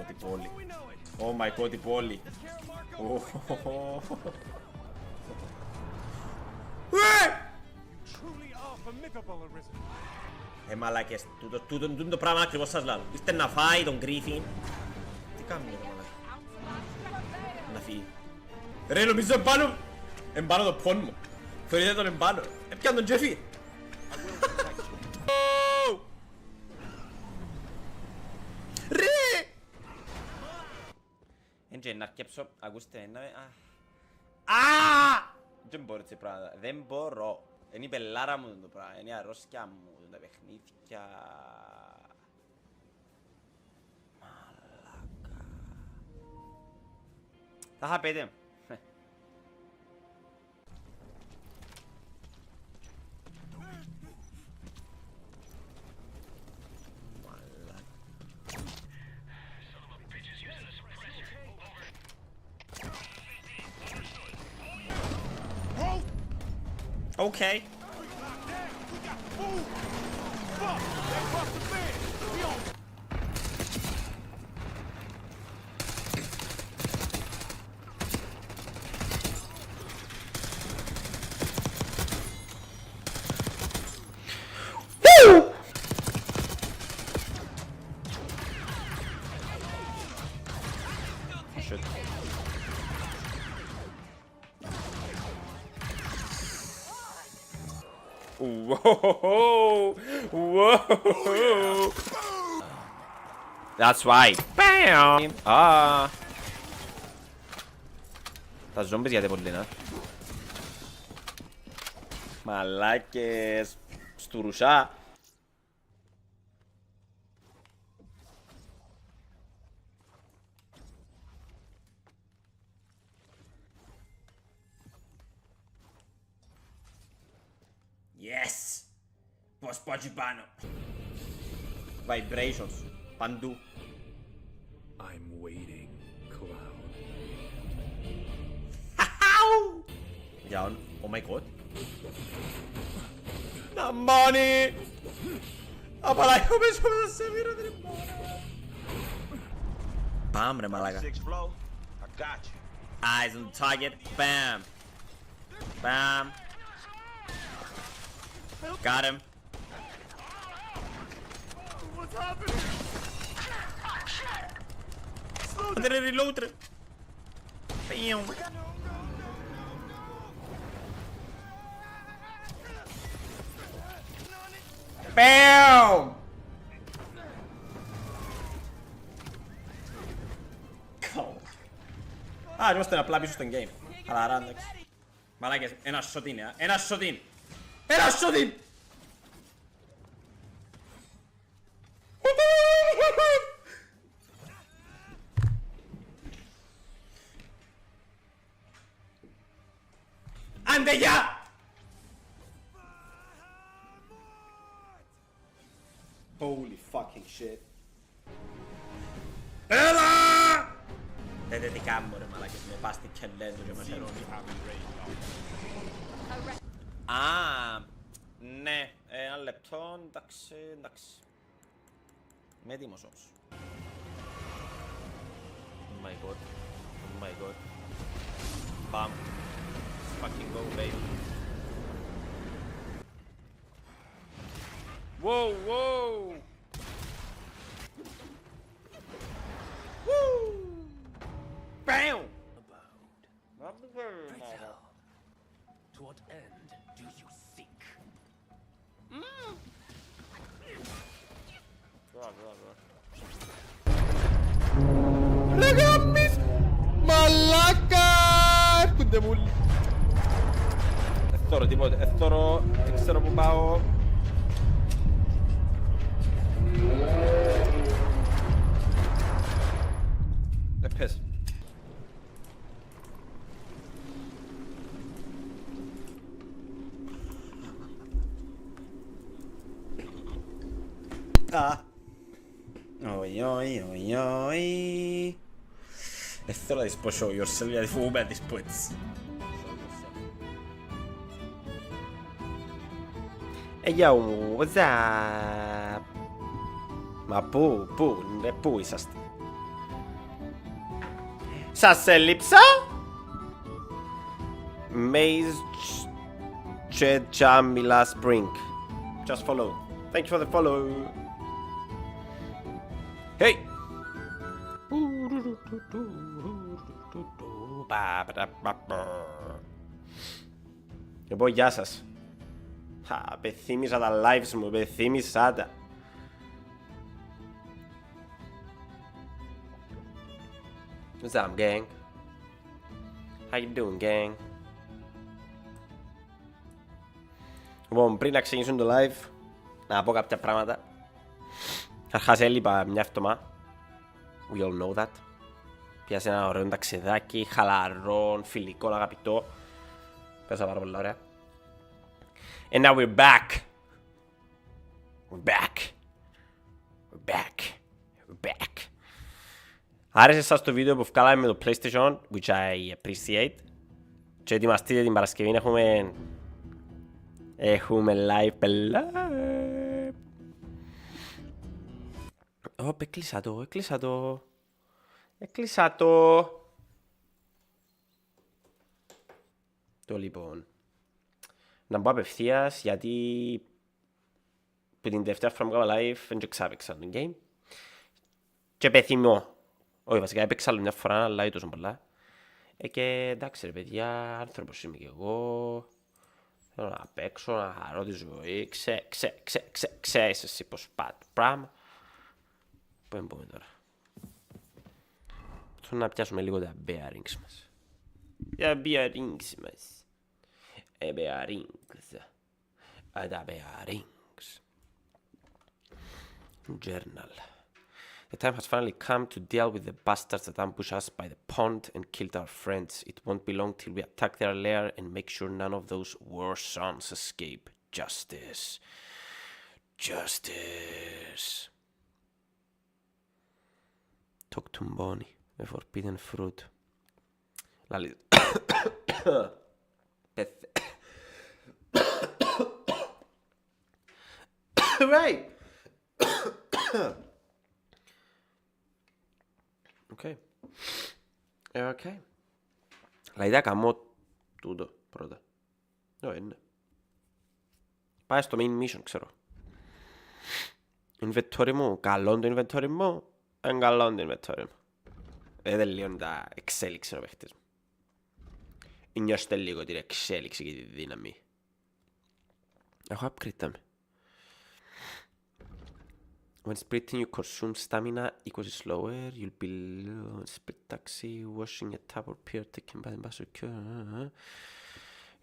god, η πόλη. Oh my god, η πόλη. Μαλάκες, τούτο το πράγμα ακριβώς σας λέω. Είστε να φάει τον Γκρίφιν. Τι κάνουμε το μαλάκα. Να φύγει. Ρε, νομίζω εμπάνω το πόν μου. Θεωρείτε τον εμπάνω. Έπιαν τον Τζέφι. Ρε! Έντια να αρκέψω, ακούστε να... Δεν μπορώ έτσι πράγματα, δεν μπορώ. Είναι η πελάρα μου το πράγμα, είναι η αρρώσκια μου, τα παιχνίδια. Μαλάκα. Τα είχα πέτε. Okay. Shit. Whoa! Whoa! That's right. Bam! Τα ζόμπις γιατί πολύ να. Μαλάκες. Στουρουσά. Yes! Πώς πω εκεί πάνω. Vibrations. Παντού. I'm waiting, Cloud. Γιάον. Oh my god. Να μάνι! Απαλάγω πίσω με το σεμίρο την εμπόρα. Πάμ ρε μαλάκα. Eyes on target. Bam. Bam. Got him. What's happening? André reload. Bam. Bam. Είμαστε απλά πίσω στον game. Χαλαρά, εντάξει. Μαλάκες, ένα shot είναι, ένα shot είναι. Ένα shot είναι. Άντε, γεια! Holy fucking shit. Έλα! Δεν τι κάνω ρε μαλάκες, με πας την κελέντο και με χαιρώνει. Ναι, ένα λεπτό, εντάξει. Είμαι έτοιμος όμως. Oh my god, oh my god. Bam. Fucking go, baby. Whoa, whoa! Woo! Bam! To what end do you seek? Ρεγάμις! Μαλάκα! Έρχονται μούλοι. Εθώρω τίποτε, εθώρω, δεν ξέρω που πάω. Πες. Όχι. Δεν θέλω να της πω show yourself γιατί φοβούμαι να της πω έτσι. Yo, what's up? Μα πού είσαστε? Σας έλειψα. Maze Jamila Spring. Just follow. Thank you for the follow. Hey. Λοιπόν, γεια σας. Πεθύμισα τα lives μου, πεθύμισα τα. What's up, gang? How you doing, gang? Λοιπόν, πριν να ξεκινήσουν το live, να πω κάποια πράγματα. Αρχάς έλειπα μια εβδομάδα. We all know that. Πιάσε ένα ωραίο ταξιδάκι, χαλαρό, φιλικό, αγαπητό. Πέσα πάρα πολλά ωραία. And now we're back. We're back. We're back. We're back. Άρεσε σας το βίντεο που βγάλαμε με το PlayStation, which I appreciate. Και ετοιμαστείτε την Παρασκευή, έχουμε live πελά. Έκλεισα το. Το λοιπόν. Να μπω απευθείας, γιατί που την τελευταία φορά μου έκανα live δεν ξάπαιξα το game. Και πεθυμώ. Όχι, βασικά έπαιξα άλλο μια φορά, αλλά τόσο πολλά. Και εντάξει ρε παιδιά, άνθρωπος είμαι κι εγώ. Θέλω να παίξω, να χαρώ τη ζωή. Ξέρεις εσύ πως πάει το πράγμα. Πού εμπούμε τώρα. Θέλω να πιάσουμε λίγο τα bearings μας. Τα bearings μας. Bearings. Τα bearings. Journal. The time has finally come to deal with the bastards that ambushed us by the pond and killed our friends. It won't be long till we attack their lair and make sure none of those war sons escape. Justice. Justice. Talk to Bonnie, a forbidden fruit. Lali. Right. Okay. Okay. Δηλαδή θα κάνω τούτο πρώτα. Είναι. Πάει στο main mission, ξέρω. Inventory μου, καλό το inventory μου. Είναι καλό το inventory μου. Δεν λιώνει τα εξέλιξη ο παίχτης μου. Νιώστε λίγο την εξέλιξη και τη δύναμη. Έχω upgrade με. When sprinting, you consume stamina equals slower. You'll be split taxi, washing a tap or pier taken by the master. Your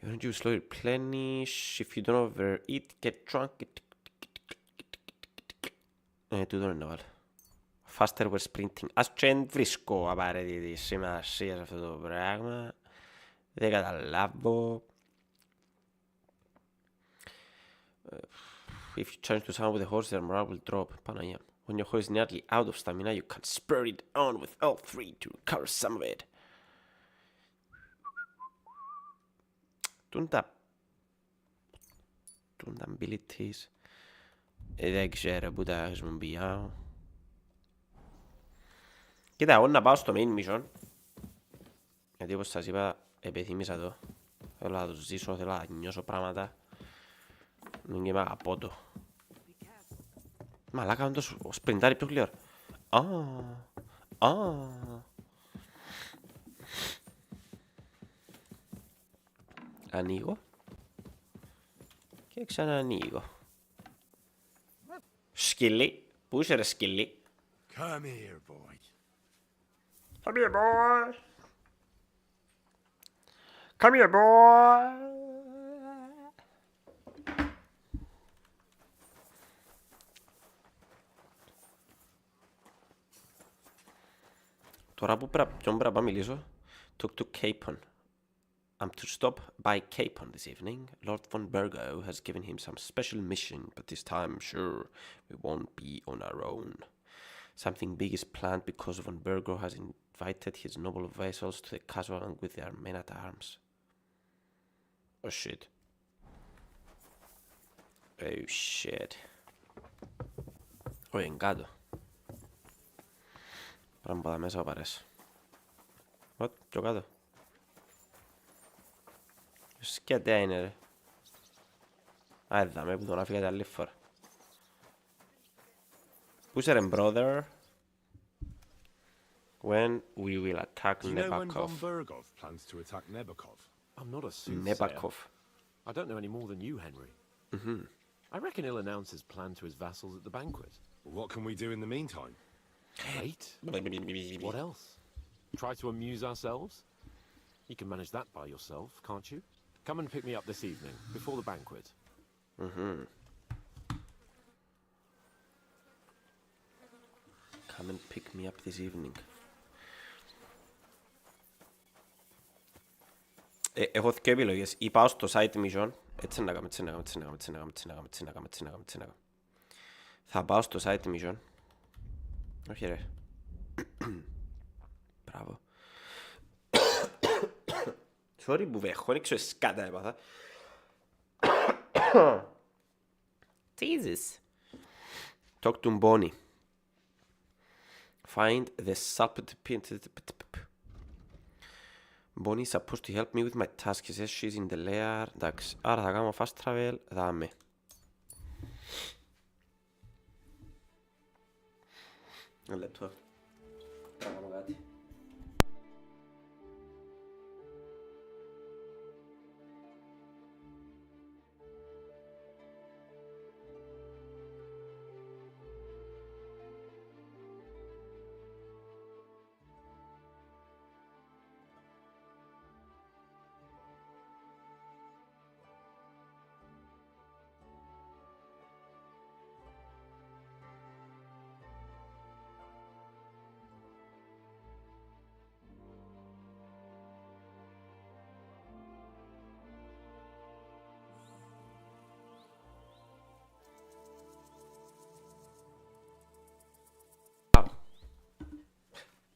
energy will slowly replenish. If you don't overeat, get drunk. Τούτο είναι να βάλω. Faster when sprinting. Ας και δεν βρίσκω απαραίτητη σημασία σε αυτό το πράγμα. Δεν καταλάβω. If you challenge to someone with a horse, their morale will drop. Παναγία. When your horse is nearly out of stamina, you can spur it on with all three to recover some of it. Τούντα abilities. Δεν ξέρω που τα χρησιμοποιάω. Κοίτα, εγώ να πάω στο main mission. Γιατί όπως σας είπα, επιθυμίσα το. Θέλω να το ζήσω, θέλω να νιώσω πράγματα. Μην και με αγαπώ το. Μαλάκα είναι το σπριντάρι πιο γλυόρα. Ανοίγω. Και ξανανοίγω. Σκυλί. Πού είσαι ρε σκυλί? Come here, boy. Come here, boy. Come here, boy. Τώρα ποιον πρέπει να μιλήσω? Talk to Capon. I'm to stop by Capon this evening. Lord von Bergo has given him some special mission, but this time I'm sure we won't be on our own. Something big is planned because von Bergo has invited his noble vassals to the castle along with their men at arms. Oh shit. Oh shit. Όχι, κάτω. Πράγμα μέσα ο παρές. What, πιο κάτω. Σκέτια είναι ρε. Α, είδαμε που τον άφηγατε άλλη φορά. Πού είσαι ρε, brother? When we will attack Do you know when Nebakov. von Bergov plans to attack Nebakov? I'm not a soothsayer. Nebakov. I don't know any more than you, Henry. Mm-hmm. I reckon he'll announce his plan to his vassals at the banquet. Well, what can we do in the meantime? Wait. What else? Try to amuse ourselves? You can manage that by yourself, can't you? Come and pick me up this evening, before the banquet. Mm-hmm. Come and pick me up this evening. Έχω δύο επιλογές. Ή πάω στο side mission. Έτσι να κάνω. Θα πάω στο side mission. Όχι ρε. Μπράβο. Sorry που βέχω, δεν ξέρω σκάτα έπαθα. Jesus. Talk to Bonnie. Find the Bonnie is supposed to help me with my task. He says she's in the lair. Εντάξει, άρα θα κάνω fast travel. Δάμε. Ένα λεπτό. Θα κάνω κάτι.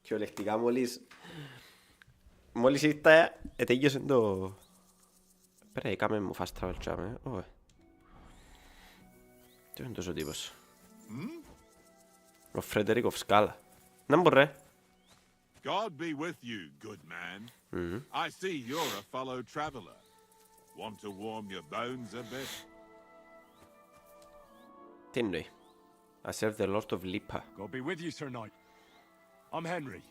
Κυριολεκτικά μόλις ήρθα, τελείωσε το... Πέρα, έκαμε μου fast travel τσάμε. Τι είναι τόσο τύπος. Ο Φρέντερικοφ Σκάλα. Να μπορέ. God be with you, good man. I see you're a fellow traveler. Want to warm your bones a bit? Τι εννοεί. I serve the Lord of Lipa. God be with you, Sir Knight. I'm Henry,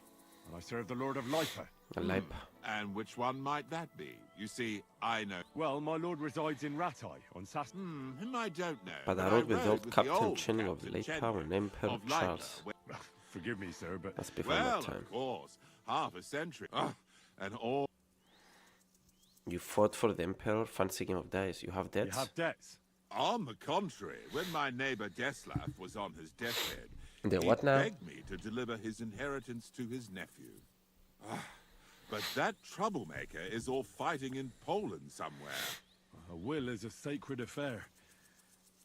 and I serve the Lord of Lipa. Lipa. And which one might that be? You see, I know. Well, my lord resides in Ratai, on Sass... Him I don't know. But I rode with old Captain Chenning of Lipa and Emperor Charles. Forgive me, sir, but... That's before my Well, time. of course. Half a century. And all... You fought for the Emperor, fancy game of dice. You have You debts? have debts. On the contrary, when my neighbor Deslav was on his deathbed, The he what now? begged me to deliver his inheritance to his nephew. But that troublemaker is all fighting in Poland somewhere. A will is a sacred affair.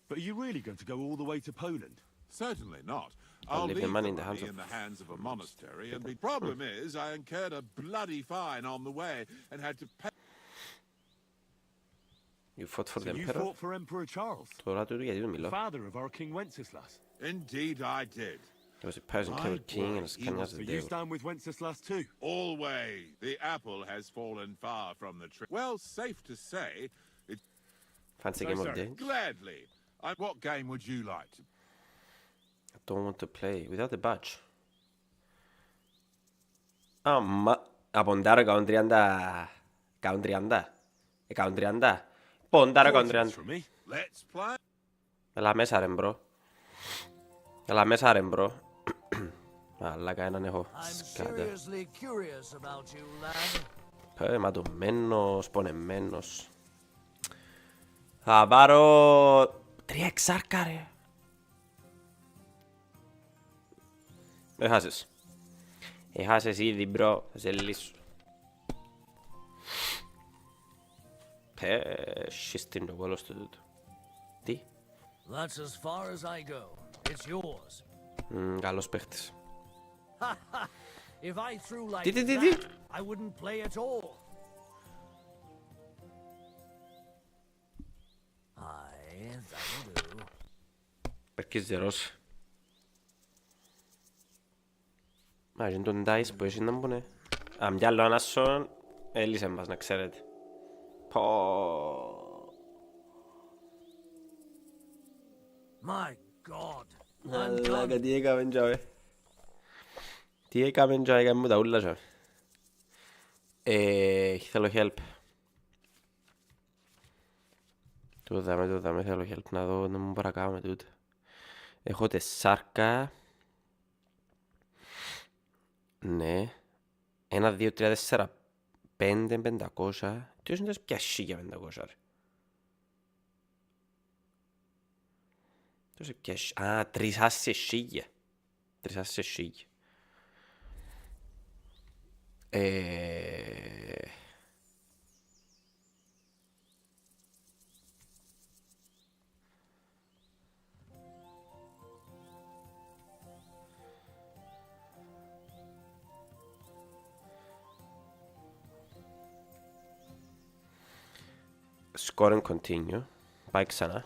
But are you really going to go all the way to Poland? Certainly not. I'll leave the money in the hands of a monastery, and the problem is I incurred a bloody fine on the way and had to pay. You fought for the So you Emperor? fought for Emperor Charles, Τώρα του γιατί του μιλώ. father of our King Wenceslas. Indeed I did. He was a Persian killed king and as cunning as So the you devil. stand with Wenceslas too? Always. The apple has fallen far from the tree. Well, safe to say, Fancy So, game of sir, dice? gladly. What game would you like to? I don't want to play without the badge. Ποντάρω 130. 130. Ποντάρω 130. For me. Let's play. Έλα μέσα ρε μπρο. Έλα μέσα ρε μπρο. Μαλάκα έναν έχω σκάτα. Seriously curious about you, lad. Ματωμένος, πονεμένος. Θα πάρω 3 εξάρκα ρε. Έχασες. Έχασες ήδη μπρο, θα σε λύσω. Σύστην το κόλος του τούτο. Τι? That's as far as I go. It's yours. Καλός παίχτης. If I threw like Τι? that, I wouldn't play at all. Aye, that'll do. Παίρκεις ζερός. Μα είναι τον dice που εσύ να μπωνε. Αν κι άλλο ανάσον, έλυσε μας να ξέρετε. Πω. My God. Αλλά τι έκαμε τζάμε. Τι έκαμε τζάμε, έκαμε μου τα ούλα τζάμε. Θέλω help. Το δάμε, θέλω help να δω, να μου παρακάμε τούτο. Έχω τεσσάρκα. Ναι. 1, 2, 3, 4, 5, 500. Τι είναι τόσο πια σίγια 500 ρε. Τόσο πια σίγια. Α, 3 άσσες σίγια. 3 άσσες σίγια. Score and continue. Πάει ξανά.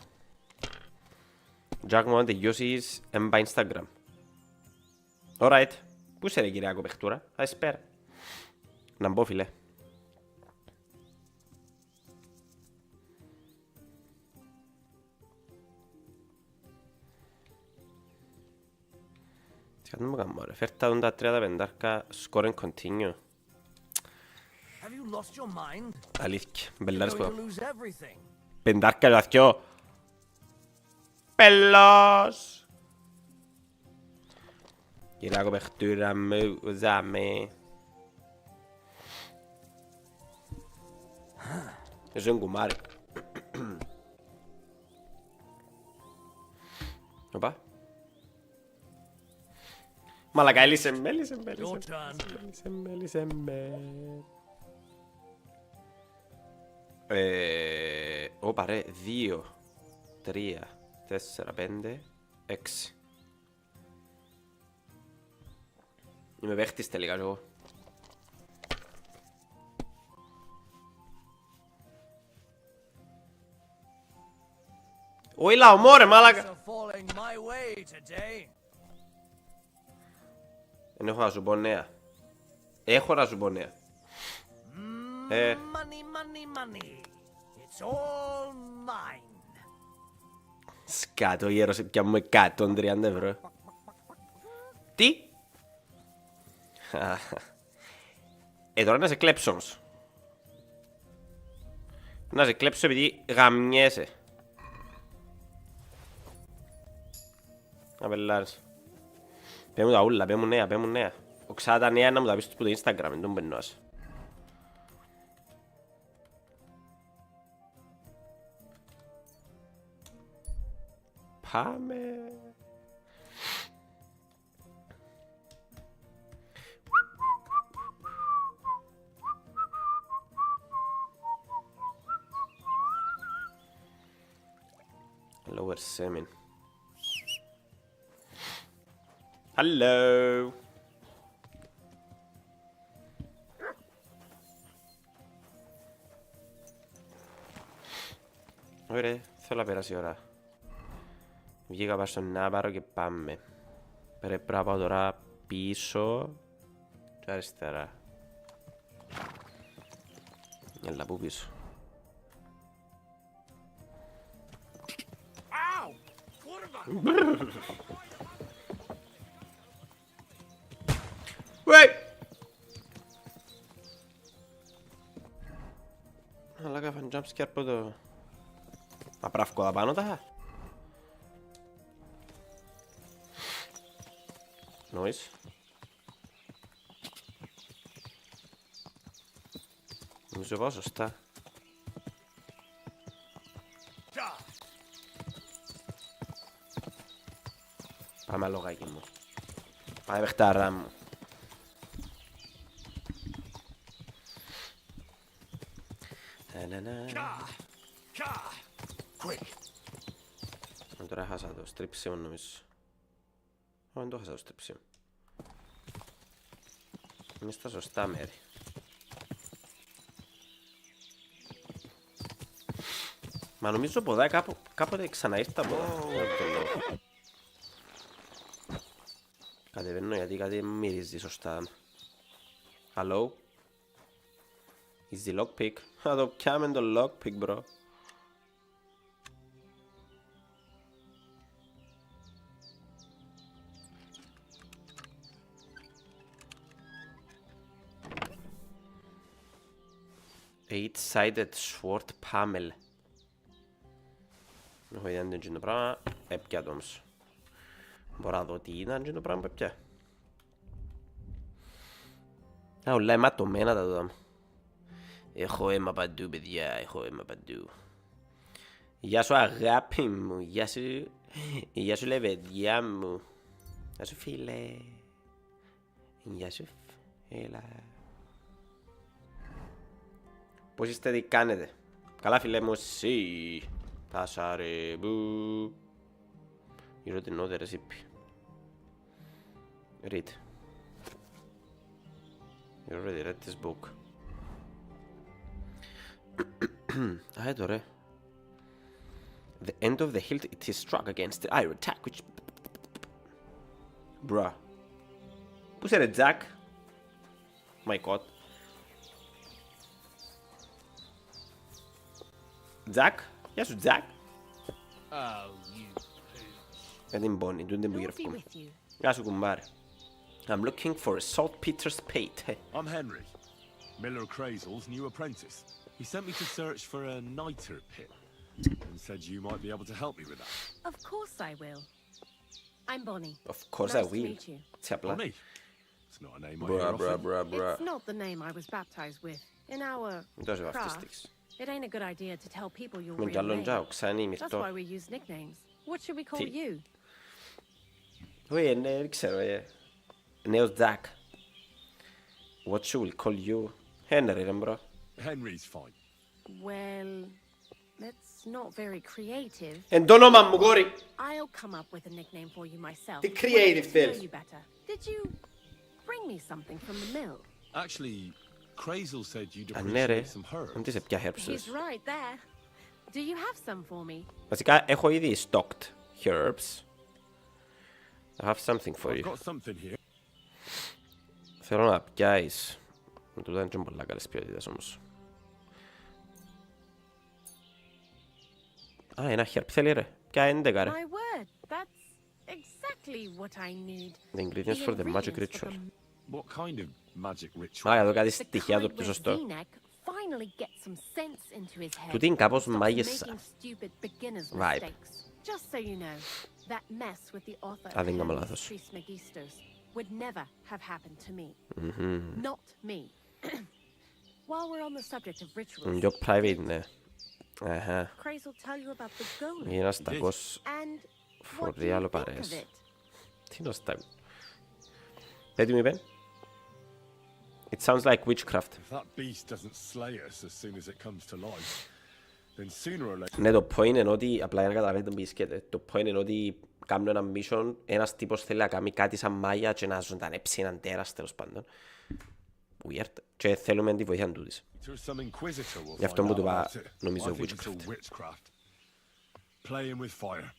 Jack μου αν τελειώσεις πάει Instagram. Alright. Πού είσαι ρε κυρία κοπεχτούρα. Ασπέρα. Να μπω φίλε. Τι κάνουμε μου κάνω ρε. Φέρτα τα 35 score and continue. Have you lost your mind? Αλήθεια. You're Μπελάρες going που to δω. lose everything. Πεντάρκα το αθιό. Πελός. Κυρία κοπεχτούρα μου, ζάμε. Είσαι ένα κουμάρι. Οπα. Μαλακα, έλυσε με. Your turn. Όπα ρε, 2, 3, 4, 5, 6. Είμαι παίχτης τελικά εγώ. Όχι λαωμό ρε μάλακα. Are falling my way today. Δεν έχω να σου πω νέα. Έχω να σου πω νέα. Money. It's all mine. Σκάτω γέρος πια μου 130 ευρώ. Τι? Τώρα να σε κλέψω όμως. Να σε κλέψω επειδή γαμιέσαι. Να πελάρεις. Πέ μου τα ούλα, πέ μου νέα. Οξά τα νέα να μου τα πεις που το Instagram, δεν τον περνώας. Πάμε. Lower semen. Hello. Ωραία, θέλω να περάσει η ώρα. Βγήκα πάω στον Νάπαρο και πάμε. Πρέπει να πάω τώρα πίσω και αριστερά. Έλα, πού πίσω. Αλλά κάφαν jumpscare από το... Απράφκω τα πάνω τα. Noise. Νομίζω πάω σωστά. Πάμε λογάκι μου. Πάμε παιχταρά μου. Τώρα χάσα το στρίψιμο νομίζω. Δεν το χάσα το στρίψιμο. Είμαι στα σωστά μέρη. Μα νομίζω ποδά κάποτε ξαναήρθα ποδά. Κατεβαίνω γιατί κάτι μυρίζει σωστά. Hello? Easy lockpick. Θα το πιάμε το lockpick, bro. Eight-sided sword pummel. Έχω ιδέα αν είναι το πράγμα. Έπια το όμως. Μπορώ να δω τι ήταν το πράγμα που έπια. Όλα αιματωμένα τα δω. Έχω αίμα παντού, παιδιά. Έχω αίμα παντού. Γεια σου αγάπη μου. Γεια σου. Γεια σου λεβεδιά μου. Γεια σου φίλε. Γεια σου. Έλα. Πώς είστε, τι κάνετε? Καλά φίλε μου, εσύ. Πάσαρε, μπου. You don't know the recipe. Read. You already read this book. Εδώ ρε. The end of the hilt it is struck against the iron attack which... Bruh. Πού είσαι ρε Jack? My god. Jack? Γεια σου Jack. Δεν πόνι, τούτε που γυρεύκουμε. Γεια σου κουμπάρε. I'm looking for a saltpeter's pate. I'm Henry, Miller Crazel's new apprentice. He sent me to search for a niter pit and said you might be able to help me with that. Of course I will. I'm Bonnie. Of course Nice I to will. meet you. Bonnie? It's not a name I hear often. It's not the name I was baptized with. In our craft, it ain't a good idea to tell people your real name. That's why we use nicknames. What should we call you? Δεν ξέρω, νέος Jack. What should we call you? Henry, ρε μπρο. Henry's fine. Well, that's not very creative. Εν το όνομα μου, κόρη. I'll come up with a nickname for you myself. Τι creative θέλεις? Did you bring me something from the mill? Actually, Crazel said you'd Αν ναι ρε, appreciate some herbs. δεν σε ποια herbs. He's right there. Do you have some for me? Βασικά έχω ήδη stocked herbs. I have something for I've you. got something here. Θέλω να πιάσεις. Τούτα είναι και πολλά καλές ποιότητες όμως. Α, ένα herb θέλει ρε. Ποια 11 ρε. My word, that's exactly what I need. The ingredients for the magic ritual. What kind of magic ritual? Α, εδώ κάτι The στοιχεία το kind πιο where σωστό. Zenek finally gets some sense into his head. Τούτη είναι κάπως and stops μάγισσα. making stupid beginner's Vibe. mistakes. Just so you know, that mess with the author Α, δεν κάνω Hermes λάθος. Trismegistos would never have happened to me. Not me. While we're on the subject of rituals, Πιο private, ναι. Αχα. Craze will tell you about the golem Είναι αστακός and what do φορεί you άλλο think of παρέες. it? Τι είναι αστακός. Πέτει μου είπε. It sounds like witchcraft. If that beast doesn't slay us as soon as it comes to life, then sooner or later... Ναι, το point είναι ότι, απλά για να καταλαβαίνετε τον μπισκέτε, το point είναι ότι κάνουν ένα mission, ένας τύπος θέλει να κάνει κάτι σαν μάγια και να ζωντανέψει έναν τέρας, τέλος πάντων. Weird. Και θέλουμε τη βοήθεια τούτης. Some inquisitor will Γι' αυτό find μου out το είπα, about it. νομίζω, I think it's all witchcraft. witchcraft. Playing with fire.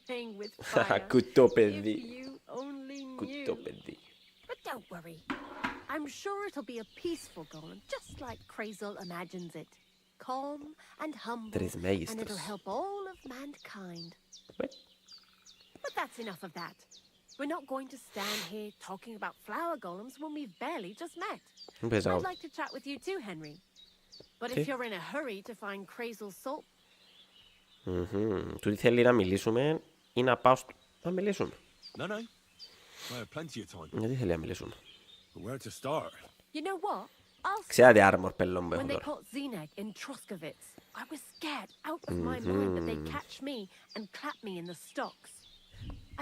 Playing with fire. Κουτό If παιδί. you only Κουτό knew. παιδί. But don't worry. I'm sure it'll be a peaceful golem, just like Crazel imagines it. Calm and humble, and Τρισμέγιστος. it'll help all of mankind. What? But that's enough of that. We're not going to stand here talking about flower golems when we've barely just met. Πες I'd out. like to chat with you too, Henry. But Okay. if you're in a hurry to find Crazel's salt, Τούτη θέλει να μιλήσουμε ή να πάω να μιλήσουμε. No, no. I have plenty of time. Γιατί θέλει να μιλήσουμε. But where to start? you know what? I'll Ξέρετε armor πελών που When έχω they τώρα. caught Zenek in Troskovitz, I was scared out of my mind that they'd catch me and clap me in the stocks.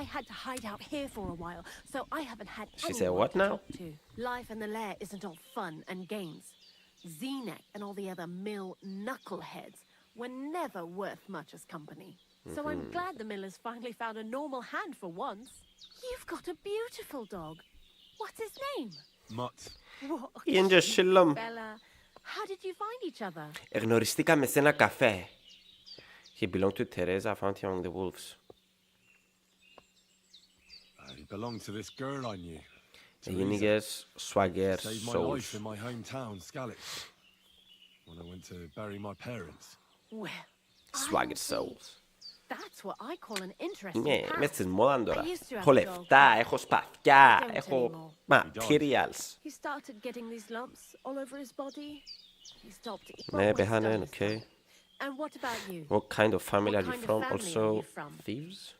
I had to hide out here for a while, so I haven't had She said anyone what to now? talk to. Life in the lair isn't all fun and games. Zenek and all the other mill knuckleheads were never worth much as company. So I'm glad the millers finally found a normal hand for once. You've got a beautiful dog. What's his name? Mutt. What? Είναι και σύλλο μου. Bella, how did you find each other? Εγνωριστήκαμε σε ένα καφέ. He belonged to Teresa, found him among the wolves. He belonged to this girl I knew. Γενικές swagger Saved my souls. life in my hometown, Scalix, when I went to bury my parents. Well, Swagger souls. that's what I call an interesting Είμαι path. μέσα στις μόδαν τώρα. I used to have Έχω a λεφτά, girl. έχω σπαθιά, I don't έχω anymore. materials. He started getting these lumps all over his body. He stopped eating. Ναι, What waste πεθάνε, done his okay. time. And what about you? What kind of family What are you kind of from? family Also, are you from? thieves?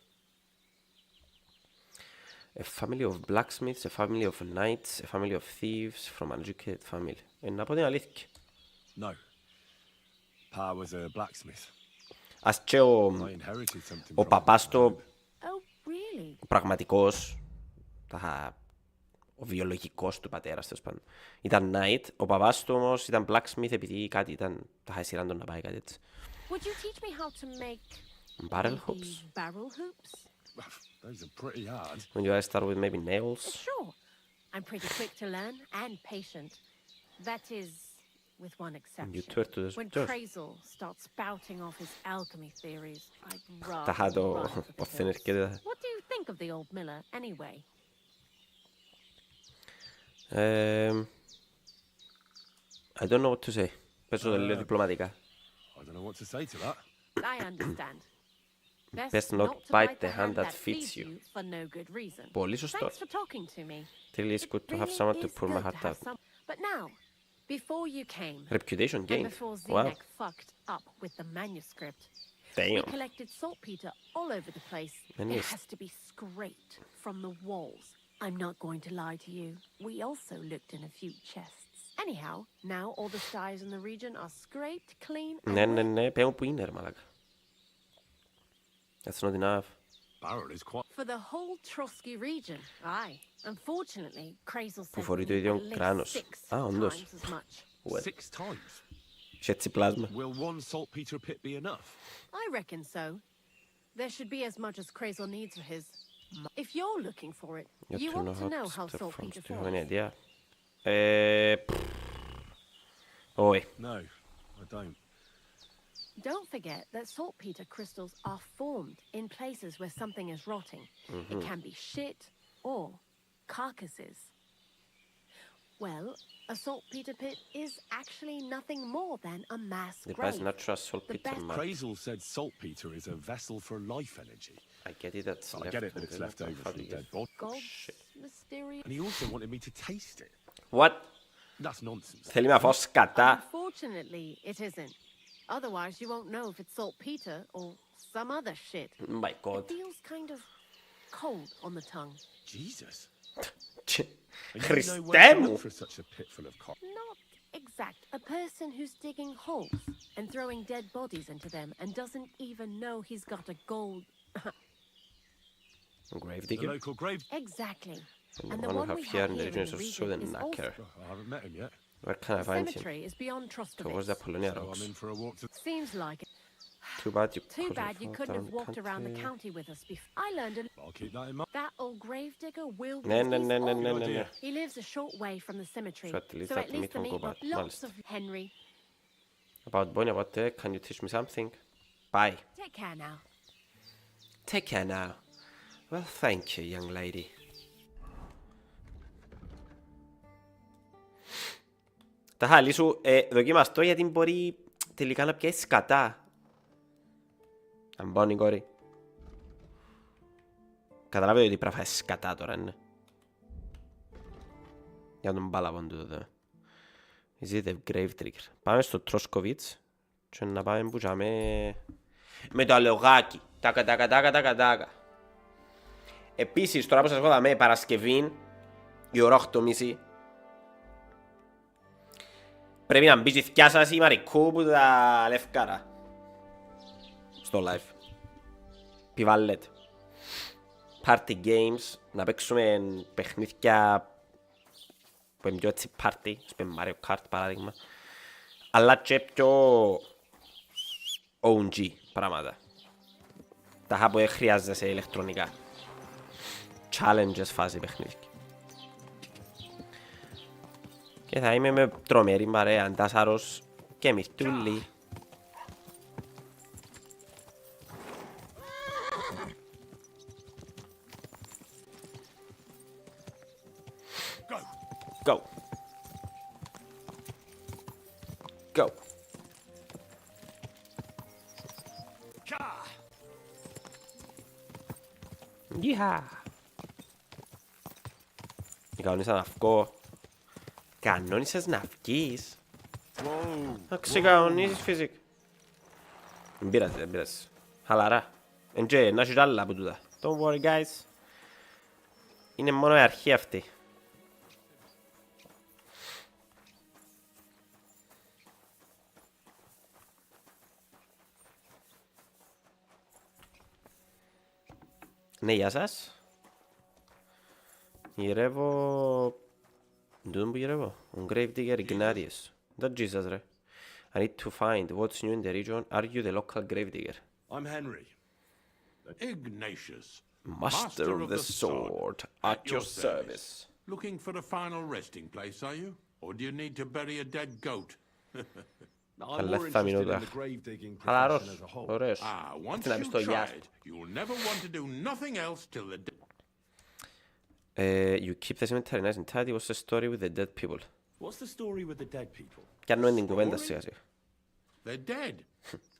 A family of blacksmiths, a family of knights, a family of thieves, from an educated family. Να πω την αλήθεια. No. Pa was a blacksmith. Ας και ο I inherited something ο from παπάς him. του, Oh, really? ο πραγματικός, ο βιολογικός του πατέρας, τέλος πάντων, ήταν knight. Ο παπάς του όμως ήταν blacksmith επειδή κάτι ήταν, τα είχα σειράν τον να πάει κάτι έτσι. Would you teach me how to make Barrel maybe hoops? barrel hoops? Those are pretty hard. When you guys start with maybe nails. Sure. I'm pretty quick to learn and patient. That is, with one exception. You turn to the When door. Crazel starts spouting off his alchemy theories, I'd Τα είχα rather το run for the πόθεν hills. έρχεται. What do you think of the old miller, anyway? I don't know what to say. Παίζω το λίγο διπλωματικά. I don't know what to say to that. I understand. Best not to bite the hand that feeds feeds you. for no good reason. Πολύ σωστό. Thanks for talking to me. Really it's good to have Really someone to is pull my good heart to have out. some- But now, before you came, Reputation and gained. before Wow. Zenek fucked up with the manuscript, we Damn. collected saltpeter all over the place. And It yes. has to be scraped from the walls. I'm not going to lie to you. We also looked in a few chests. Anyhow, now all the styes in the region are scraped clean and Ναι, ναι, ready. ναι. Πέμπω που είναι ρε μαλάκα. That's not enough. Barrel is quite... For the whole Trotsky region, aye. Unfortunately, Crazel said φορεί we το need ίδιο at least κράνος. 6 Α, όντως. times as much. What? 6 times. Είχε έτσι πλάσμα. Will one saltpeter pit be enough? I reckon so. There should be as much as Crazel needs for his. If you're looking for it, you want to know how saltpeter Do you have any forms. idea? Όχι. No, I don't. Don't forget that saltpeter crystals are formed in places where something is rotting. It can be shit or carcasses. Well, a saltpeter pit is actually nothing more than a mass The grave. best natural saltpeter best- map. Crazel said saltpeter is a vessel for life energy. I get it, that's I left get it that it's over, left but over how from do you dead get- body. God's shit. mysterious. And he also wanted me to taste it. What? That's nonsense. Θέλει να φάω σκατά. Unfortunately, it isn't. Otherwise, you won't know if it's saltpeter or some other shit. My God. It feels kind of cold on the tongue. Jesus. And you know Χριστέ where to μου. look for such a pit full of cock. Not exact. A person who's digging holes and throwing dead bodies into them and doesn't even know he's got a gold. Grave The digger. local grave... Exactly. And And the the one one we we have here have in the here region in is the also the region is knacker. Oh, I haven't met him yet. Where can I The find him? cemetery is beyond Towards the Troskovitz. Apollonia So rocks. I'm in for a walk to... Seems like it. Too bad you Too bad you couldn't have walked around the county with us before. I learned I'll keep that in mind. that old gravedigger will. Ναι, ναι, he's ναι, ναι, old. ναι, ναι, ναι. He lives a short way from the cemetery, So at least so that at least meet the won't meet go got bad. lots of Henry. About Bonnie, about that, can you teach me something? Bye. Take care now. Take care now. Well, thank you, young lady. Τα χαλί σου, δοκιμαστώ γιατί μπορεί τελικά να πιάσει σκατά. Αν πόνει κόρη. Καταλάβετε ότι πρέπει να φάεις σκατά τώρα, ναι. Για τον μπάλαβον του εδώ. Is it a grave trigger. Πάμε στο Τροσκοβίτς και να πάμε που με το αλογάκι. Τάκα, τάκα, τάκα, τάκα, τάκα. Επίσης, τώρα που σας έχω Παρασκευή, η ώρα 8:30, πρέπει να μπει στη θκιά σας η Μαρικού που τα λευκάρα. Στο live. Πιβάλλετε. Party games, να παίξουμε παιχνίδια που είναι πιο έτσι party, σπεν Mario Kart παράδειγμα. Αλλά και πιο OG πράγματα. Τα που δεν χρειάζεσαι ηλεκτρονικά. Challenges φάση παιχνίδια. Και θα είμαι με τρομερή παρέα, Ντάσαρος και Μυρτούλη. Γιχα. Κανόνισα να βγω. Κανόνισες να βγεις. Να ξεκανονίσεις φυσικ. Δεν πειράζει, δεν πειράζει. Χαλαρά. Εντζέ, να έχεις άλλα από τούτα. Don't worry guys. Είναι μόνο η αρχή αυτή. Ναι, γεια σας. Γυρεύω... Τούτον που γυρεύω. Ο Gravedigger Ignatius. Δεν Jesus ρε. I need to find what's new in the region. Are you the local Gravedigger? I'm Henry. Ignatius, Master of the sword, at your service. Looking for a final resting place, are you? Or do you need to bury a dead goat? I'm more interested in the grave digging Χαλαρός. profession as a whole. Ωραίος. Once Τι να πεις you στο try γεια. it, you'll never want to do nothing else till the You keep the cemetery nice and tidy. What's the story with the dead people? What's the story with the dead people? Κάνουμε την κουβέντα σιγά σιγά. They're dead.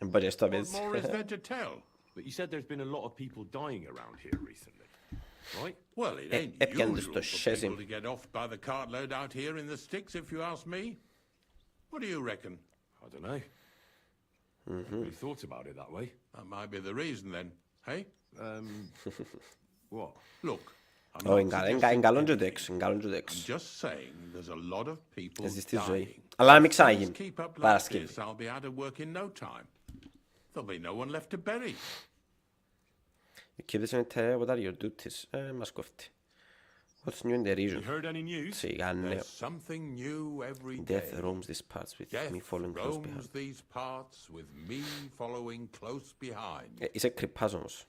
Μπαγιές το What απέζεις. more is there to tell? But you said there's been a lot of people dying around here recently, right? Well, it ain't έπιαν τους usual το for σέσιμ. people to get off by the cartload out here in the sticks, if you ask me. What do you reckon? I don't know. We thought about it that way. That might be the reason then, hey? What? Look, I'm Ω, not είναι suggesting καλό και anything. τέξ, είναι καλό και I'm τέξ. just saying there's a lot of people Εσύ στη ζωή. dying. Αλλά να μην Things ξαναγίνει. keep up like Παρασκευή. this, I'll be out of work in no time. There'll be no one left to bury. You keep the cemetery. What are your duties? Μας κόφτει. What's new in the region? You heard any news? Σιγά νέο. There's something new every Death day. roams these parts with Death me following close behind. roams these parts with me following close behind. Είσαι κρυπάς όμως.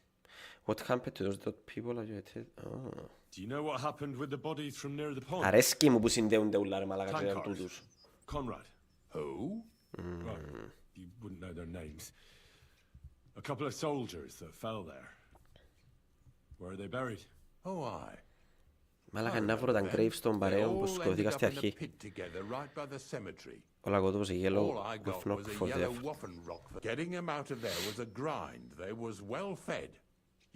What happened to those dead people? Are you dead? Oh. Do you know what happened with the bodies from near the pond? Αρέσκει μου που συνδέονται ούλα ρε μαλάκα και Tankars. κάνουν τους. Conrad. Who? Right. You wouldn't know their names. A couple of soldiers that fell there. Where are they buried? Oh, aye. Μαλάκα να βρω τα gravestones They παρέων που all ended σκοτωθήκα up στη in a αρχή. pit together right by the cemetery. Όλα κοντός a yellow All I got with knock was a for yellow death. waffen rock. Getting them out of there was a grind. They was well fed.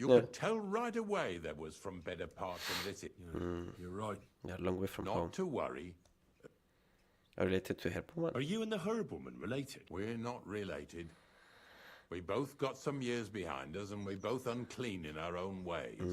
You Yeah. could tell right away there was from better parts of this. You're right. They're a long way from home. Not to worry. Related to her woman. Are you and the herb woman related? We're not related. We both got some years behind us, and we both unclean in our own ways.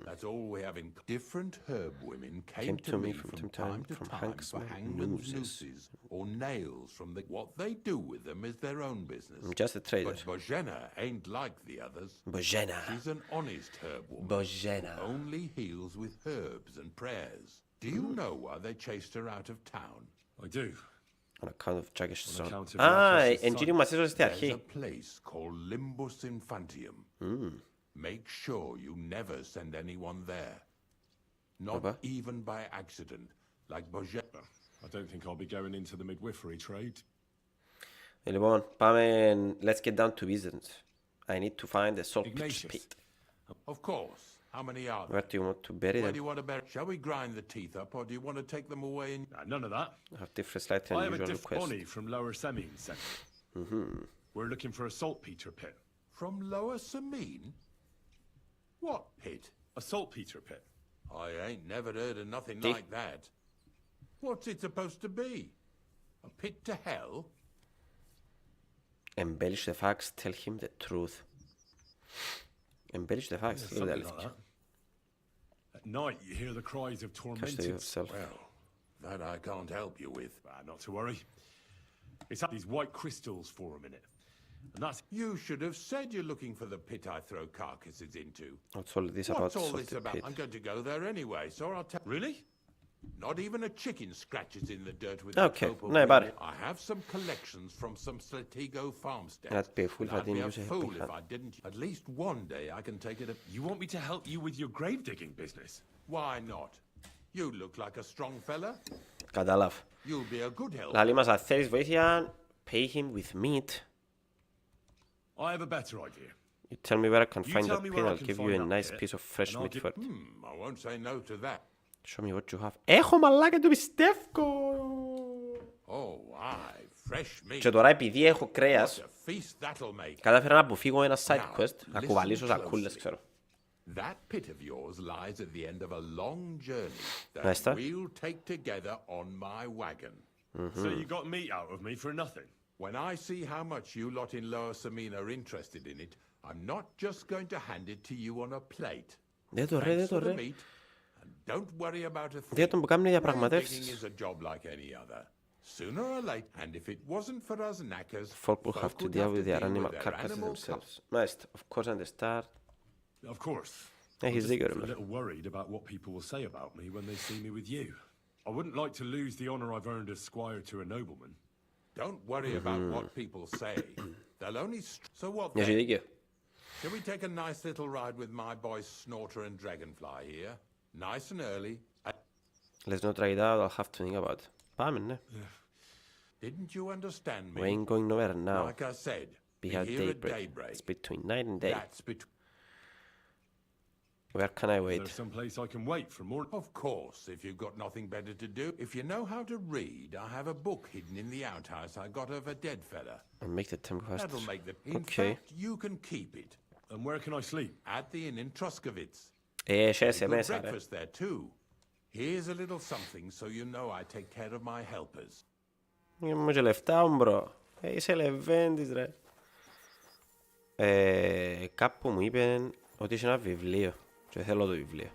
That's all we have in different herb women came to me from time to time for hangman's nooses or nails from the. What they do with them is their own business. I'm just a trader. But Bojena ain't like the others. Bojena. She's an honest herb woman. Bojena. Only heals with herbs and prayers. Do you know why they chased her out of town? I do. On account of Jaggish On son. account of Ah, Jaggish εγγύρι son. μας ίσως στη There's αρχή. a place called Limbus Infantium. Make sure you never send anyone there. Not Papa? even by accident, like Bojena. I don't think I'll be going into the midwifery trade. Λοιπόν, πάμε. Let's get down to business. I need to find the salt Ignatius. pit. Of course. How many are there? Where do you want to bury Where do them? you want to bury? Shall we grind the teeth up, or do you want to take them away and None of that. I have different slightly I have a unusual diff requests. bonnie from Lower Semine sent me. We're looking for a saltpeter pit. from Lower Samine? What pit? A saltpeter pit. I ain't never heard of nothing See? like that. What's it supposed to be? A pit to hell? Embellish the facts, tell him the truth. Embellish the facts, λέω Something τα like αλήθεια. that. At night, you hear the cries of Catch the tormented. yourself. Well, that I can't help you with. Not to worry. It's had these white crystals for a minute. And that's You should have said you're looking for the pit I throw carcasses into. What's all this about What's all this salted about? pit? I'm going to go there anyway, so I'll tell. really? Not even a chicken scratches in the dirt with Okay, the ναι, πάρε. I have some collections from some Slatigo farmsteads. That'd be a fool if I I'd be didn't a use it. fool if I didn't. At least one day I can take it. You want me to help you with your grave digging business? Why not? You look like a strong fella. Κατάλαβε. You'll be a good help. Λαλή μας, αν θέλεις βοήθεια, pay him with meat. I have a better idea. You tell me where I can You find tell the me pit, where I I'll can give you find a that nice pit, piece of fresh and I'll meat give- for it. I won't say no to that. Show me what you have. Έχω μαλάκα, του πιστεύω! Oh, aye, fresh meat. Και τώρα επειδή έχω κρέας, What a feast that'll make. κατάφερα να αποφύγω ένα side Now, quest, να listen κουβαλήσω closely. σακούλες, ξέρω. That pit of yours lies at the end of a long journey that Master? we'll take together on my wagon. So you got meat out of me for nothing? When I see how much you lot in Lower Samina are interested in it, I'm not just going to hand it to you on a plate. Δεν το ρε, Thanks δεν for το the ρε. meat, and don't worry about a thing. Δεν τον που κάνουν οι Digging διαπραγματεύσεις. is a job like any other. Sooner or later, and if it wasn't for us knackers, Folk will have to would deal with their deal animal their carcasses animal themselves. Μάλιστα, of course and the start. Of course. Έχεις I'm δίκιο just ρε a μέ. little worried about what people will say about me when they see me with you. I wouldn't like to lose the honor I've earned as squire to a nobleman. Don't worry about what people say. They'll only... So what Έχει then? δίκιο. Shall we take a nice little ride with my boys Snorter and Dragonfly here? Nice and early. Let's not try it out, I'll have to think about it. Πάμε, ναι. Didn't you understand me? We ain't going nowhere now. Like I said, Be be at here at daybreak. daybreak. It's between night and day. That's between... Where can I Is wait? there some place I can wait for more? Of course, if you've got nothing better to do. If you know how to read, I have a book hidden in the outhouse I got of a dead fella. I'll make the temple fast. That'll make the... In Okay. fact, you can keep it. And where can I sleep? At the inn in Truscovitz. Έχεσαι Good μέσα, ρε. breakfast there too. Here's a little something so you know I take care of my helpers. Μου και λεφτά, μπρο. Είσαι λεβέντης, ρε. Κάπου μου είπαν ότι είσαι ένα βιβλίο και θέλω το βιβλίο.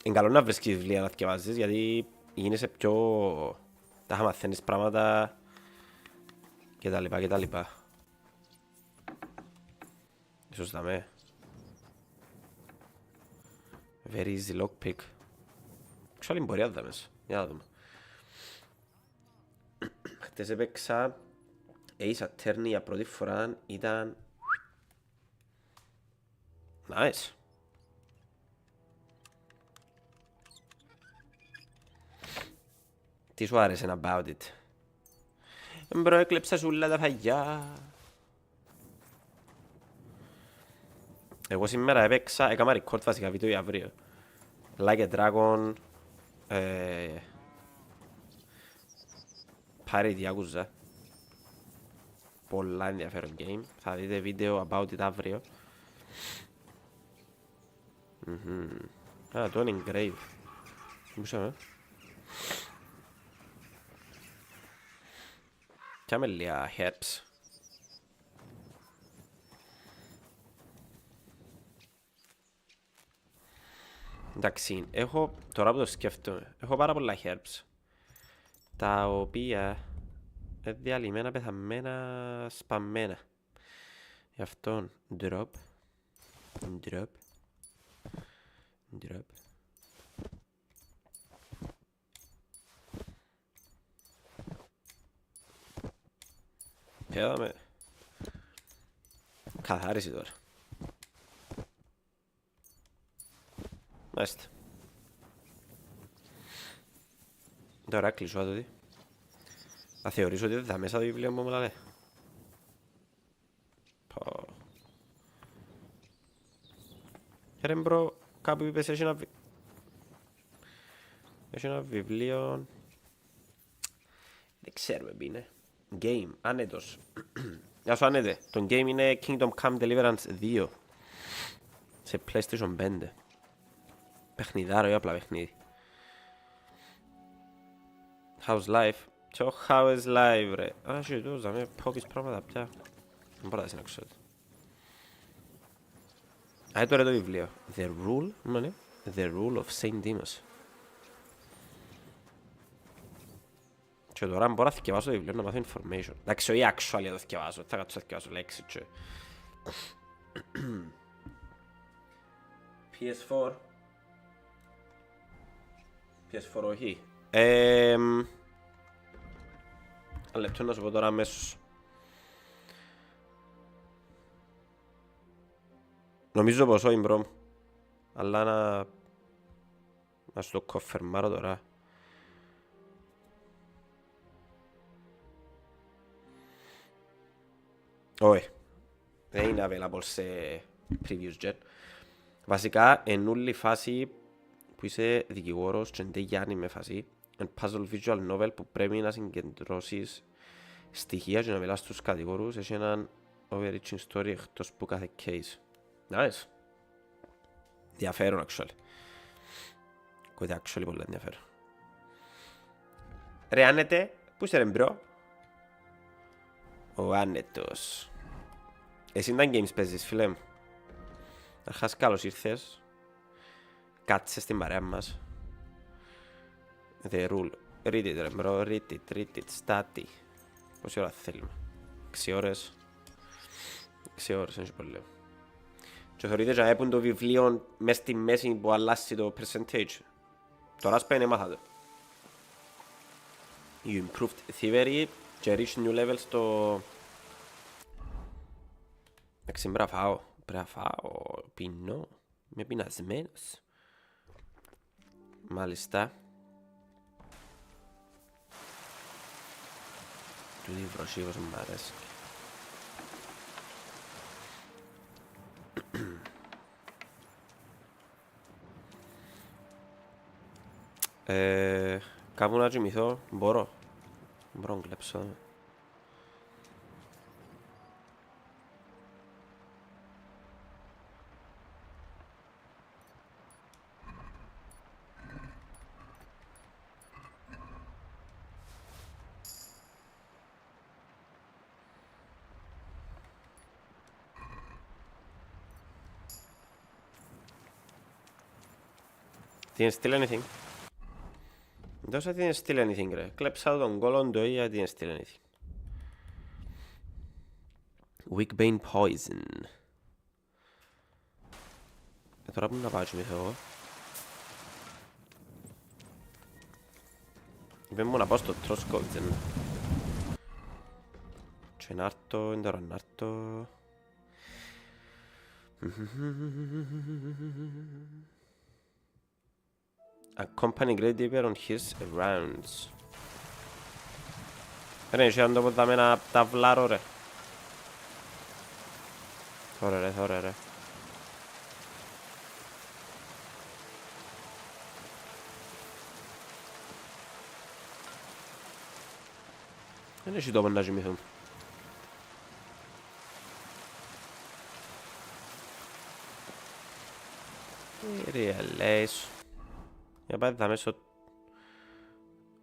Είναι καλό να βρίσκεις βιβλία να θυκευάζεις γιατί γίνεσαι πιο... τα μαθαίνεις πράγματα και τα λοιπά και τα λοιπά. Ίσως δαμε. Very easy lockpick. Ξέρω άλλη μπορεί να δάμε. Για να δούμε. Χτες έπαιξα Ace Attorney για πρώτη φορά, ήταν... Nice. Τι σου άρεσε about it? Μπρο, έκλεψα σου όλα τα φαγιά. Εγώ σήμερα έπαιξα, έκανα record βασικά βίντεο για αύριο. Like a Dragon, Pirate Yakuza. Πολλά ενδιαφέρον game. Θα δείτε βίντεο about it αύριο. Α, το είναι engrave. Μουσαμε. Κάμε λίγα herbs. Εντάξει, έχω, τώρα που το σκέφτομαι, έχω πάρα πολλά herbs. Τα οποία διαλυμένα, πεθαμένα, σπαμμένα. Γι' αυτό drop. Πέδαμε. Καθάριση τώρα. Μάλιστα. Τώρα κλεισώ το δει. Θα θεωρήσω ότι δεν θα μέσα το βιβλίο μου λέει. Πω. Ρε μπρο, κάπου είπες έχει ένα βιβλίο. Δεν ξέρουμε τι είναι. Game, άνετος. Γεια σου άνετε. Το game είναι Kingdom Come Deliverance 2. Σε PlayStation 5. Παιχνιδάρο ή απλά παιχνίδι. How's life? Čo how is life, ρε. Α, σιωτούς, θα με πόκεις πράγματα πια. Δεν μπορώ να συνάξω το. Α, τώρα το βιβλίο. The Rule, ναι. The Rule of Saint Demas. Και τώρα μπορώ να θυκευάσω το βιβλίο να μάθω information. Εντάξει, όχι actually να το θυκευάσω. Θα κάτσω να θυκευάσω λέξεις και... PS4. PS4 όχι. Ένα λεπτό να σου πω τώρα αμέσως. Νομίζω πως όχι μπρο. Αλλά να σου το κοφερμάρω τώρα. Όχι. Δεν είναι available σε previous gen. Βασικά, εν όλη φάση που είσαι δικηγόρος και δεν γιάνει με φάση, and puzzle visual novel που πρέπει να συγκεντρώσεις στοιχεία και να μιλάς στους κατηγορούς. Έχει έναν overreaching story εκτός που κάθε case. Nice. Ενδιαφέρον, actually. Κοίτα, actually, πολύ ενδιαφέρον. Ρε Άννετε, πού είσαι ρε μπρο? Ο Άννετος. Εσύ ήταν games παίζεις, φίλε μου. Αρχάς καλώς ήρθες. Κάτσε στην παρέα μας. The rule. Read it ρε μπρο, read it, στάτη. Πόση ώρα θέλουμε? 6 ώρες. 6 ώρες, είναι πολύ. Και θεωρείτε και έπουν το βιβλίο μες στη μέση που αλλάσει το percentage. Τώρα σπαίνει έμαθα το. You improved thievery και reach new levels στο... Εντάξει, πρέπει να φάω, πεινώ, είμαι πεινασμένος. Μάλιστα. Του βροσίγος μου αρέσει. Κάπου να κοιμηθώ, μπορώ να κλέψω. Didn't steal anything. Δώσα didn't steal anything ρε. Κλέψα τον κόλλον το ίδια didn't steal anything. Weak bane poison. Τώρα που να πάω κοιμηθώ εγώ. Είπαμε μου να πάω στο Troskowzen. Και να έρθω, είναι τώρα να έρθω. Accompany Great Deeper on his rounds. Ρε, εσύ αν το πω δάμε ένα ταυλάρο ρε. Θωρε ρε. Δεν έχει τόπο να κοιμηθούν. Ρεαλές. Για πάει δάμε στο...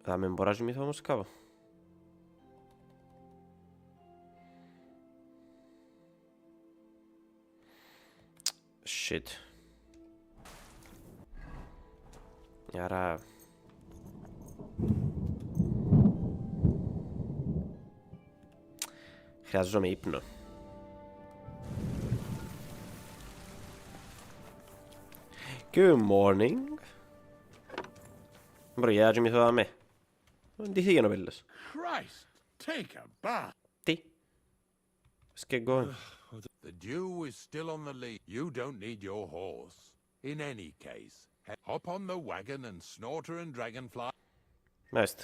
Δάμε μπορώ να κοιμηθώ όμως κάπου. Shit. Άρα... Χρειάζομαι ύπνο. Good morning. Μπρο, για να κοιμηθώ δάμε. Τι θήκαινε ο πέλος. Christ, take a bath. Τι. Let's get going. The dew is still on the lead. You don't need your horse. In any case, hop on the wagon and Snorter and Dragonfly. Μάλιστα.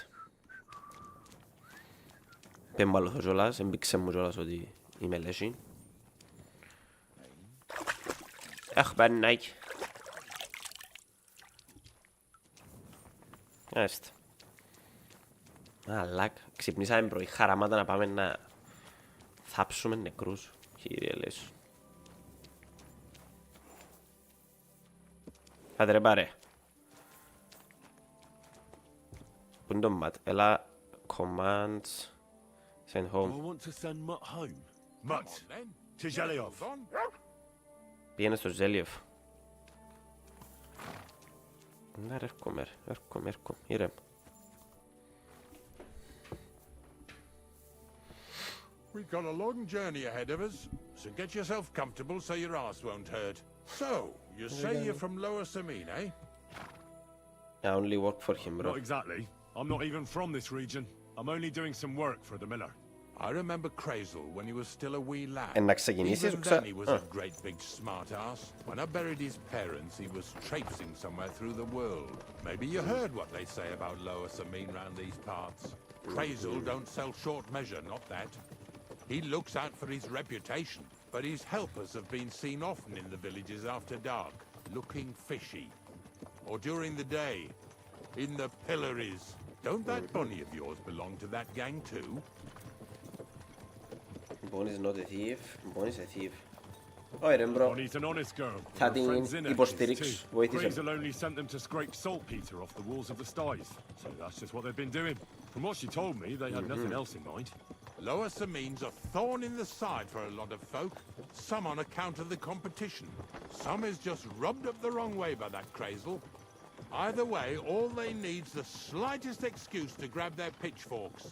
Πέμπω άλλο κιόλας, εμπήξε μου κιόλας ότι είμαι λέσχη. Αχ, παννάκι. Μάλιστα. Αλάκ, ξυπνήσαμε πρωί χαραμάτα να πάμε να θάψουμε νεκρούς, κύριε Λέσου. Άντε ρε πάρε. Πού είναι το ματ, έλα, commands, send I home. want to send Mutt home. Mutt, to Zhelyov. Πήγαινε στο Ζέλιεφ. Να ρε, έρχομαι, ήρεμ. We've got a long journey ahead of us, so get yourself comfortable so your ass won't hurt. So, you say you're from Lower Samine, eh? I only work for him, bro. Not exactly. I'm not even from this region. I'm only doing some work for the miller. I remember Crazel when he was still a wee lad. Να ξεκινήσεις, Even then he was a great big smart ass. When I buried his parents, he was traipsing somewhere through the world. Maybe you heard what they say about Lower Samine round these parts. Crazel don't sell short measure, not that. He looks out for his reputation, but his helpers have been seen often in the villages after dark, looking fishy. Or during the day, in the pillories. Don't that bunny of yours belong to that gang too? Bonnie's not a thief. Bonnie's a thief. Ωραία ρε μπρο. Bonnie's an honest girl. Θα Her την friend Zinnek is υποστηρίξω. too. Βοήθησε με. Crazel only sent them to scrape saltpeter off the walls of the sties. So that's just what they've been doing. From what she told me, they had nothing else in mind. Lower Samin's a thorn in the side for a lot of folk. Some on account of the competition. Some is just rubbed up the wrong way by that Krazel. Either way, all they need's the slightest excuse to grab their pitchforks.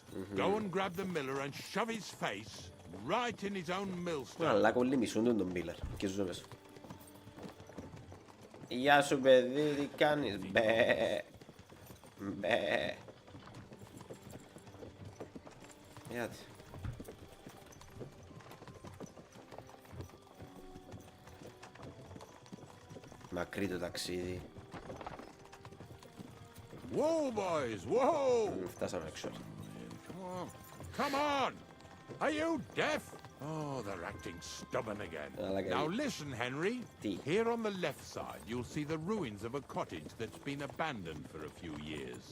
Go and grab the miller and shove his face right in his own millstone. Αλλά όλοι μισούν τον Μίλλερ και ζούμε μέσα. Γεια σου παιδί, τι κάνεις, μπε. Μπε. Γιατί. Μακρύ το ταξίδι. Whoa, boys, whoa! Φτάσαμε έξω. Come on! Are you deaf? Oh, they're acting stubborn again. Now listen, Henry. Here on the left side, you'll see the ruins of a cottage that's been abandoned for a few years.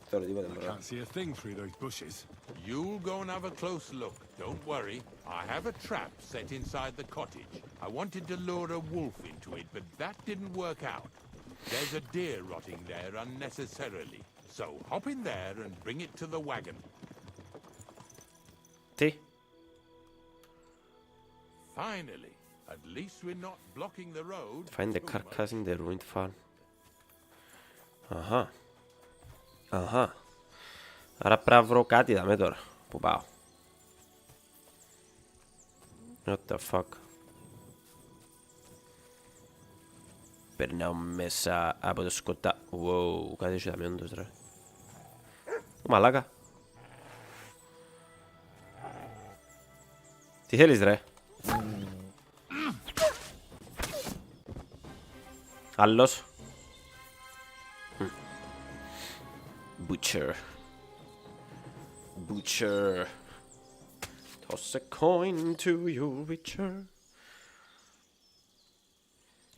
Τώρα τίποτα I μπρο. can't see a thing through those bushes. You'll go and have a close look. Don't worry. I have a trap set inside the cottage. I wanted to lure a wolf into it, but that didn't work out. There's a deer rotting there unnecessarily. So hop in there and bring it to the wagon. Τι. Finally, at least we're not blocking the road. Find the carcass in the ruined farm. Αχα. Αχα. Άρα πρέπει να βρω κάτι δάμε τώρα. Πού πάω. What the fuck. Περνάω μέσα από το σκοτά. Wow, κάτι έχει δάμε όντως ρε. Μαλάκα. Τι θέλεις ρε. Άλλος. Butcher. Butcher. Toss a coin to your witcher.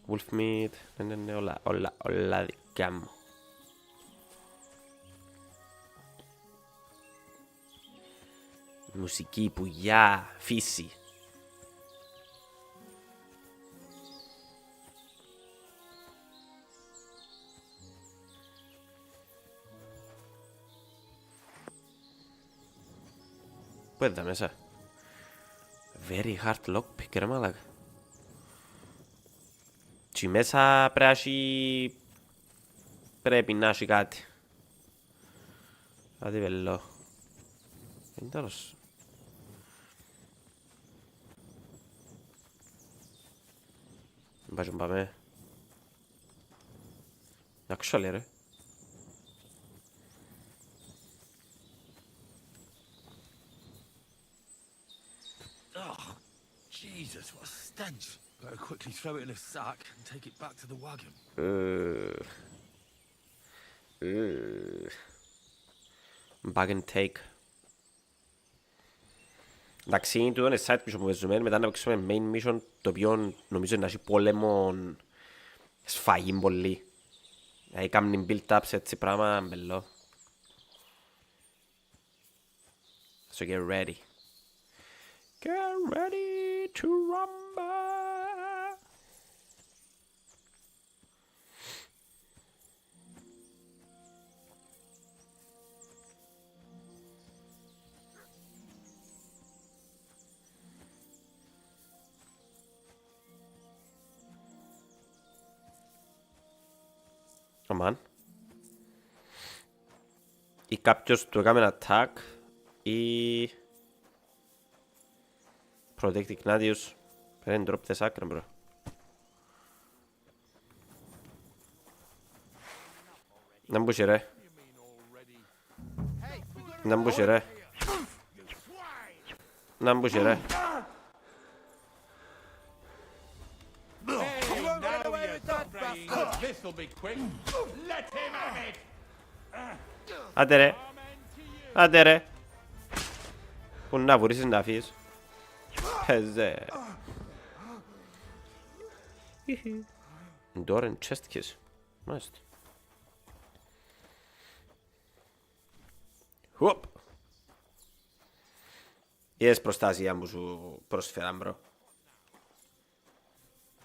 Wolf meat. Ναι, όλα δικά μου. Μουσική, πουλιά, φύση. Πού έδα μέσα. Very hard lockpick ρε μάλακα. Και μέσα πρέπει να έχει κάτι. Κάτι βελό. Είναι τέλος. Πάμε. Actually ρε. Oh, Jesus, what a stench. Better quickly throw it in a sack and take it back to the wagon. Bag and take. Εντάξει, τούτο είναι side mission που παίζουμε, μετά να παίξουμε main mission, το οποίο νομίζω να έχει πόλεμο σφαγή πολύ. Δηλαδή κάνουν build-up σε έτσι πράγμα μπελό. So get ready. Get ready to rumble. Αμάν. Ή κάποιος του έκαμε attack ή Protect Ignatius. Πρέπει να drop the sacra, bro. Να μπούσει ρε. Να μπούσει ρε. Να μπούσει ρε. Άντε ρε. Άντε ρε. Πού να βουρίσεις να φύγεις. Πεζέ. Door and chest kiss. Μάλιστα. Είδες προστασία που σου πρόσφεραν, μπρο.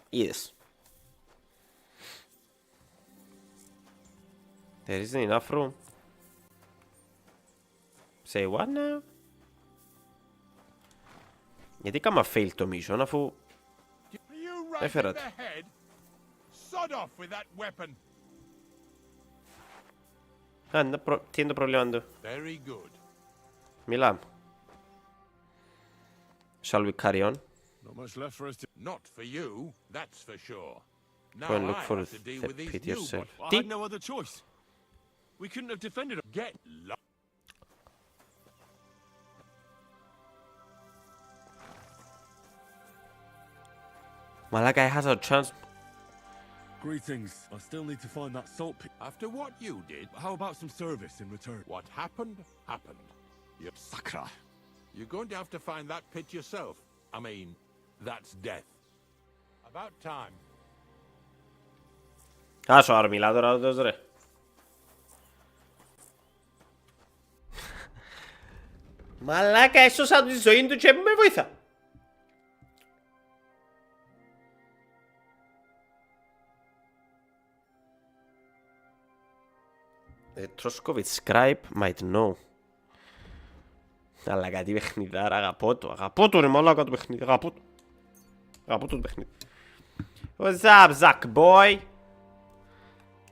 Είδες. There isn't enough room. Say what now? Γιατί κάμα fail το mission αφού έφερα το. Τι είναι το πρόβλημα του. Μιλάμε. Shall we carry on? Not much left for us to... Not for you, that's for sure. Now Go and look I for have to deal with the these pit new yourself. I Τι? had no other choice. We couldn't have defended him. Get lost. Μαλάκα, έχασα το chance. Greetings. I still need to find that salt pit. After what you did, How about some service in return? what happened, happened. You're Sakra. You're going to have to find that pit yourself. I mean, that's death. About time. Άσο άρα μιλά τώρα όντως ρε. Μαλάκα, έσωσα τη ζωή του και με βοήθα. Troskowitz scribe might know. Αλλά κάτι παιχνιδάρα, αγαπώ το ρε μαλάκα το παιχνίδι, αγαπώ το παιχνίδι. What's up, Zach boy?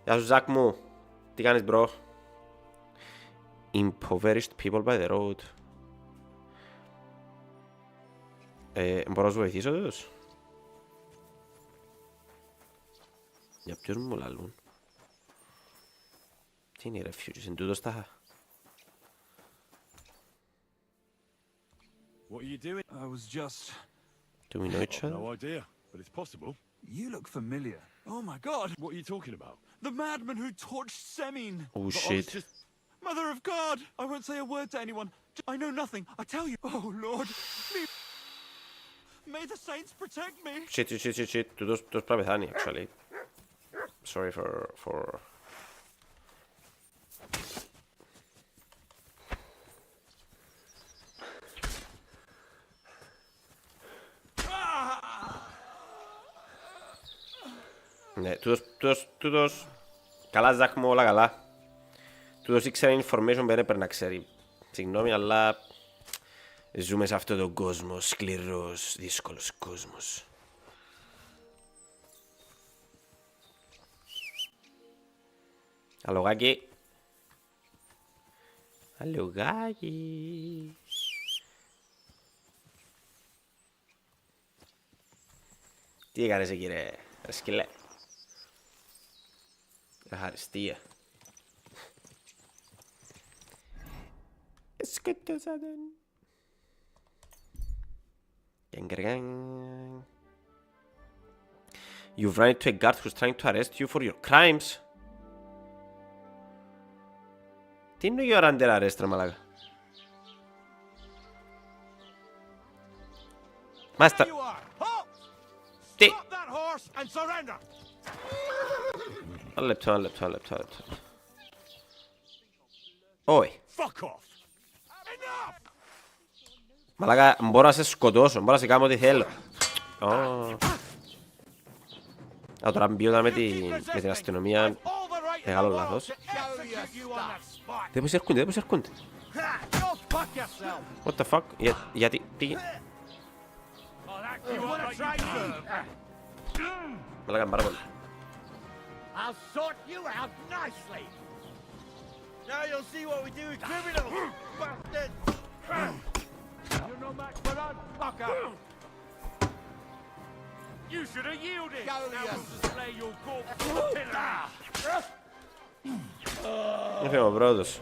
Γεια σου Zach μου, τι κάνεις bro? Impoverished people by the road. Μπορώ να σου βοηθήσω τους? Για ποιους μου λαλούν? Τι είναι οι refugees, είναι τούτος τα... What are you doing? I was just... Do we know each other? No idea, but it's possible. You look familiar. Oh my god! What are you talking about? The madman who torched Semin! Oh But I was shit. just... Mother of God! I won't say a word to anyone. I know nothing. I tell you. Oh Lord! May the saints protect me! Shit. Τούτος πρέπει να πεθάνει, actually. Sorry for... Ναι, τούτος... Καλά Ζαχ μου, όλα καλά. Τούτος ήξερε information που δεν έπρεπε να ξέρει. Συγγνώμη, αλλά... Ζούμε σε αυτόν τον κόσμο, σκληρός, δύσκολος κόσμος. Αλογάκι. Αλογάκι. Τι έκανες εκεί ρε σκυλέ? Ευχαριστία. Σκοτώσαν τον. You've run into a guard who's trying to arrest you for your crimes. Τι είναι your under arrest ρε μαλάκα? Μάστα. Τι? Ένα λεπτό. Όχι. Μαλάκα, μπορώ να σε σκοτώσω, μπορώ να σε κάνω ό,τι θέλω. Τώρα μπιώτα με την αστυνομία. Μεγάλο λάθος. Δεν πως έρχονται. What the fuck? Γιατί, τι... Μαλάκα, πάρα πολύ. I'll sort you out nicely. Now you'll see what we do with criminals, bastard. You're no match for us, fucker. You should have yielded. Now we'll display your corpse to the pillar. Έφυγε ο πρώτος.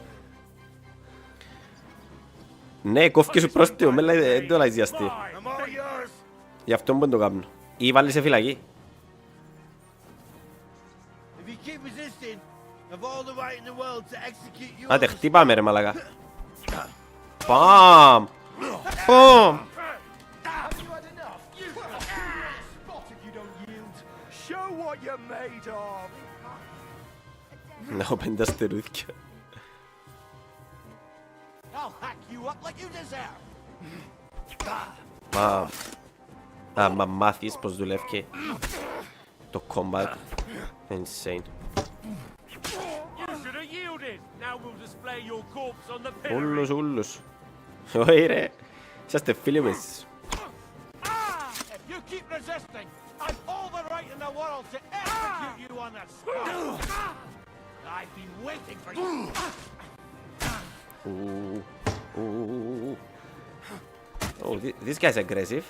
Ναι, κόφηκε σου πρόστιο, με λέει δεν το λαϊζιαστεί. Γι' αυτό που δεν το κάνω. Ή βάλει σε φυλακή. Άντε, χτύπαμε ρε μαλακά. Παμ! Να έχω 50 Μα μάθεις πως δουλεύει το combat. Insane. Ούλους. Όχι ρε. Είσαστε φίλοι με εσείς. Oh, this guy's aggressive.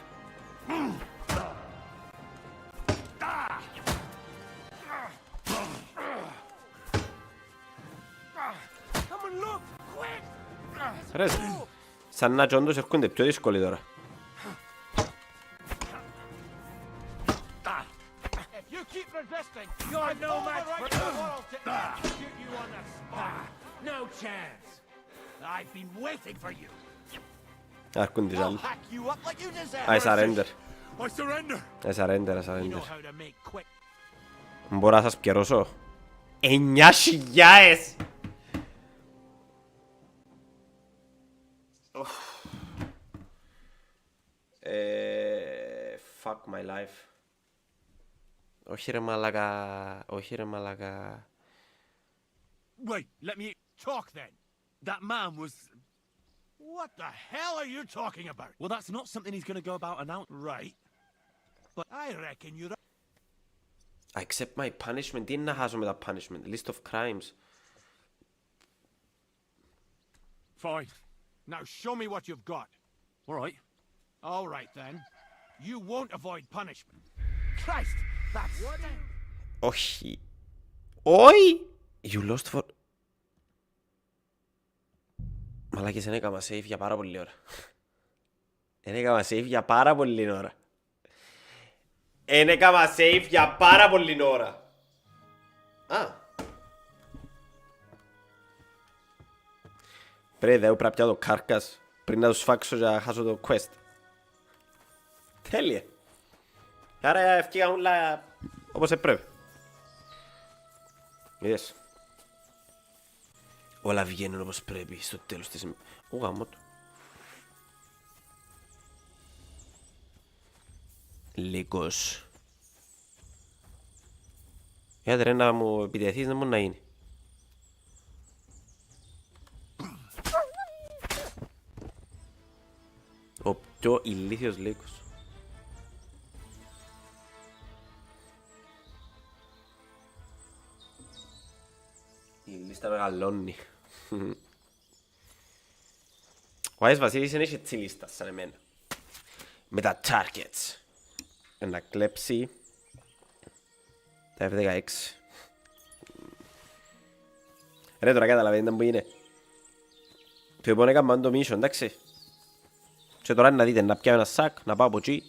Ρε, σαν να όντως έρχονται πιο δύσκολοι τώρα. Έρχονται οι άλλοι. I surrender. I surrender. Μπορώ να σας πιερώσω 9.000! Fuck my life. Όχι ρε μαλάκα. Όχι ρε μαλάκα. Wait, let me talk then. That man was... What the hell are you talking about? Well, that's not something he's going to go about announcing. Right. But I reckon you're... I accept my punishment. Τι είναι να χάσω με τα punishment? List of crimes. Fine. Now show me what you've got. All right. All right then. You won't avoid punishment. Christ, that's... Όχι. Όχι. You lost for... Μαλάκες, δεν έκανα save για πάρα πολύ ώρα. Δεν έκανα save για πάρα πολύ ώρα. Δεν έκανα save για πάρα πολύ ώρα. Πρέπει να πια το κάρκας πριν να τους φάξω και να χάσω το quest. Τέλεια. Άρα ευκήγα όλα όπως έπρεπε. Είδες. Όλα βγαίνουν όπως πρέπει στο τέλος της... Ο γάμο του. Λίγος. Γιατί ρε να μου επιτεθείς να μου να είναι. Ο πιο ηλίθιος λίγος. Η λίστα μεγαλώνει. Ο Άις Βασίλης δεν έχει έτσι λίστα σαν εμένα. Με τα targets. Να κλέψει τα F16. Ρε τώρα καταλαβαίνετε που είναι. Το επόμενο έκαμε το mission, εντάξει. Και τώρα να δείτε, να πιάω ένα σακ, να πάω από εκεί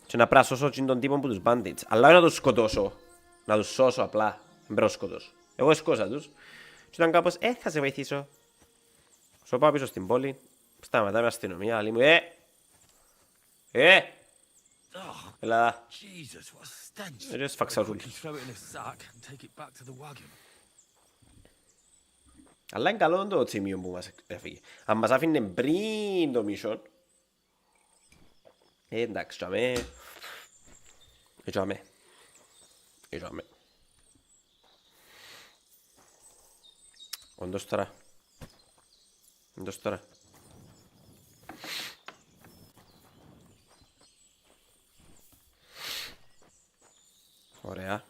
και να πρέπει να σώσω τον τύπο που τους bandits. Αλλά όχι να τους σκοτώσω, να τους σώσω απλά, δεν πρέπει να σκοτώσω. Εγώ σκόσα τους και ήταν κάπως, θα σε βοηθήσω. Σου πάω πίσω στην πόλη, σταματάμε με αστυνομία, λέει μου, έλα, έτσι σφαξάω σου. Αλλά είναι καλό το σημείο που μας έφυγε. Αν μας άφηνε πριν το mission, εντάξει, τζαμέ. Όντως τώρα.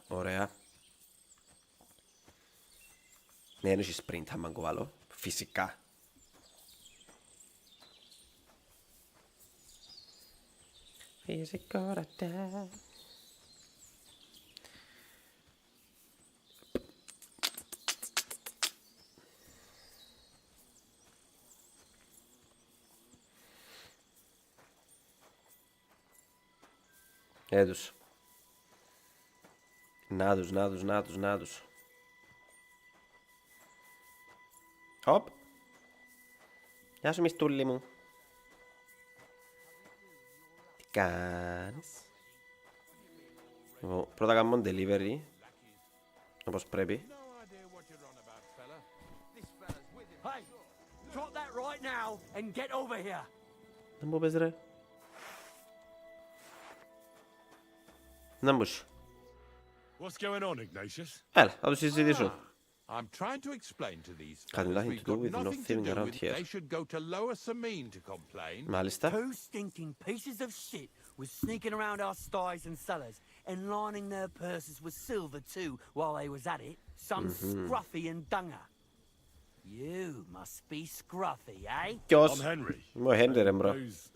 Ωραία. Ναι, είναι και sprint άμα κοβάλω. Φυσικά. Φυσικό ρατά. Έτους. Να τους. Hop. Γεια σου μιστούλη μου. Τι κάνεις? Λοιπόν, πρώτα κάνουμε delivery. Όπως πρέπει. Δεν μου πες ρε. Να μπούσει. What's going on, Ignatius? Έλα, θα το συζητήσω. I'm trying to explain to these Got fellas nothing we've to do got with no nothing to thieving do around with here. they should go to Lower Samine to complain. Μάλιστα. Two stinking pieces of shit was sneaking around our sties and cellars and lining their purses with silver too while they was at it. Some scruffy and dunger. You must be scruffy, eh? I'm Ποιος? Henry. Είμαι ο Henry ρε μπρο. Those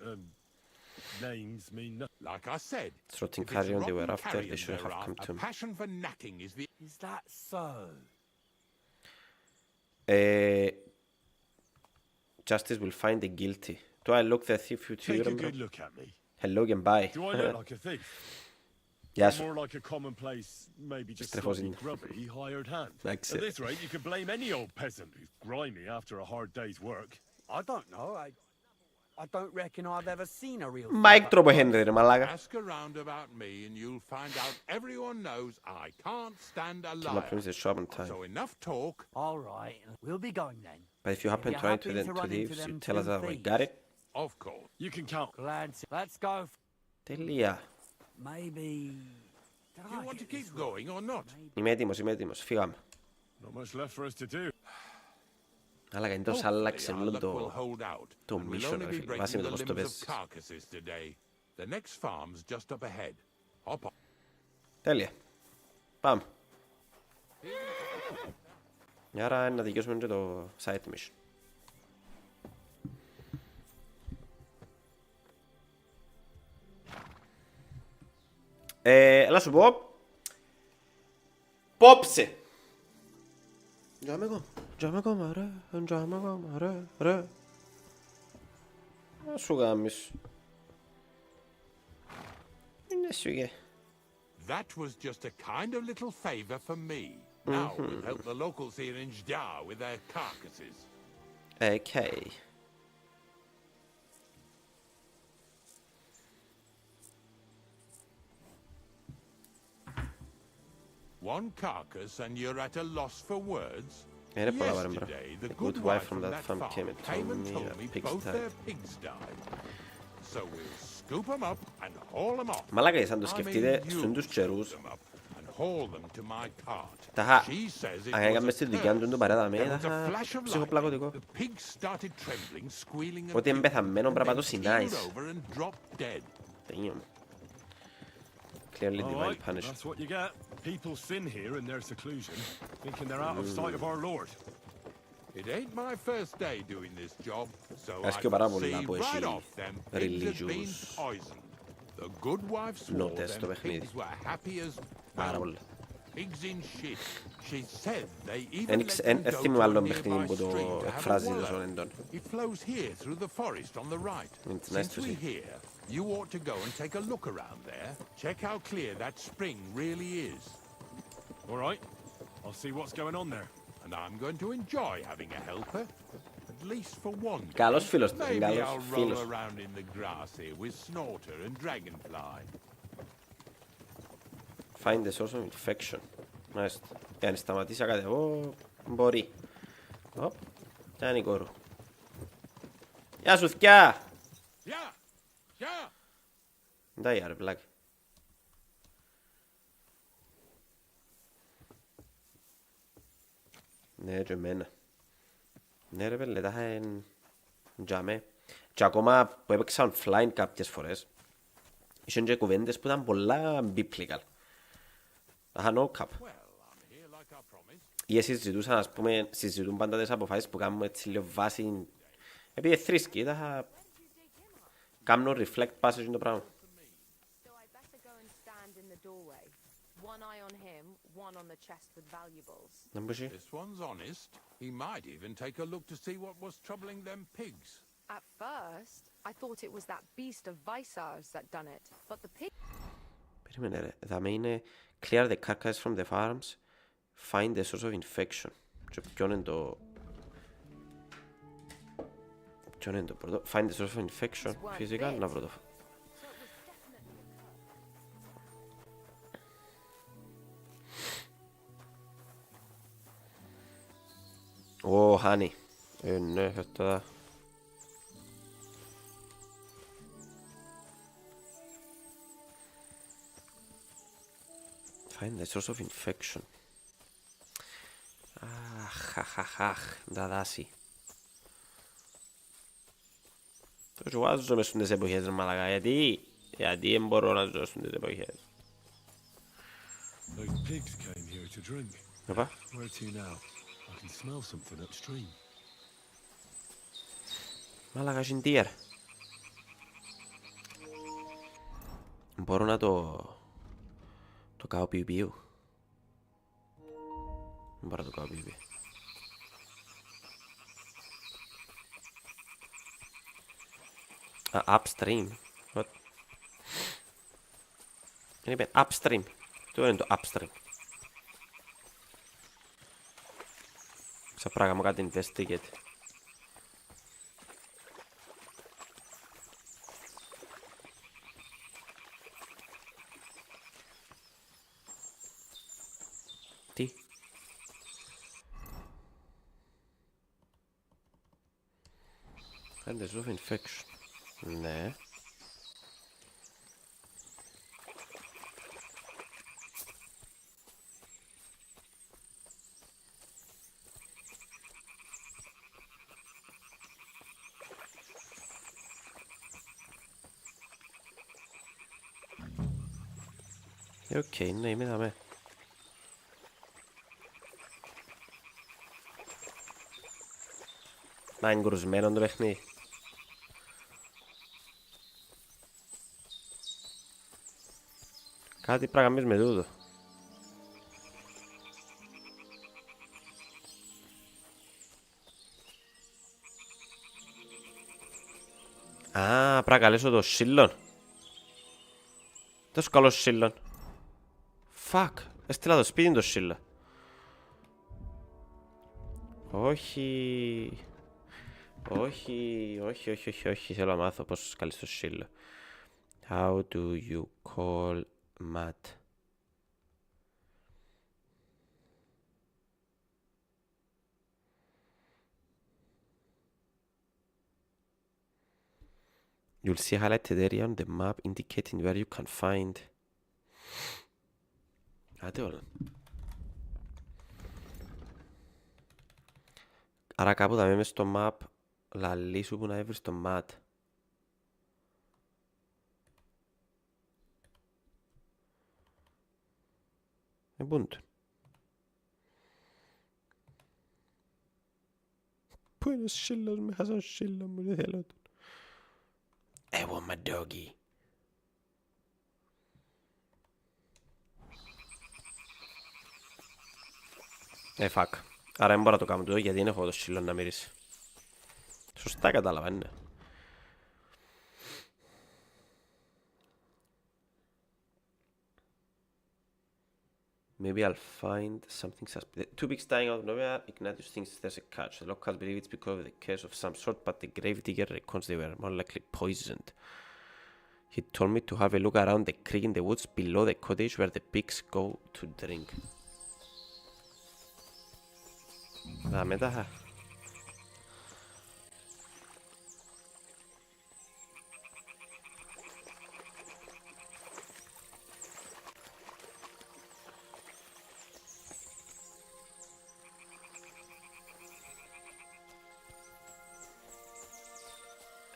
names mean nothing. Like I said, It's rotting if it's carrion they were rotten after, they carrion should have they're come after, to me. passion for knacking is the Is that so? Justice will find the guilty. Do I look the thief you to Take you a bro? good look at me. Hello and bye. Do I look like a thief? Γεια Or σου. more like a commonplace, maybe just Στρεφός slightly είναι. grubby hired hand? At Εντάξει. this rate, you could blame any old peasant who's grimy after a hard day's work. I don't know. I don't reckon I've ever seen a real. Mike τρόπο Henry ρε μαλάκα. ask around about me and you'll find out everyone knows I can't stand a Till my liar. prince is sharp and time. So enough talk. All right, we'll be going then. But if you happen you're to run happy into to the run into thieves, you them tell us two that we thieves. got it. Of course. You can count. Glad to. Let's go. Τέλεια. Maybe. Did You I want to get this keep right? going or not? Είμαι έτοιμος. Φύγαμε. Not much left for us to do. Αλλά κάνει τόσο Hopefully άλλαξε our λίγο luck will το... hold out. το and we'll mission, only ρε be φίλε. Βάσει breaking με the το πώς το limbs of παίζεις. carcasses today. The next farm's just up ahead. Hop on. Τέλεια. Πάμε. Άρα να δικαιώσουμε και το side mission. Έλα σου πω. Πόψε. Τζάμε ακόμα ρε. Να σου γάμεις. Είναι σου γε. That was just a kind of little favor for me. Now we'll help the locals here in Jdar with their carcasses. Okay. One carcass and you're at a loss for words? Είναι πολλά βαρέμπρα. Yesterday, The the good good wife wife from that farm came and came and told me told a me pig's both died. their pigs died. So we'll scoop them up and haul them off. Μαλάκα, σαν το I mean, σκεφτείτε, you στον τους scoop καιρούς, them up and haul them to my cart. τα She says it αν was έκαμε a στη δουλειά του curse. το παρέδαμε, There was θα a flash of light. ψυχοπλακωτικό. The pigs started trembling, squealing and Ότι είναι puking, πεθαμένο and πρέπει να then το συνάεις. keeled over and dropped dead. Damn. Clearly All divine right, punishment. that's what you get. People sin here in their seclusion, thinking they're out of sight of our Lord. It ain't my first day doing this job, so I Eskio can parabola see που right έχει off them pigs had been religious poisoned. The good wife swore νότες στο them παιχνίδι. pigs were happy as Πάρα well, πολλά. pigs in shit. She said they even let Εν them go θυμούμαι to a άλλο nearby παιχνίδι που το stream to have a εκφράζει τόσο wallow. έντον. It flows here through the forest on the right. It's nice Since to we're see. here, you ought to go and take a look around there. Check how clear that spring really is. All right, I'll see what's going on there. And I'm going to enjoy having a helper. At least for one day. Καλός φίλος του, Maybe καλός I'll roll φίλος. around in the grass here with Snorter and Dragonfly. Find the source of infection. Μάλιστα. Αν σταματήσει κάτι εγώ, μπορεί. Οπ, κάνει κόρου. Γεια σου θκιά! Yeah! Yeah! Ντάει άρε πλάκα. Ναι και εμένα. Ναι ρε πέλε, τα είχαν τζάμε. Και ακόμα που έπαιξα offline κάποιες φορές, είχαν και κουβέντες που ήταν πολλά biblical. Τα είχαν no cap. Ή συζητούσαν, ας πούμε, συζητούν πάντα τις αποφάσεις που κάνουν έτσι λίγο βάση. Επειδή θρήσκοι, τα είχα... Κάνουν reflect πάσες και το πράγμα. So I better go and stand in the doorway. One eye on him, one on the chest with valuables. Να μπούσει. This one's honest. He might even take a look to see what was troubling them pigs. At first, I thought it was that beast of Visar's that done it, but the pig... Περίμενε ρε, δάμε είναι clear the carcass from the farms, find the source of infection. Και ποιον είναι το... Ποιον είναι το πρώτο? Find the source of infection. Φυσικά να βρω το... Ω, honey. Ναι, αυτά... Find the source of infection. Αχ, τα δάση. Τώρα εγώ ζω μες στις εποχές ρε μαλακά, γιατί δεν μπορώ να ζω στις εποχές. Those pigs came here to drink. Οπα. Where to now? I can smell something upstream. Μαλακά συντήρ. Μπορώ να το κάνω πιου. Δεν μπορώ να το κάνω πιου. Upstream. What? Είναι upstream. Τι είναι το upstream? Σαν πράγμα μου κάτι investigate. Τι? Κάντε of infection. Ναι. Οκ, ναι, είμαι δαμέ. Να είναι κρουσμένο το παιχνίδι. Κάτι πράγμα με τούτο. Πρέπει να καλέσω το σύλλον. Τόσο καλό σύλλον. Fuck, έστειλα το σπίτι το σύλλον. Όχι, θέλω να μάθω πώς καλείς το σύλλον. How do you call Matt? You'll see a highlighted area on the map indicating where you can find. Άντε όλα. Άρα κάπου θα είμαι στο map λαλί σου που να έβρεις το Matt. Πού είναι το? Πού είναι ο σύλλος μου, χάσα ο σύλλος μου, δεν θέλω τον. I want my doggy. Fuck. Άρα δεν μπορώ να το κάνω τούτο γιατί δεν έχω το σύλλο να μυρίσει. Σωστά κατάλαβα, ναι. Maybe I'll find something suspicious. Two pigs dying out of nowhere. Ignatius thinks there's a catch. The locals believe it's because of the curse of some sort, but the gravedigger reckons they were more likely poisoned. He told me to have a look around the creek in the woods below the cottage where the pigs go to drink. Μετά.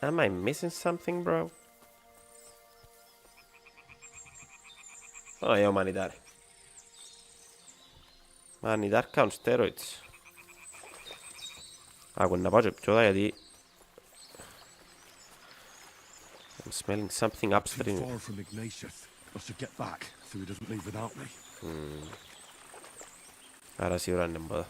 Am I missing something, bro? Oh, yo, Manidar. Manidar count steroids. Να πάω και πιο γιατί I'm smelling something upstream. Far from Ignatius. I should get back so he doesn't leave without me. Άρα σίγουρα είναι μπόδα.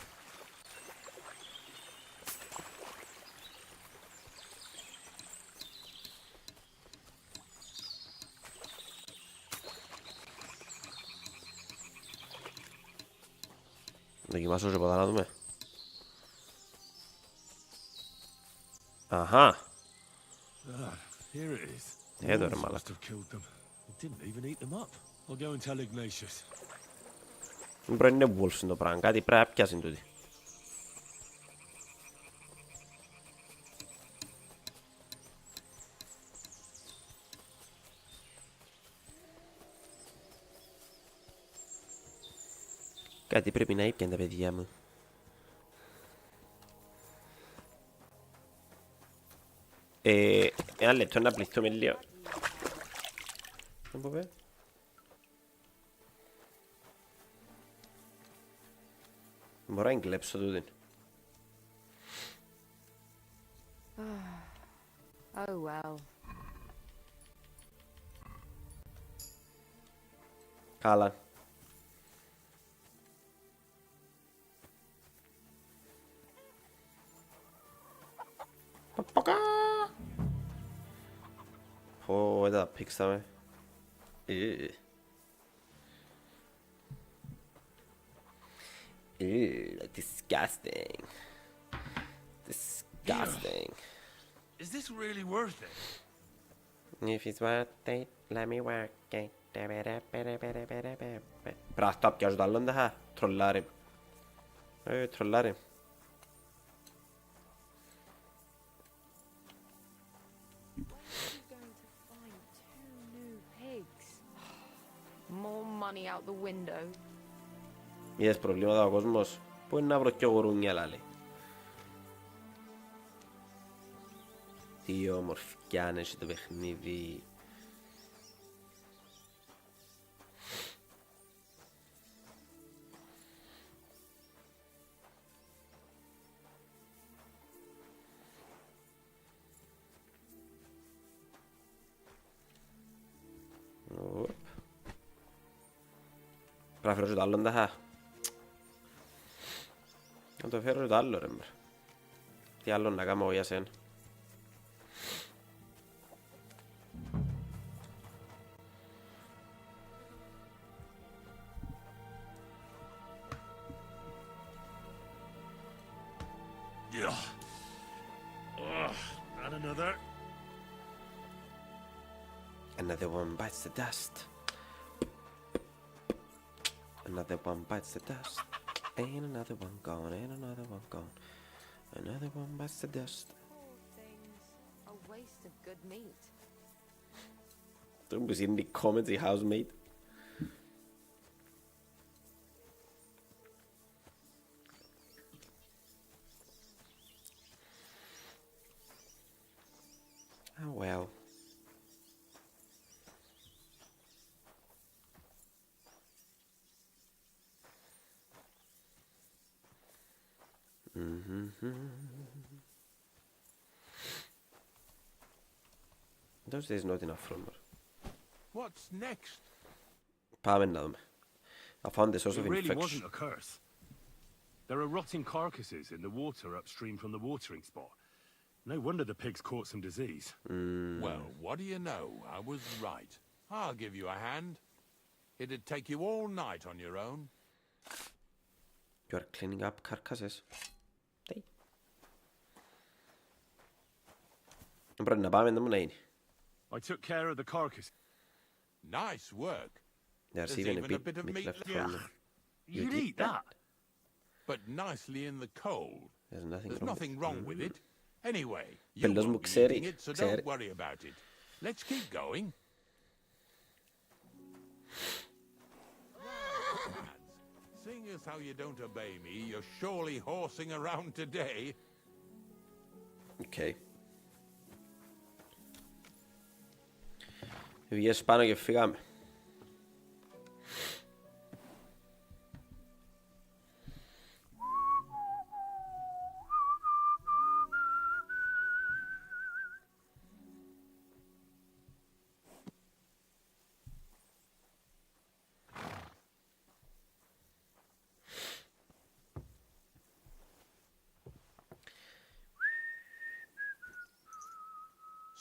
Δοκιμάσω και ποτά να δούμε. Αχα. Here it is. Εδώ ρε Wolves μαλάκα. must have killed them. They didn't even eat them up. I'll go and tell Ignatius. Δεν πρέπει να είναι wolves το πράγμα. Κάτι πρέπει να πιάσει τούτη. Κάτι πρέπει να ήπιαν τα παιδιά μου. Ένα λεπτό να πληθούμε λίγο. Να πούμε. Μπορώ να εγκλέψω τούτην. Oh well. Καλά. Πω, εδώ πήξαμε. Disgusting. Disgusting. Is this really worth it? If it's worth it, let me work it. Praat op, jag dallon det här. Trollare. Trollare. More money out the window. Είδες προβλήματα ο κόσμος. Πού είναι να βρω κι γουρούνια λάλη. Τι όμορφιά είναι το παιχνίδι. Πρέπει να φέρω και το άλλο εντάχα. Να το φέρω και το άλλο ρε μπρε. Τι άλλο να κάνω για σένα. And another. Another one bites the dust. Another one bites the dust. Ain't another one gone, ain't another one gone. Another one bites the dust. Poor things. A waste of good meat. Du bist in die Comments, die Housemate. Oh well. There's not enough from her. What's next? Πάμε να δούμε. I found the source It of really infection. wasn't a curse. There are rotting carcasses in the water upstream from the watering spot. No wonder the pigs caught some disease. Well, what do you know? I was right. I'll give you a hand. It'd take you all night on your own. You are cleaning up carcasses. Hey. Πρέπει να πάμε, δεν μου να είναι. I took care of the carcass. Nice work. There's There's even even a a bit of bit meat left left. from them. You'd eat that? But nicely in the cold. There's nothing There's wrong nothing with wrong with it. Anyway, you Πελός μου won't be ξέρει, eating it, so ξέρει. don't worry about it. Let's keep going. Lads, seeing as how you don't obey me, you're surely horsing around today. Okay. Βγες πάνω και φύγαμε.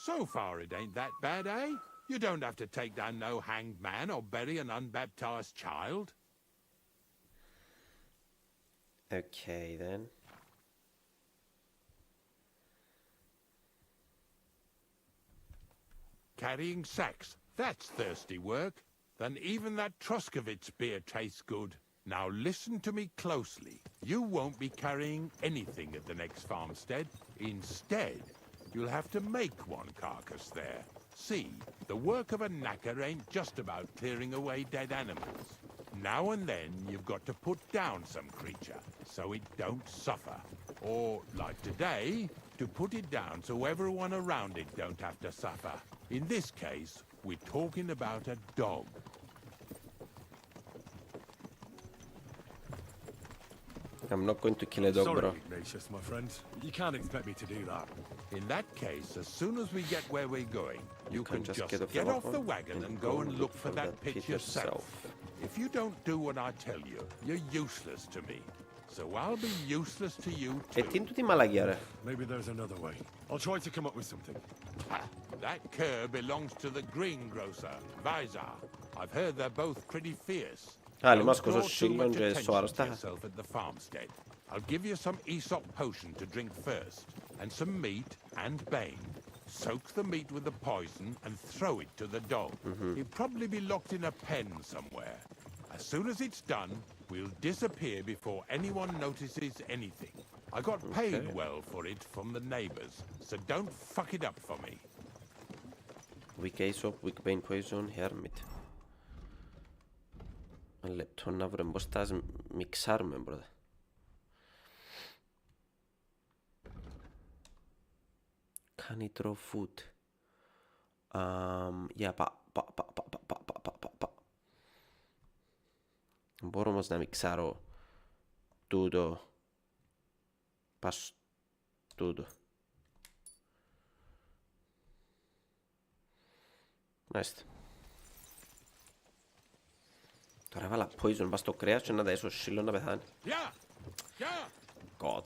So far, it ain't that bad, eh? You don't have to take down no hanged man or bury an unbaptized child. Okay, then. Carrying sacks, that's thirsty work. Then even that Truskovitz beer tastes good. Now listen to me closely. You won't be carrying anything at the next farmstead. Instead, you'll have to make one carcass there. See, the work of a knacker ain't just about clearing away dead animals. Now and then, you've got to put down some creature so it don't suffer. Or, like today, to put it down so everyone around it don't have to suffer. In this case, we're talking about a dog. I'm not going to kill a dog, Sorry, bro. Ignatius, my friend. You can't expect me to do that. In that case, as soon as we get where we're going, you can just get off the wagon and go and look for that pit yourself. If you don't do what I tell you, you're useless to me. So I'll be useless to you Τι too. είναι τούτη μαλακιά, ρε. Maybe there's another way. I'll try to come up with something. Ha! That cur belongs to the greengrocer, Vizar. I've heard they're both pretty fierce. Άλλη Don't μας draw κοσός too σύλλον much και attention to σοβαρωστά. yourself at the farmstead. I'll give you some Aesop potion to drink first, and some meat and bane. Soak the meat with the poison and throw it to the dog. He'll probably be locked in a pen somewhere. As soon as it's done, we'll disappear before anyone notices anything. I got paid well for it from the neighbors, so don't fuck it up for me. Weak Aesop, weak pain poison, hermit. Ένα λεπτό να βρω πώς τα μιξάρουμε, πρώτα. Can it throw food? Μπορώ όμως να μιξάρω τούτο. Πας τούτο. Μάλιστα. Τώρα έβαλα poison πας στο κρέας και να τα έσω σύλλο να πεθάνει. God.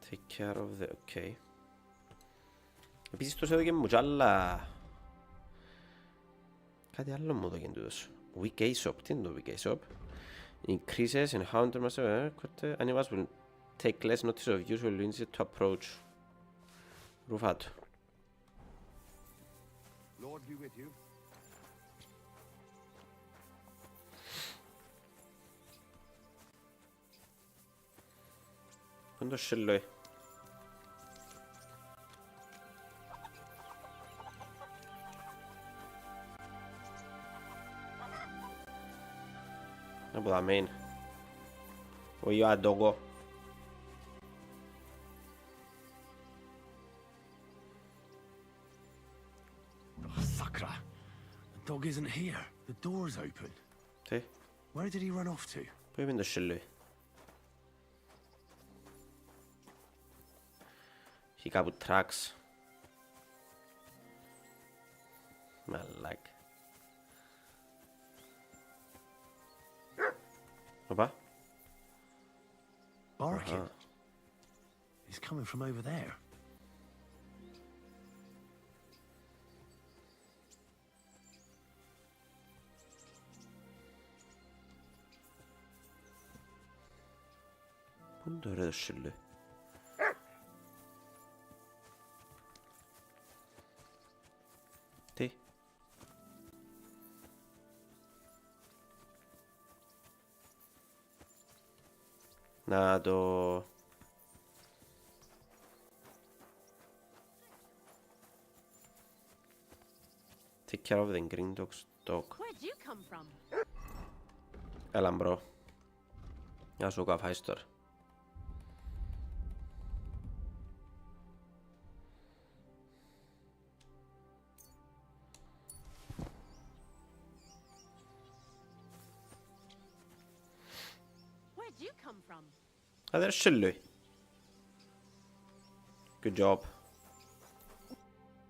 Take care of the... Okay. Επίσης τους έδωκε μου κι άλλα... Κάτι άλλο μου έδωκε τούτος. Weak Aesop. Τι είναι το Weak Aesop? Increases encounter master... Animals will take less notice of usual easy to approach. Ρουφάτο. Lord be with you. Πού είναι το σελόι? Από τα main. Ο Ιωαντόγκο. Sakra. The dog isn't here. The door's open. Τι? Where did he run off to? Πού είναι το σελόι? Έχει κάπου tracks. Μαλάκ. Οπα. Barking. He's coming from over there. Πού είναι το ωραίο σελόι? Τι? Να το... Take care of the green dog's dog. Where'd you come from? Έλα μπρο. Να σου καφάεις τώρα. Where'd you come from? There's Shilly. Good job.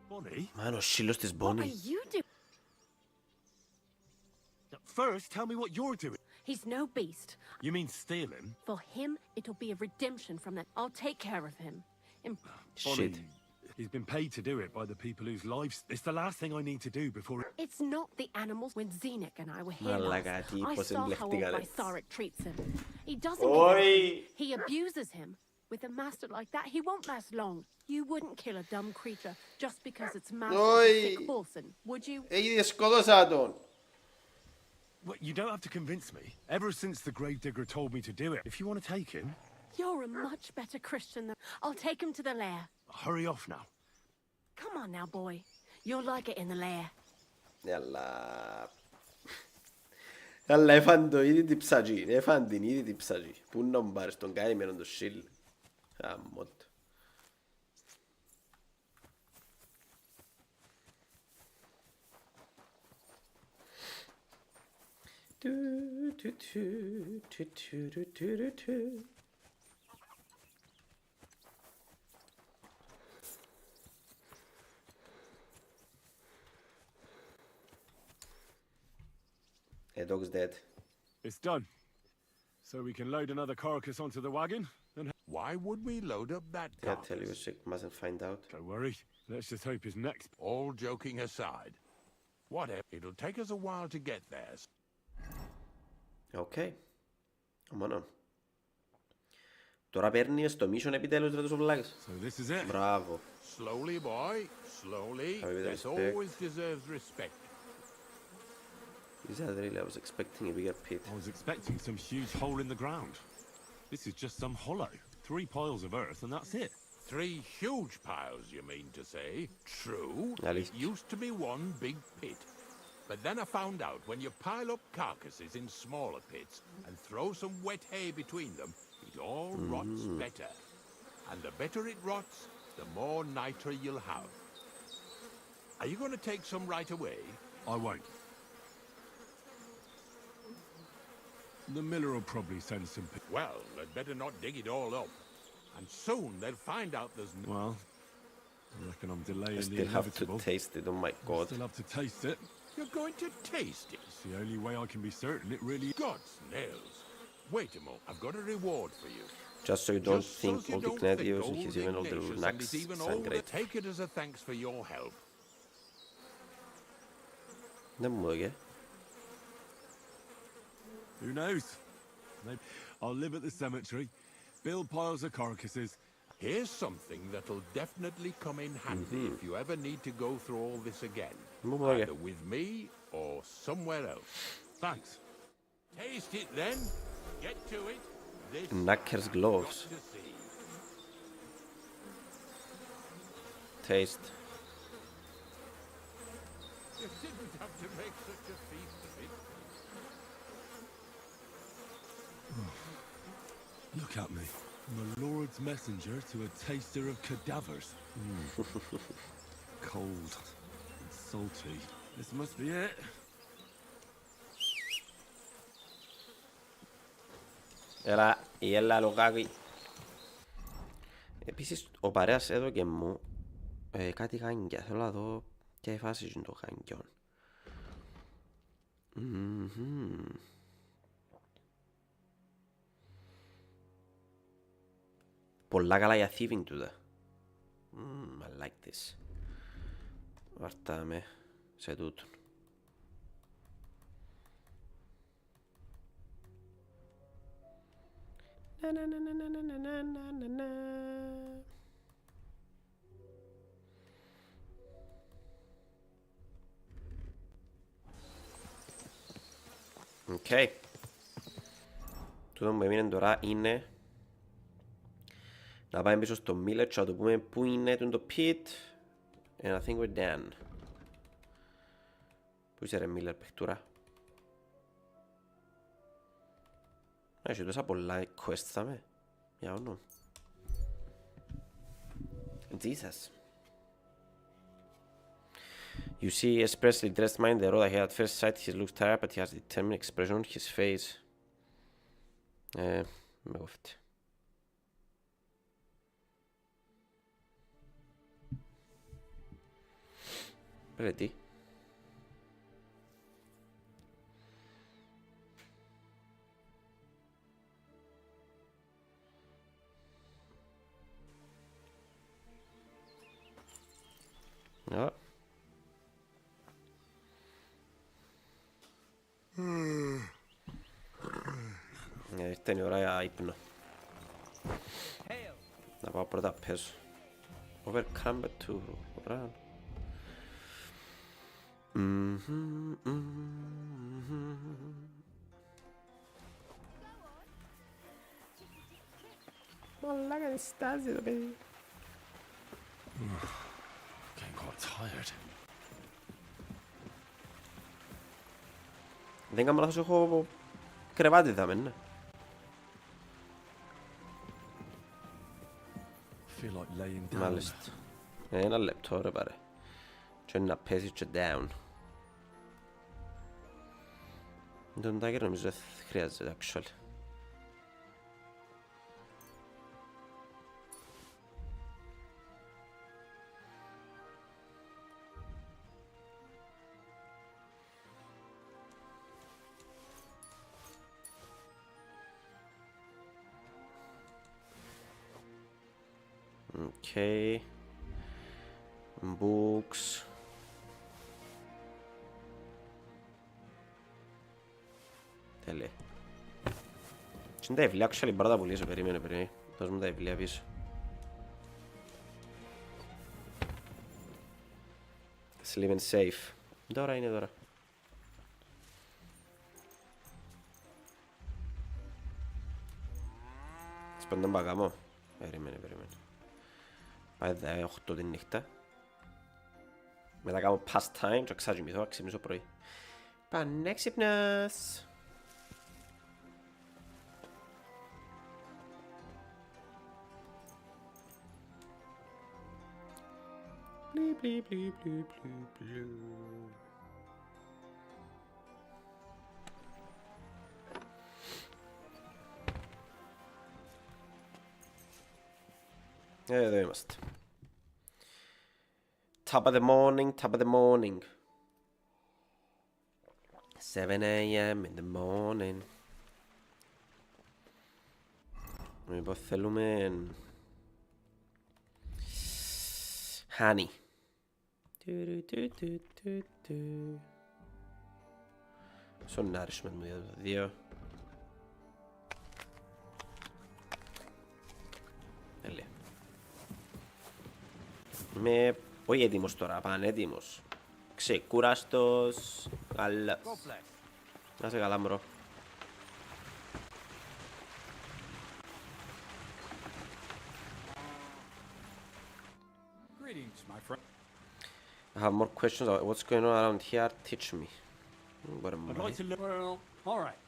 Bonnie? Man, ο σύλλος της What are Bonnie. you doing? First, tell me what you're doing. He's no beast. You mean steal him? For him, it'll be a redemption from that. I'll take care of him. Shit. He's been paid to do it by the people whose lives... It's the last thing I need to do before... It's not the animals. When Zenek and I were here Μαλάκα, last, τι I πως saw how old εμπλεχτήκατε. my Thoric treats him. He doesn't give Oi! him. He abuses him. With a master like that, he won't last long. You wouldn't kill a dumb creature just because its master is a sick person, would you? Ήδη σκότωσα τον. Well, you don't have to convince me. Ever since the gravedigger told me to do it, if you want to take him... You're a much better Christian than... I'll take him to the lair. Hurry off now. Come on now, boy. You'll like it in the lair. Yalla. Yalla, έφαν ήδη την ψαγή. Έφαν την ήδη την ψαγή. Πού να μπάρεις τον καημένον το σιλ. Αμότ. A dog's dead. It's done. So we can load another carcass onto the wagon and... Why would we load up that Yeah, carcass? Τελειωσει mustn't find out. Don't worry. Let's just hope his next... All joking aside, whatever. It'll take us a while to get there. Okay. Μόνο. Τώρα παίρνει στο mission επιτέλους ρε τους οβλάκες. So this is it. Μπράβο. Slowly, boy. Slowly. Have a bit of This respect. always deserves respect. Is that really? I was expecting a bigger pit. I was expecting some huge hole in the ground. This is just some hollow. 3 piles of earth and that's it. 3 huge piles, you mean to say? True. Alice. It used to be one big pit. But then I found out when you pile up carcasses in smaller pits and throw some wet hay between them, it all rots better. And the better it rots, the more niter you'll have. Are you going to take some right away? I won't. The miller will probably send some... Well, they'd better not dig it all up. And soon they'll find out there's no... Well, I reckon I'm delaying I the still have to inevitable. taste it. Oh my god. Still have to taste it. You're going to taste it. It's the only way I can be certain it really... God's nails. Wait a moment. I've got a reward for you. Just so you don't Just think so you all the don't think Ignatius and old his even older Ignatius and knacks his even sound older. great. Take it as a thanks for your help. Δεν μου δώκε. Who knows? Maybe I'll live at the cemetery, build piles of carcasses. Here's something that'll definitely come in handy if you ever need to go through all this again. Μου δώκε. Either with me or somewhere else. Thanks. Taste it then. Get to it. This Knackers gloves. to see. Taste. You didn't have to make such a feast of it. Look at me. I'm a Lord's messenger to a taster of cadavers. Cold and salty. This must be it. Έλα λογάκι. Επίσης ο παρέας έδωκε μου κάτι γάνγκια. Θέλω να δω ποια η φάση είναι το γάνγκιον. Πολλά καλά για thieving τούτα. I like this. Βαρτάμε σε τούτον. Οκ. Τούτο που έμεινε τώρα είναι να πάμε πίσω στο Miller και να το πούμε πού είναι το pit. And I think we're done. Πού είσαι ρε Miller παιχτούρα. Έχει τόσα πολλά quests θα με. Για όνο. Jesus. You see expressly dressed man in the road ahead. At first sight he looks tired but he has a determined expression on his face. Με κόφτει. Ready. Ja. Ήρθε η ώρα για ύπνο. Να πάω πρώτα πέσω. Overcome to run. Μαλάκα διστάζει το παιδί. Getting quite tired. Δεν κάνω λάθος, έχω κρεβάτι δάμε, ναι. Feel like laying down. Μάλιστα. Ένα λεπτό ρε πάρε. Και να πέσεις και down. Τον τάκερ νομίζω δεν χρειάζεται actually. Okay. Books. Τέλεια. Τι είναι τα βιβλία, actually μπορώ να τα πουλήσω, περίμενε. Δώσ' μου τα βιβλία πίσω. Sleep and safe. Τώρα είναι τώρα. Σπέντον μπαγαμό. Περίμενε. Πάει 18 την νύχτα. Μετά κάνω pastime και ξαγυμηθώ, ξυπνήσω πρωί. Πανέξυπνος. Εδώ είμαστε. Top of the morning. 7 a.m. in the morning. Λοιπόν, θέλουμε honey. Πόσο nourishment μου για το 2. Τέλεια. Είμαι όχι έτοιμος τώρα, πανέτοιμος. Ξεκούραστος, καλός. Να είσαι καλά, μπρο. I have more questions about what's going on around here. Teach me. I'd like to learn. Well, all right.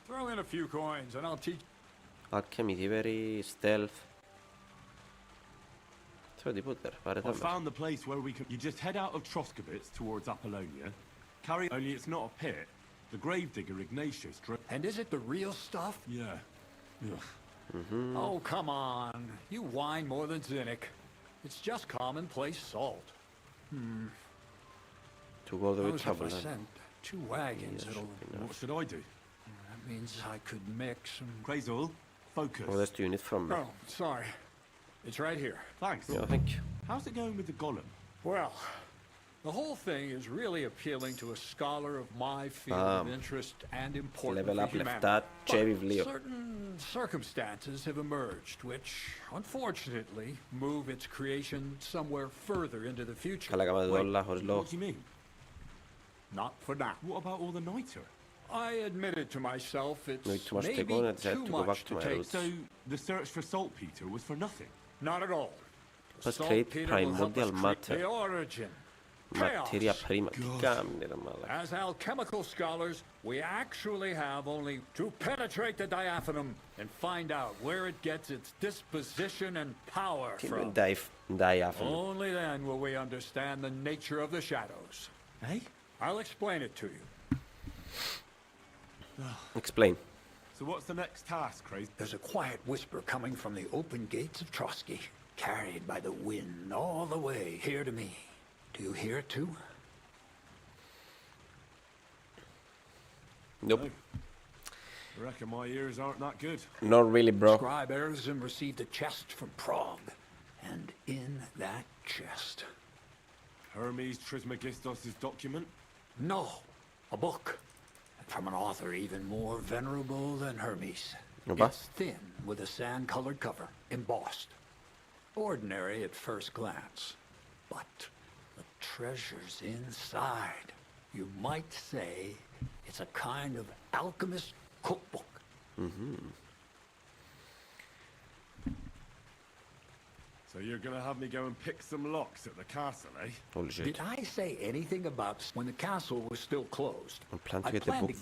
Throw in a few coins and I'll teach. Alchemy, thievery, stealth. I found the place where we can. You just head out of Troskowitz towards Apollonia. Carry. Only it's not a pit. The gravedigger Ignatius. And is it the real stuff? Yeah. Oh, come on. You whine more than Zinnik. It's just commonplace salt. To go the trouble. I sent 2 wagons. What should I do? That means I could mix and. Crazel, focus. What else do you need from me? Oh, sorry. It's right here. Thanks. Yeah, thank you. How's it going with the golem? Well, the whole thing is really appealing to a scholar of my field of interest and importance Level for up humanity. But certain circumstances have emerged which, unfortunately, move its creation somewhere further into the future. Καλά κάνατε όλα, χωρίς λόγο. What do you mean? Not for now. What about all the niter? I admitted to myself it's too much maybe too much to take. So the search for saltpeter was for nothing? Not at all. Let's create primordial matter. The origin. Materia prima. Τι κάνει ρε μάλακα. As alchemical scholars, we actually have only to penetrate the diaphanum and find out where it gets its disposition and power from. Diaphanum. Only then will we understand the nature of the shadows. Eh? I'll explain it to you. Explain. So what's the next task, Crazy? There's a quiet whisper coming from the open gates of Trotsky, carried by the wind all the way here to me. Do you hear it too? Nope. I reckon my ears aren't that good. Not really, bro. Scribe Erzim received a chest from Prague, and in that chest... Hermes Trismegistos' document? No, a book. From an author even more venerable than Hermes. It's thin, with a sand-colored cover, embossed. Ordinary at first glance, but the treasures inside. You might say it's a kind of alchemist cookbook. So you're gonna have me go and pick some locks at the castle, eh? Holy shit. Did I say anything about when the castle was still closed? I plan to get the book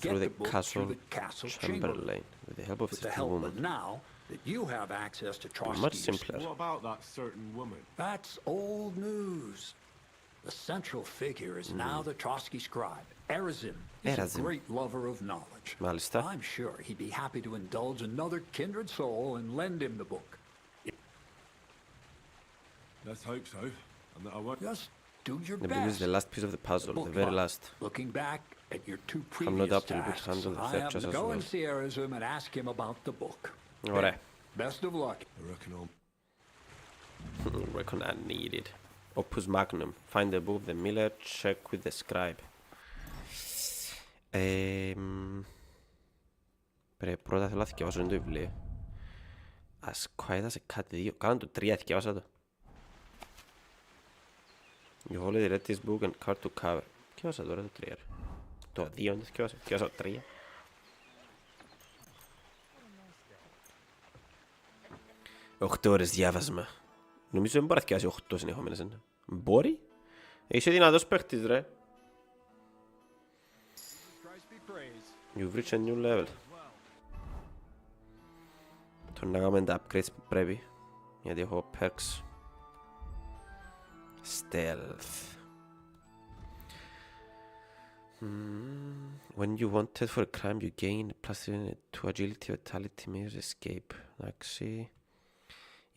through the castle chamberlain with the help of this woman. But now that you have access to Much Trotsky's, simpler. What about that certain woman? that's old news. The central figure is now the Trotsky scribe, Erazim. He's a Erazim. great lover of knowledge. Μάλιστα. I'm sure he'd be happy to indulge another kindred soul and lend him the book. Let's hope so. And that I won't. Just do your The book is best. the last piece of the puzzle, the very last. Looking back at your two not previous up to you, but tasks, handle the I third have just to as go well. and see Erazim and ask him about the book. Ωραία. Best of luck. I reckon I'll. Reckon I need it. Opus Magnum. Find the book of the miller, check with the scribe. Πρέπει πρώτα θέλω να θυκευάσω το βιβλίο. As quiet as a cat 2. Κάναν το 3, θυκευάσα το. You already read this book and card to cover. Θυκευάσα τώρα το 3. Το 2 δεν θυκευάσα. Θυκευάσα το 3. Οχτώ ώρες διάβασμα. Νομίζω δεν μπορεί να θυκευάσει 8 συνεχόμενες. Μπορεί. Είσαι δυνατός παίχτης ρε. You've reached a new level. Τώρα να κάνουμε τα upgrades που πρέπει. Γιατί έχω perks. Stealth. When you wanted for a crime you gain +3 to agility, vitality, measures, escape. Εντάξει.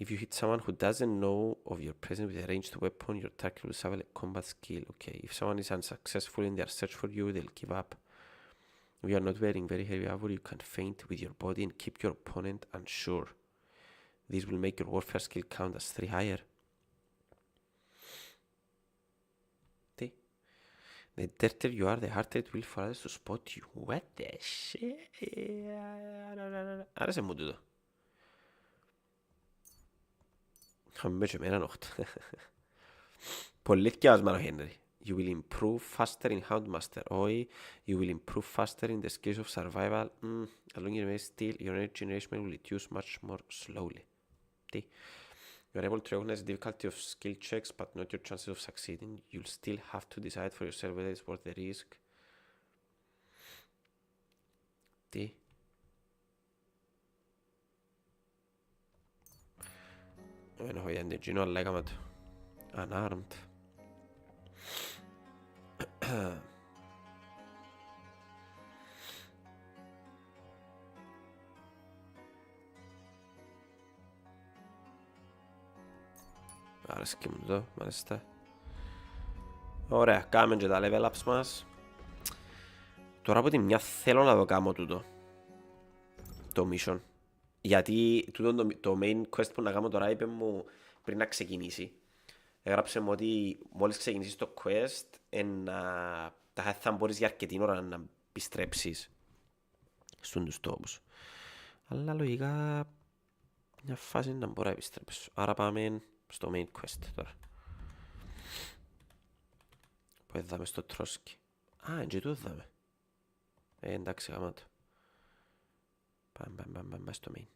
If you hit someone who doesn't know of your presence with a ranged weapon, your target will suffer a combat skill. Okay. If someone is unsuccessful in their search for you, they'll give up. If you are not wearing very heavy armor, you can feint with your body and keep your opponent unsure. This will make your warfare skill count as 3 higher. The dirtier you are, the harder it will for others to spot you. What the shit? Άρεσε μου τούτο. Χαμέ και εμένα νόχτα. Πολύ θκιάσμανο, Χένρι. You will improve faster in Houndmaster. Oi, you will improve faster in the skills of survival. As long as you remain still, your energy generation will reduce much more slowly. You are able to recognize the difficulty of skill checks, but not your chances of succeeding. You'll still have to decide for yourself whether it's worth the risk. Δεν έχω ιδέα, Gino, αλλά έκαμε το. Unarmed. Άρεσκε μου το, μάλιστα. Ωραία, κάμε και τα level ups μας. Τώρα από τη μια θέλω να το κάνω τούτο. Το mission. Γιατί το main quest που να κάνω τώρα είπε μου πριν να ξεκινήσει. Έγραψε μου ότι μόλις ξεκινήσεις το quest θα μπορείς για αρκετή ώρα να επιστρέψεις στους τόπους. Αλλά λογικά μια φάση να μπορώ να επιστρέψω. Άρα πάμε στο main quest τώρα. Που έδαμε στο Τρόσκι. Α, και το έδαμε. Εντάξει, γαμάτο. Πάμε στο main.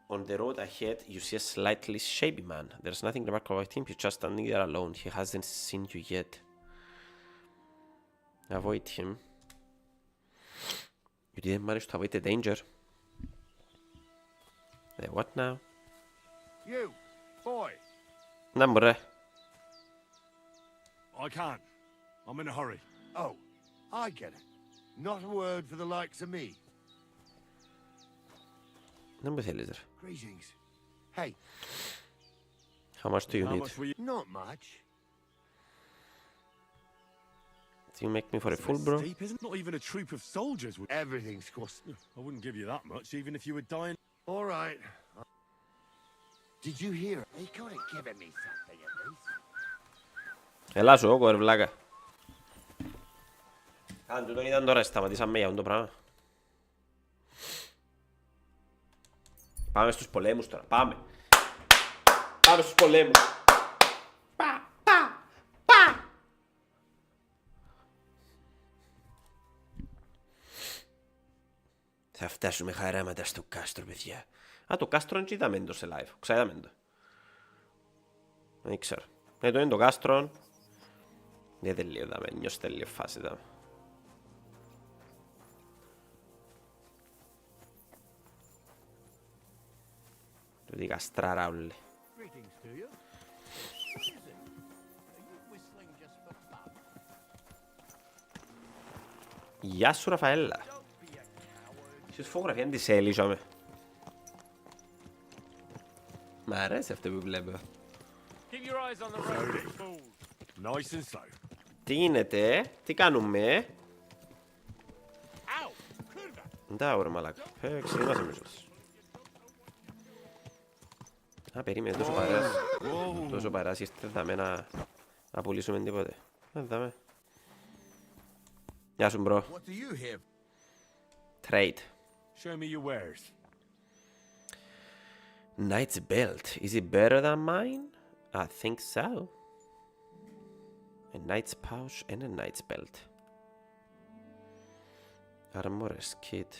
On the road ahead, you see a slightly shabby man. There's nothing remarkable about him, he's just standing there alone. He hasn't seen you yet. Avoid him. You didn't manage to avoid the danger. What now? You, boy. Number. I can't. I'm in a hurry. Oh, I get it. Not a word for the likes of me. Number θέλεις. Greetings. Hey. How much do you need? Not much. Do you make me for a fool, bro? Steep, isn't not even a troop of soldiers. Everything's cost. I wouldn't give you that much, even if you were dying. All right. Did you hear? He could have given me something at least. Έλα σου, όκο, ρε βλάκα. Αν τούτον ήταν τώρα, σταματήσαμε για αυτό το πράγμα. Πάμε στους πολέμους τώρα, πάμε. Πάμε στους πολέμους. Πα. Θα φτάσουμε χαράματα στο κάστρο, παιδιά. Α, το κάστρο δεν είδαμε το σε live. Ξαείδαμε το. Δεν ξέρω. Ναι, το είναι το κάστρο. Δεν τελείωδαμε, νιώστε λίγο φάση δάμε. Το δει καστράρα όλοι. Γεια σου Ραφαέλα. Ίσως φωτογραφία της έλυσαμε. Μ' αρέσει αυτό που βλέπω. Τι γίνεται, τι κάνουμε. Ντά ωραία μαλάκα. Ξεκινάς εμείς. Α, περίμενε, τόσο παράς. Τόσο παράς, ήρθε δάμε να πουλήσουμε τίποτε. Δάμε. Γεια σου μπρο. Trade. Show me your wares. Knight's belt. Is it better than mine? I think so. A knight's pouch and a knight's belt. Armorer's kit.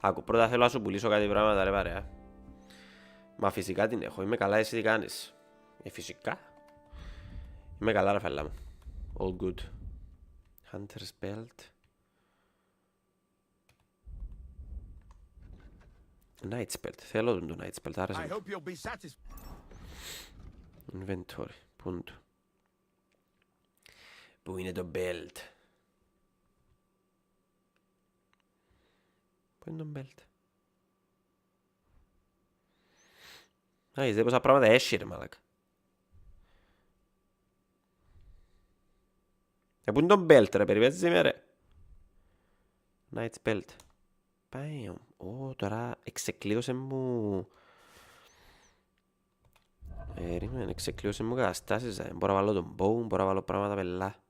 Άκου, πρώτα θέλω να σου πουλήσω κάτι πράγματα ρε παρέα. Μα φυσικά την έχω. Είμαι καλά, εσύ τι κάνεις. Φυσικά. Είμαι καλά ρε φέλα μου. All good. Hunter's belt. Knight's belt. Θέλω το Knight's belt. Άρεσε μου. Inventory. Πού είναι το. Πού είναι το belt. Πού είναι το belt. Α, είδε πόσα πράγματα έχει ρε μαλάκα. Πού είναι το belt ρε, περιπέτεις με ρε. Knight's belt. Bam. Ω, τώρα εξεκλείδωσε μου. Περίμενε, εξεκλείδωσε μου καταστάσεις. Μπορώ να βάλω τον bow, μπορώ να βάλω πράγματα πελά.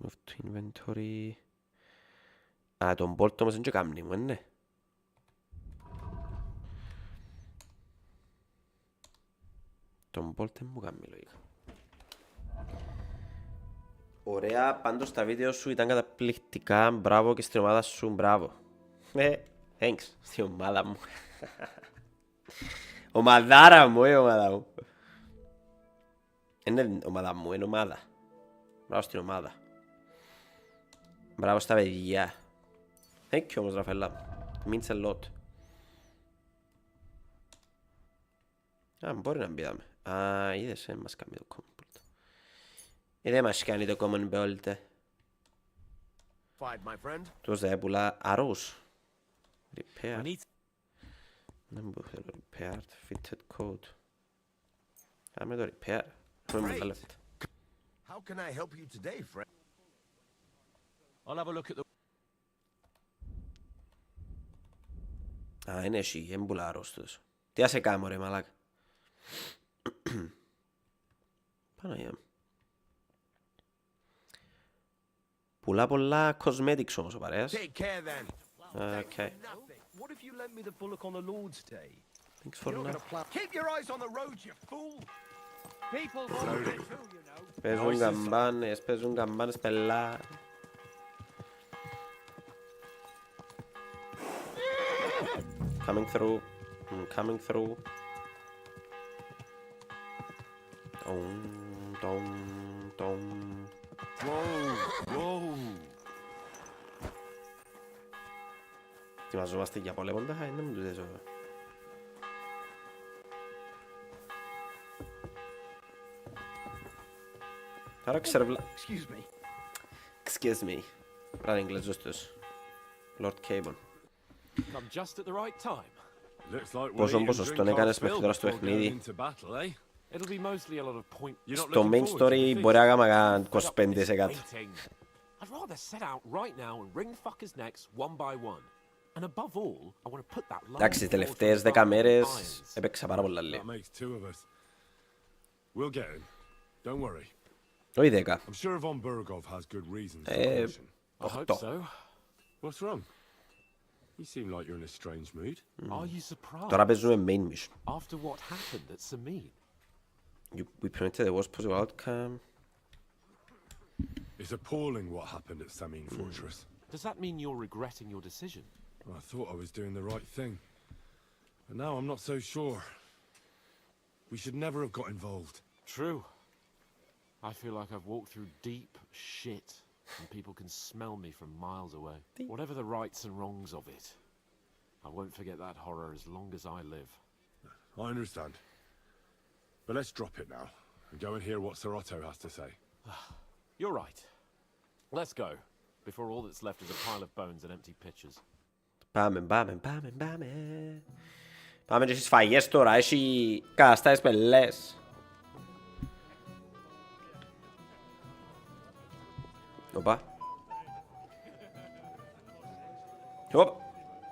Move to inventory. Α, τον bolt όμως είναι και κάμνη μου, ναι. Τον bolt δεν μου κάνει λογικά. Ωραία, πάντως τα βίντεο σου ήταν καταπληκτικά. Μπράβο και στην ομάδα σου, μπράβο. Thanks, στην ομάδα μου. Ομαδάρα μου, ομάδα μου. Είναι ομάδα μου, είναι ομάδα. Μπράβο στην ομάδα. Μπράβο στα παιδιά. Thank you όμως Ραφαέλα. Means a lot. Α, μπορεί να μπήκαμε. Α, είδες, μας κάνει το common bolt. Δεν μας κάνει το common bolt. Τους δεν πουλά αρούς. Repair. Δεν μου θέλω repaired. Fitted code. Α, με το repair. Έχουμε πολλά λεφτά. How can I help you today, friend? I'll have a look at the... Α, είναι εσύ, είναι πολλά αρρώστος. Τι ας σε κάνω ρε μαλάκα. Παναγιά μου. Πουλά πολλά cosmetics όμως ο παρέας. Okay. What if you lent me the bullock on the Lord's Day? Thanks for now. Keep your eyes on the road, you fool! People Παίζουν καμπάνες πελά. Coming through. Coming through. Dom. Whoa. Ετοιμαζόμαστε για πολέμοντα, δεν μου το δες εδώ. Τώρα ξερβλά... Excuse me. Running Glazustus. Lord Cabon. Πόσο ποσοστόν έκανες μέχρι τώρα στο παιχνίδι. Στο main story μπορεί να κάνουμε 25%. Εντάξει, τις τελευταίες 10 μέρες έπαιξα πάρα πολλά λίγο. Όχι 10. 8. What's wrong? You seem like you're in a strange mood. Are you surprised? Τώρα παίζουμε main mission. After what happened at Samin? We prevented the worst possible outcome. It's appalling what happened at Samin Fortress. Does that mean you're regretting your decision? Well, I thought I was doing the right thing. But now I'm not so sure. We should never have got involved. True. I feel like I've walked through deep shit, and people can smell me from miles away. Whatever the rights and wrongs of it, I won't forget that horror as long as I live. I understand. But let's drop it now, and go and hear what Sir Otto has to say. You're right. Let's go, before all that's left is a pile of bones and empty pitchers. Πάμε. Πάμε και στις φαγές τώρα, έχει καταστάσεις πελές. Οπα. Οπα.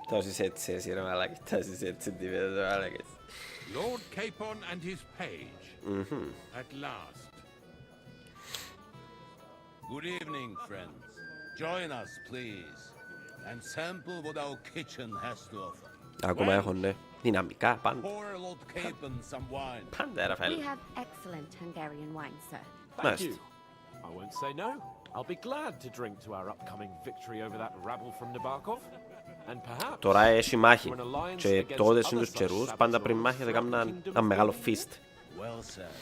Τόσες έτσι εσύ ρε μαλάκι, τόσες έτσι τύπες ρε μαλάκες. Lord Capon and his page. At last. Good evening, friends. Join us, please, and sample what our kitchen has to offer. Ακόμα έχουν δυναμικά πάντα. Pour Lord Capon some wine. Πάντα ρε We φέλ. have excellent Hungarian wine, sir. Thank you. I won't say no. I'll be glad to drink to our upcoming victory over that rabble from Nabarkov. And perhaps Τώρα έχει μάχη. for an alliance Και against τότε other είναι τους such καιρούς, savage πάντα πριν lords μάχη θα κάνουν throughout the ένα kingdom. μεγάλο feast. Well said.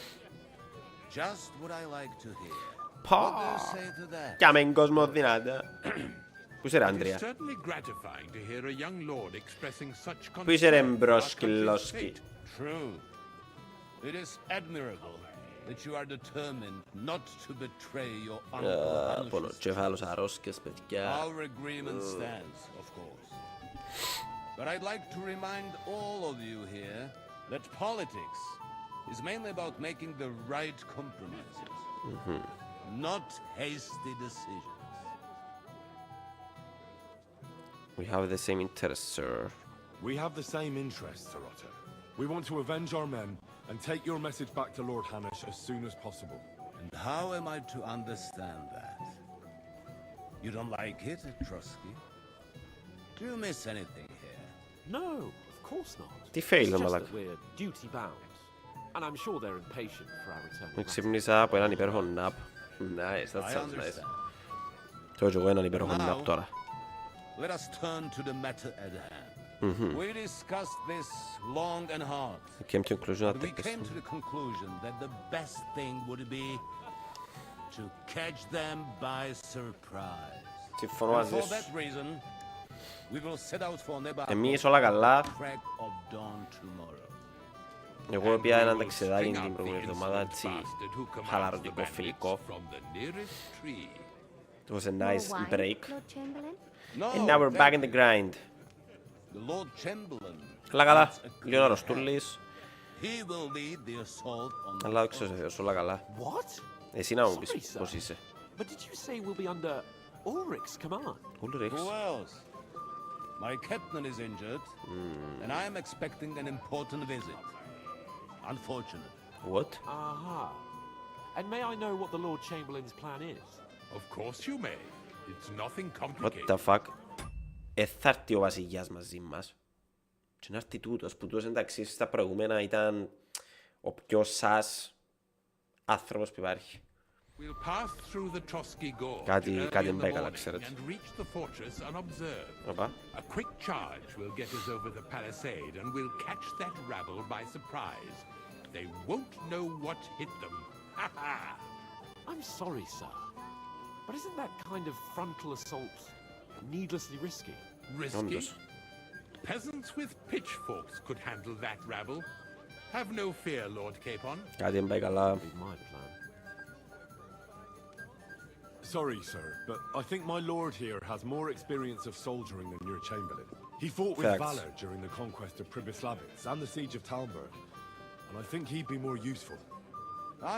Just what I like to hear. Πω. What do you say to that? Κι άμεν κόσμο δυνατά. Πού είσαι ρε It is Άντρια. certainly gratifying to hear a young lord expressing such Πού είσαι ρε concern for our country's μπροσκυλόσκι. fate. True. It is admirable that you are determined not to betray your uncle. Πονοκεφάλος αρρώσκες παιδιά. Our agreement stands, of course. But I'd like to remind all of you here that politics is mainly about making the right compromises, not hasty decisions. We have the same interest, sir. We have the same interests, Sir Otto. We want to avenge our men and take your message back to Lord Hanish as soon as possible. And how am I to understand that? You don't like it, Trotsky? Do you miss anything here? No, of course not. Τι fail, It's just μαλάκα. that we're duty bound. And I'm sure they're impatient for our return. Με ξύπνησα από έναν υπέροχο nap. Nice, that I sounds nice. understand. Τώρα και εγώ έναν υπέροχο Now, nap τώρα. Let us turn to the matter at hand. We discussed this long and hard. Came to conclusion But we that came to the conclusion that the best thing would be to catch them by surprise. συμφωνώ And μαζί for σου. that reason, we will set out for Nebarkov Εμείς όλα καλά. crack of dawn tomorrow. Εγώ πια έναν We will ταξιδάκι string την out προηγούμενη the εβδομάδα, insolent έτσι, bastard who commands the χαλαρωτικό, bandits φιλικό. from the nearest tree. It was a nice More wine, break. Lord Chamberlain? No, And now we're back in thank the you. grind. The Lord Chamberlain. Καλά καλά. needs a clear Λίγο hand. αρρωστούλης. He will lead the assault on the Αλλά όχι σε Θεός, όλα καλά. What? Εσύ να μου Sorry, πεις sir. πώς είσαι. But did you say we'll be under Ulrich's command? Ulrich. Who else? My captain is injured, and I am expecting an important visit. Unfortunate. What? Aha. And may I know what the Lord Chamberlain's plan is? Of course you may. It's nothing What complicated. the fuck. Θα έρθει ο βασιλιάς μαζί μας. Και να έρθει τούτος, που τούτος εντάξει στα προηγούμενα ήταν ο πιο σας άνθρωπος που υπάρχει. We'll pass through the Trotsky Gorge Κάτι early δεν in the πάει καλά, morning ξέρετε. and reach the fortress unobserved. Οπα. A quick charge will get us over the palisade and we'll catch that rabble by surprise. They won't know what hit them. Ha ha! I'm sorry, sir. But isn't that kind of frontal assault needlessly risky? Risky? Όντως. Peasants with pitchforks could handle that rabble. Have no fear, Lord Capon. Κάτι δεν πάει καλά. Be my plan. Sorry, sir, but I think my lord here has more experience of soldiering than your chamberlain. He fought with Facts. valor during the conquest of Pribyslavitz and the siege of Talmberg, and I think he'd be more useful.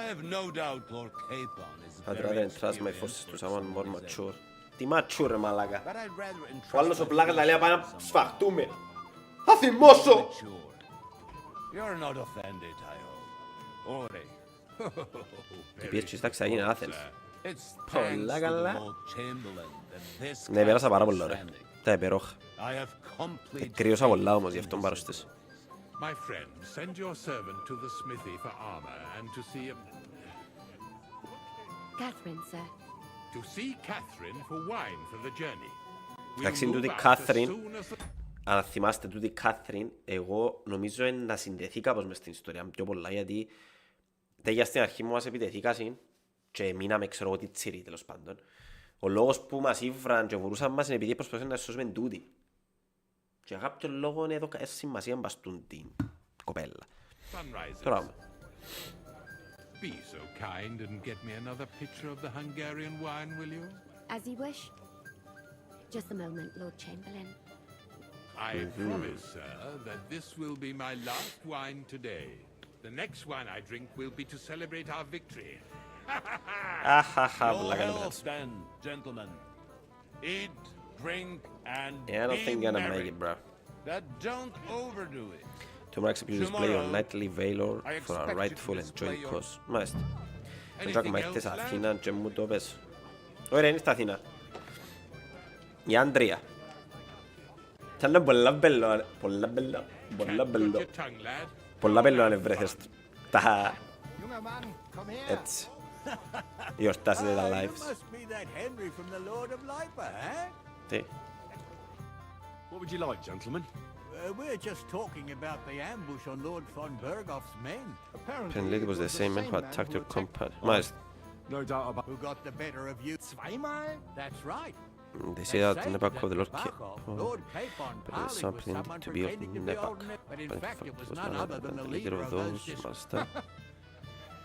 I have no doubt Lord Capon is I'd very rather entrust my experienced forces to for someone more someone mature. Τι mature ρε μαλάκα. But I'd rather entrust Ο άλλος ο my πλάκας τα λέει forces πάμε to να someone σφαχτούμε. Θα θυμώσω. mature. You're not offended, I hope. Ore. Και πιέτσι στα ξαγίνει Athens. It's Πολλά thanks to the καλά. Lord Chamberlain that this Ναι, πέρασα πάρα castle πολύ is ωραία. standing. Τα υπερόχα. I have complete Κρύωσα πολλά όμως, faith γι' in αυτόν his παροστές. My friend, send your servant to the smithy for armor and to see a... Catherine, sir. To see Catherine for wine for the journey. Εντάξει, τούτη Κάθριν, αν θυμάστε τούτη Κάθριν, εγώ νομίζω να συνδεθεί κάπως μες στην ιστορία πιο πολλά, γιατί τέτοια στην αρχή μου μας επιτεθήκασαν και μείναμε, ξέρω εγώ, τι τσίρι τέλος πάντων. Ο λόγος που μας ήβραν και βουρούσαν μας είναι επειδή προσπαθούν να σώσουμε τούτη. Και για κάποιον λόγο είναι εδώ σημασία να μπαστούν την κοπέλα. Τώρα. Be so kind and get me another pitcher of the Hungarian wine, will you? As you wish. Just a moment, Lord Chamberlain. I promise, sir, that this will be my last wine today. The next wine I drink will be to celebrate our victory. Your health, then, gentlemen. Eat, drink, and I don't think I'm gonna make it, bro. But don't overdo it. Tomorrow executions play on nightly Valor for a rightful and joint cause. Μάλιστα. Δεν ξέρω αν ήρθες Αθήνα και μου το πες. Ωραία, είναι στα Αθήνα. Η Άντρια. Θα είναι πολλά μπέλο, πολλά μπέλο, πολλά μπέλο. Πολλά μπέλο αν βρέθες τα... έτσι. Γιορτάσετε τα lives. Τι. What would you like, gentlemen? We're just talking about the ambush on Lord von Bergoff's men. Apparently it was the same man who attacked your company. Μάλιστα. No doubt about Who got the better of you? Zweimal? That's right. They say that in the back of the Lord but it is something to be of Nebak. But in fact it was none other than the leader of those, Master.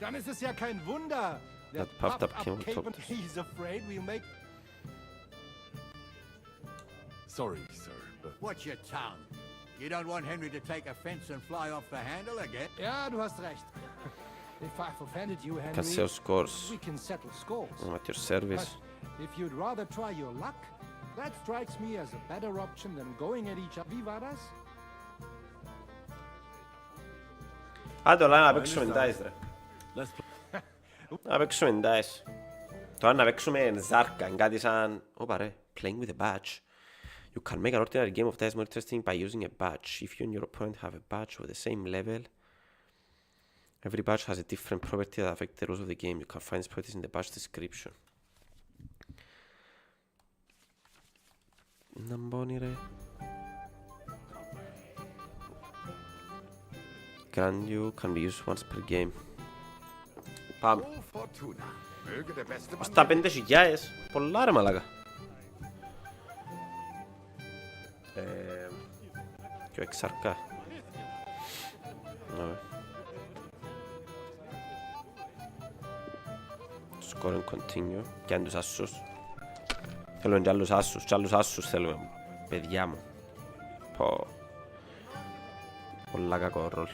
Dann ist es ja kein Wunder. That puffed up king on top. He's afraid we'll make... Sorry, sir, but... Watch your tongue. You don't want Henry to take offense and fly off the handle again? Ja, du hast recht. If I've offended you, Henry, Can sell scores. we can settle scores. I'm at your service. But if you'd rather try your luck, that strikes me as a better option than going at each other. Wie war das? Άντε όλα να παίξουμε dice, ρε. Να παίξουμε dice. Τώρα να παίξουμε ζάρκα, κάτι σαν... Ωπα ρε, playing with a badge. You can make an ordinary game of dice more interesting by using a badge. If you and your opponent have a badge with the same level, every badge has a different property that affects the rules of the game. You can find these properties in the badge description. Να μπώνει ρε. Grand you can be used once per game. Πάμε. Στα 5.000. Πολλά ρε μαλάκα. Και ο εξαρκά. Score and continue. Και αν τους άσους. Θέλουμε και άλλους άσους. Και άλλους άσους θέλουμε. Παιδιά μου. Πω. Πολλά κακό ρόλ.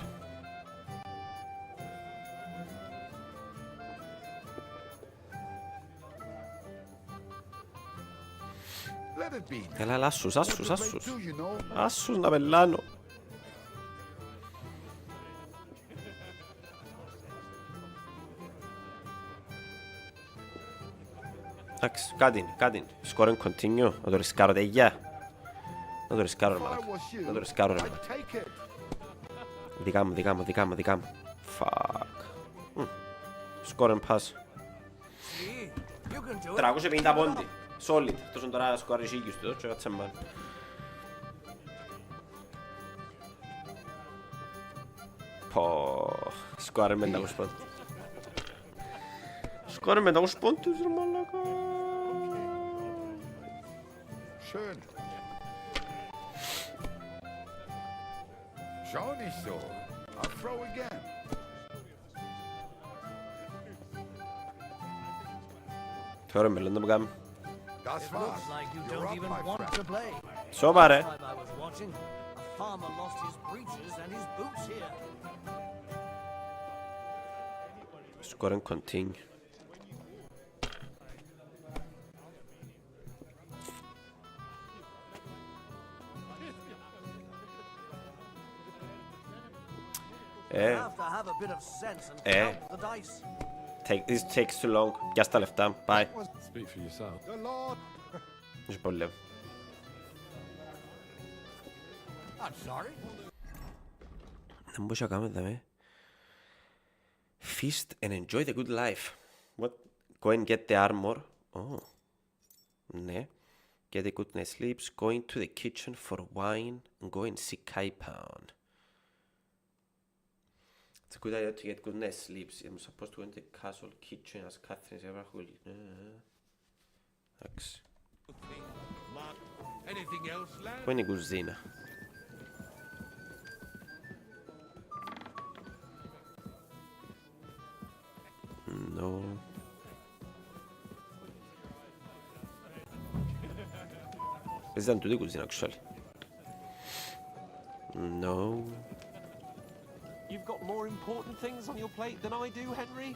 Έλα, άσους, άσους, άσους. Άσους να πελάνω. Εντάξει, κάτι είναι, κάτι είναι. Score and continue. Να το ρισκάρω τέγια. Να το ρισκάρω ρε μαλάκα. Να το ρισκάρω ρε μαλάκα. Δικά μου, δικά μου, δικά μου, δικά μου. Fuck. Score and pass. 350 πόντι. Solid. Τόσο τώρα σκοράρει σίγιους του, και κάτσε μπαν. Πω. Σκοράρει με 500 πόντους. Σκοράρει με 500 πόντους ρε μαλάκα. Schön. Schau nicht so. I'll throw again. Τώρα με λένε να μου κάνουμε. Das war's. You're up, my friend. Σώπα ρε. Score and continue. This takes too long. Γεια στα λεφτά. Bye. Speak for yourself. Έχει πολύ. Δεν μπορούσα να κάνουμε δάμε. Feast and enjoy the good life. What? Go and get the armor. Oh. Ναι. Get a good night's sleep, go into the kitchen for wine, and go and see Kaipan. It's a good idea to get good night's sleep. I'm supposed to go into the castle kitchen as Catherine's ever will. Εντάξει. Πού είναι η κουζίνα? No. Is that too good actually? No. You've got more important things on your plate than I do, Henry.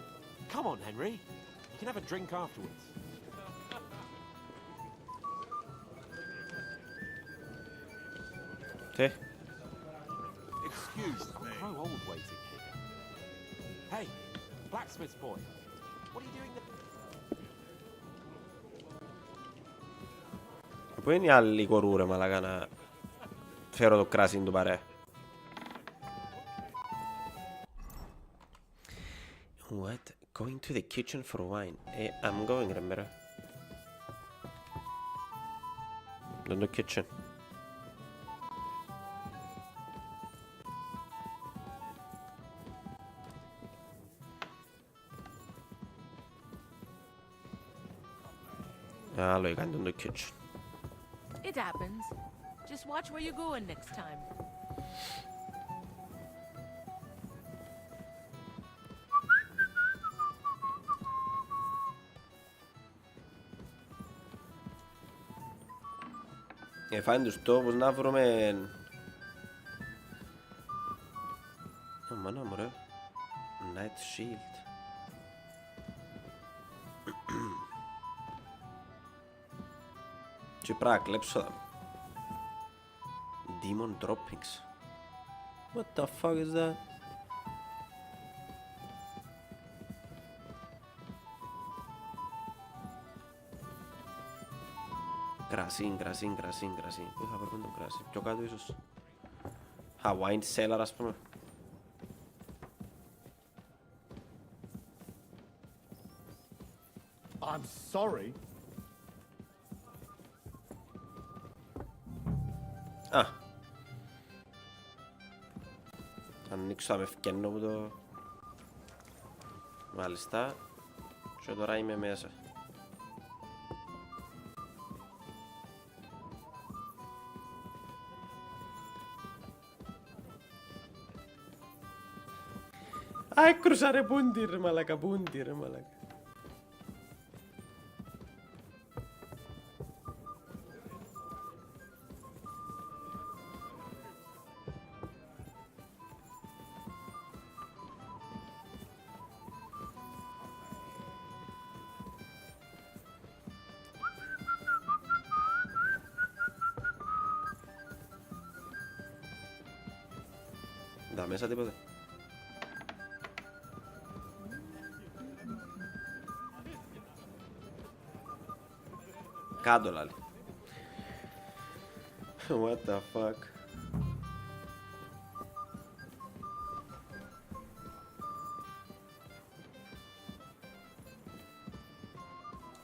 Come on, Henry. You can have a drink afterwards. Okay. Excuse me. I'm so old waiting here. Hey, blacksmith's boy. What are you doing there? Πού είναι οι άλλοι κορού ρε μαλάκα να φέρω το κράσι του παρέ. What? Going to the kitchen for wine. I'm going, remember? In the kitchen. Άλλο έκανε in the kitchen. It happens. Just watch where you're going next time. Φάνε τους τόπους να βρούμε... Μάνα μου ρε. Night Shield. Τι πράγμα κλέψω τα. Demon Droppings. What the fuck is that? Κρασί. Πού θα βρούμε το κρασί? Πιο κάτω ίσως. Wine cellar ας πούμε. I'm sorry. Ανοίξω τα με ευκαινώ που το... Μάλιστα. Και τώρα είμαι μέσα. Άκρουσα ρε πούντι ρε μαλακα, πούντι ρε μαλακα. Δα μέσα τίποτε. Κάτω λάλη. What the fuck.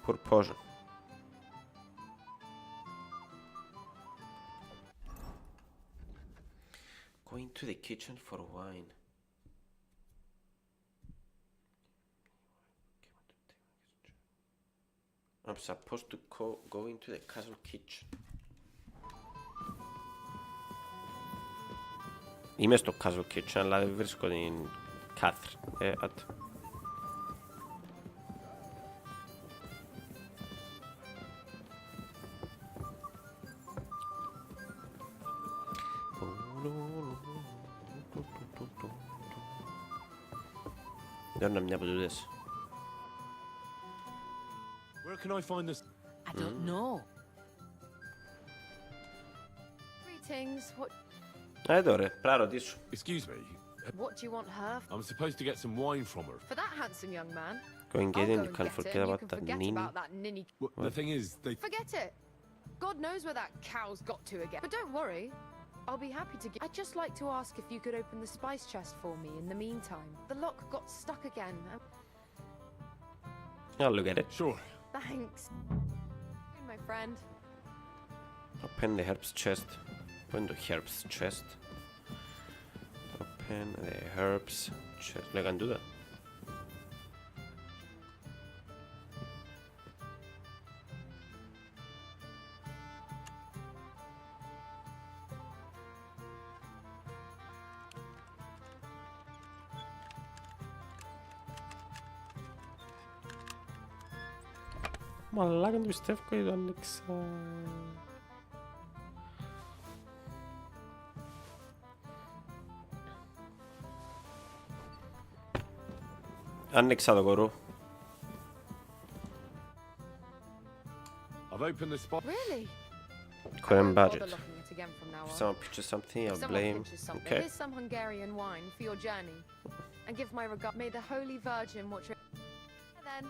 Pour potion. Going to the kitchen for wine. I'm supposed to go into the castle kitchen. Είμαι στο castle kitchen, αλλά δεν βρίσκω την Catherine. Άτε. Δεν είναι μια από τούτες. Where can I find this? I don't know. Greetings. What? Εδώ ρε, πρέπει να ρωτήσω. Excuse me. What do you want her? I'm supposed to get some wine from her. For that handsome young man? Go and get I'll in, go you and can't get forget it, about you can that forget ninny. about that ninny. Well, the thing is, they... Forget it. God knows where that cow's got to again. But don't worry. I'll be happy to give... I'd just like to ask if you could open the spice chest for me in the meantime. The lock got stuck again. I'll look at it. Sure. Thanks. My friend. Open the herbs chest. Open the herbs chest. Open the herbs chest. I can do that. Μαλάκα, το πιστεύω και το άνοιξα. Άνοιξα το κορού. I've opened the spot. Really? Couldn't budget. Bother locking it again from now If on. someone pitches something, If I'll someone blame. pitches something, Okay. here's some Hungarian wine for your journey. And give my regard. May the Holy Virgin watch over. Then.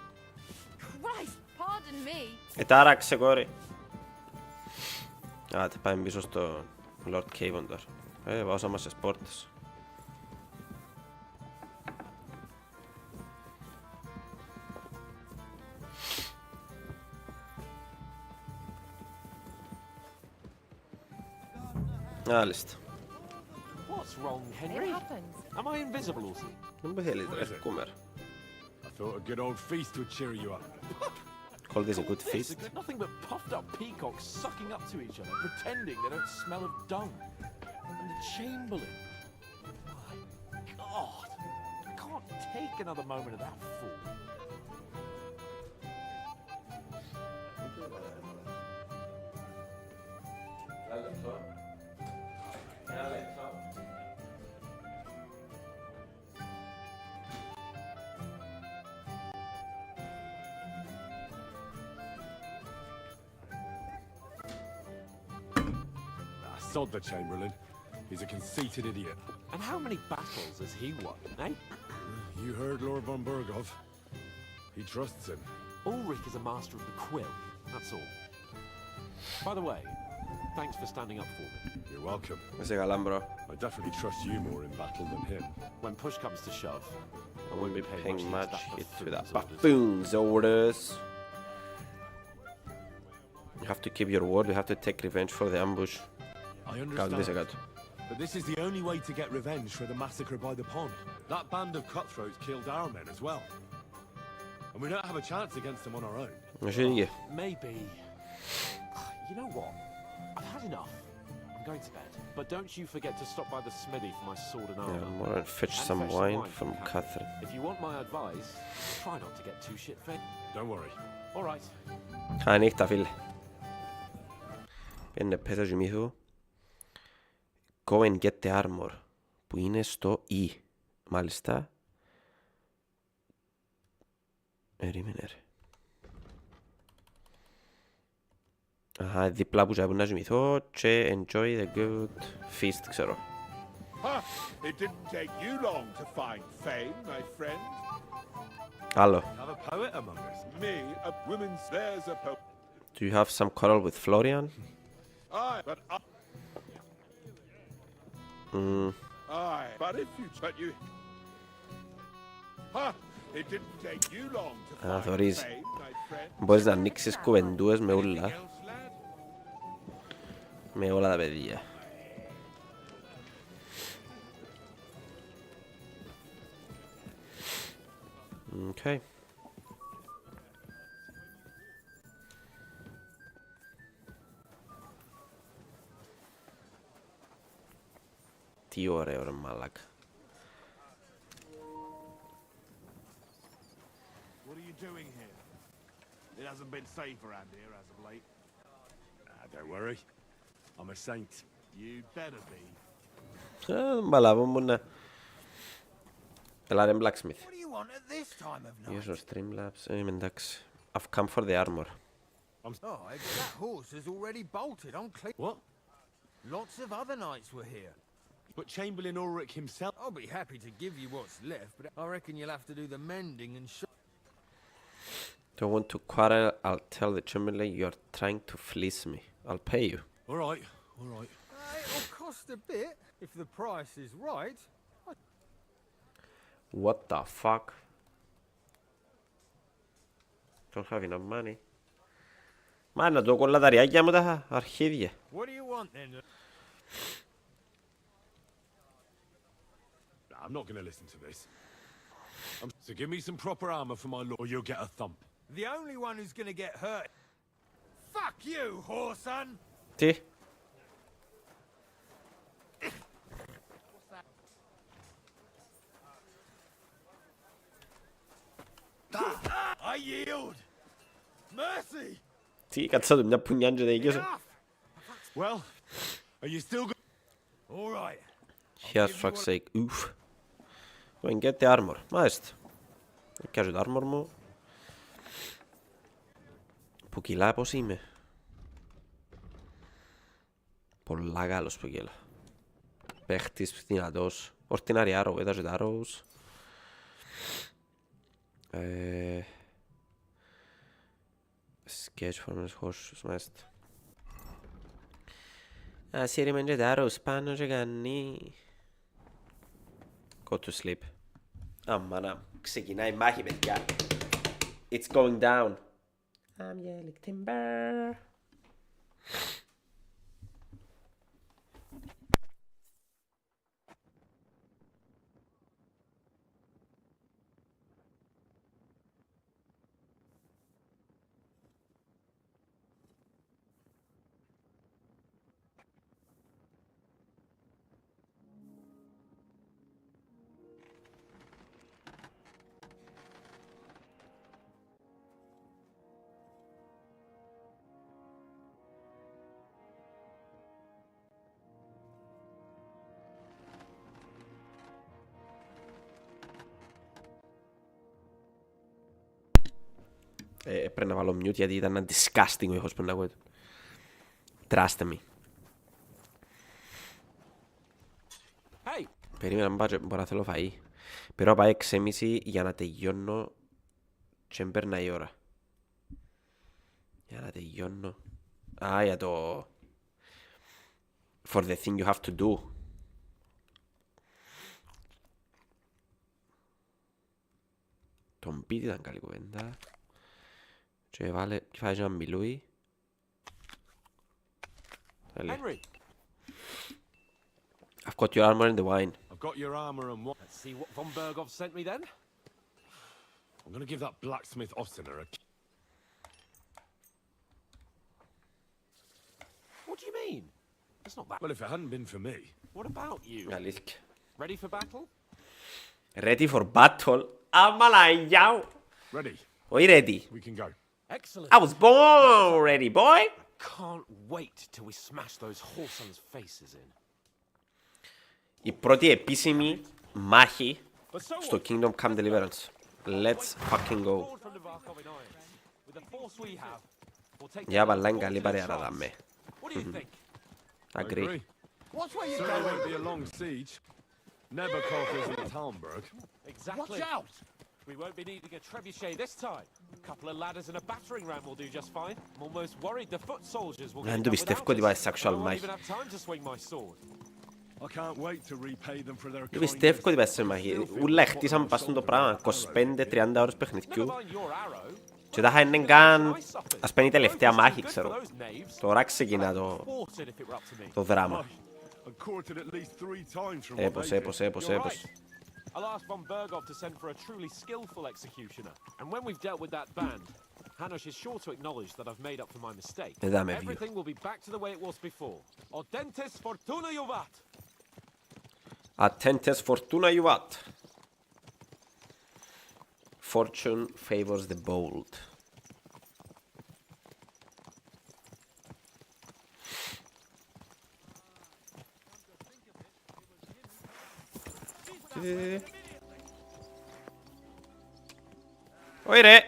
Christ, pardon me. Τάραξε, κόρη. Άτε, πάμε πίσω στο Lord Caven τώρα. Πάω σαν μας στις πόρτες. Μάλιστα. What's wrong, It Henry? happens. Am I invisible or something? Δεν με θέλεις, ρε, κούμερ. I thought a good old feast would cheer you up. Call this a good This feast. is nothing but puffed up peacocks sucking up to each other, pretending they don't smell of dung. And the Chamberlain. My God. I can't take another moment of that fool. Sod the Chamberlain. He's a conceited idiot. And how many battles has he won, eh? You heard Lord von Burgov. He trusts him. Ulrich is a master of the quill, that's all. By the way, thanks for standing up for me. You're welcome. Είσαι καλά, bro. I definitely trust you more in battle than him. When push comes to shove, I won't be paying much heed hit to that buffoon's orders. You have to keep your word. You have to take revenge for the ambush. I understand. Κάτω. But this is the only way to get revenge for the massacre by the pond. That band of cutthroats killed our men as well. And we don't have a chance against them on our own. Maybe. You know what? I've had enough. I'm going to bed. But don't you forget to stop by the smithy for my sword and armor. Yeah, more and fetch some wine from Catherine. If you want my advice, try not to get too shit-faced. Don't worry. All right. Καληνύχτα, φίλε. Πέντε πέσα και μύθου. Go and get the armor. Που είναι στο E. Μάλιστα. Ερήμενε ρε. Αχα, διπλά που να ζημηθώ και enjoy the good feast, ξέρω. Ha! It didn't take you long to find fame, my friend. Άλλο. Have a poet among us. Me, a woman's there's a poet. Do you have some quarrel with Florian? Aye, but aye, but you. Ha! It didn't take you long to find θωρείς. fame, my friend. Μπορείς να ανοίξεις κουβεντούες με ούλα. Με όλα τα παιδιά. Okay. Τι ωραίο ρε μαλάκα. What are you doing here? It hasn't been safe around here as of late. Don't worry. I'm a saint. You'd better be. Μπαλάβο μου να... Έλα ρε blacksmith. What do you want at this time of night? Use your Streamlabs. Είμαι εντάξει. I've come for the armor. Oh, that horse has already bolted on clean. What? Lots of other knights were here. But Chamberlain Ulrich himself... I'll be happy to give you what's left, but I reckon you'll have to do the mending and Don't want to quarrel. I'll tell the Chamberlain you're trying to fleece me. I'll pay you. All right, all right. It'll cost a bit if the price is right. What the fuck? Don't have enough money. Μα να το κολλά τα ριάκια μου τα αρχίδια. What do you want then? I'm not gonna listen to this. So give me some proper armor for my lord, or you'll get a thump. The only one who's gonna get hurt. Fuck you, whoreson! Τι? I yield! Mercy! Τι, κάτσα του μια πουνιά και τελειώσε. Well, are you still good? All right. Yes, fuck's sake. Oof. Go and get the armor. Μάλιστα. Πιάζω το armor μου. Που κιλά πώς είμαι. Πολλά καλός που κιλά. Παίχτης δυνατός. Ordinary arrow, είδα και τα arrows. Sketch from his horses, μάλιστα. Ας ήριμεν και τα arrows πάνω και κάνει. Go to sleep. Αμάνα, ξεκινάει η μάχη, παιδιά. It's going down. I'm yelling timber. Πρέπει να βάλω mute γιατί ήταν disgusting ο ήχος που να ακούγεται. Trust me. Hey. Περίμενα να πάω, μπορώ να θέλω φαΐ. Πρέπει να πάω 6:30 για να τελειώνω και μπέρνα η ώρα. Για να τελειώνω. Α, για το... For the thing you have to do. Τον πίτι ήταν καλή κουβέντα. Και βάλε, τι φάει ένα μιλούι. Henry. I've got your armor and the wine. I've got your armor and what? Let's see what von Bergov sent me then. I'm gonna give that blacksmith Ostener a... What do you mean? It's not that. Well, if it hadn't been for me... What about you? Αλήθεια. Ready for battle? Ready for battle? Αμαλαγιάου. Ready. Όχι ready. We can go. Excellent. I was born ready, boy. Can't wait till we smash those whoresons' faces in. Η πρώτη επίσημη μάχη στο Kingdom Come Deliverance. Let's fucking go. Για παλά είναι καλή παρέα να δάμε. Agree. Certainly won't be a long siege. Nebakov isn't Talmberg. Exactly. Watch out! We won't be needing a trebuchet this time. A couple of ladders and a battering ram will do just fine. I'm almost worried the foot soldiers will get done without us. I won't even have time to swing my sword. I can't wait to repay them for their Δεν πιστεύω ότι πάει σε μάχη. Ούλα χτίσαμε πάσουν το πράγμα. 25-30 ώρες παιχνιδιού. Και τα είναι καν... Ας πένει η τελευταία μάχη, ξέρω. Τώρα ξεκινά το δράμα. Έπος. I'll ask von Bergov to send for a truly skillful executioner. And when we've dealt with that band, Hanush is sure to acknowledge that I've made up for my mistake. Everything will be back to the way it was before. Audentes fortuna juvat! Attentes fortuna juvat. Fortune favors the bold. Όχι ρε.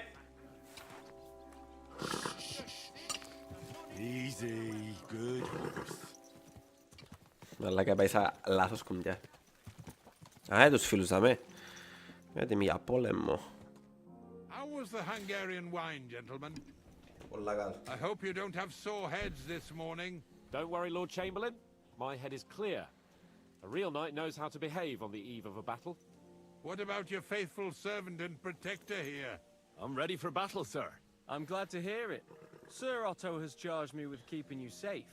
Easy, good horse. Μαλάκα πάει σαν λάθος κουμπιά. Α, τους φίλους δαμε. Γιατί μία πόλεμο. How was the Hungarian wine, gentlemen? Πολλά καλά. I hope you don't have sore heads this morning. Don't worry, Lord Chamberlain. My head is clear. A real knight knows how to behave on the eve of a battle. What about your faithful servant and protector here? I'm ready for battle, sir. I'm glad to hear it. Sir Otto has charged me with keeping you safe.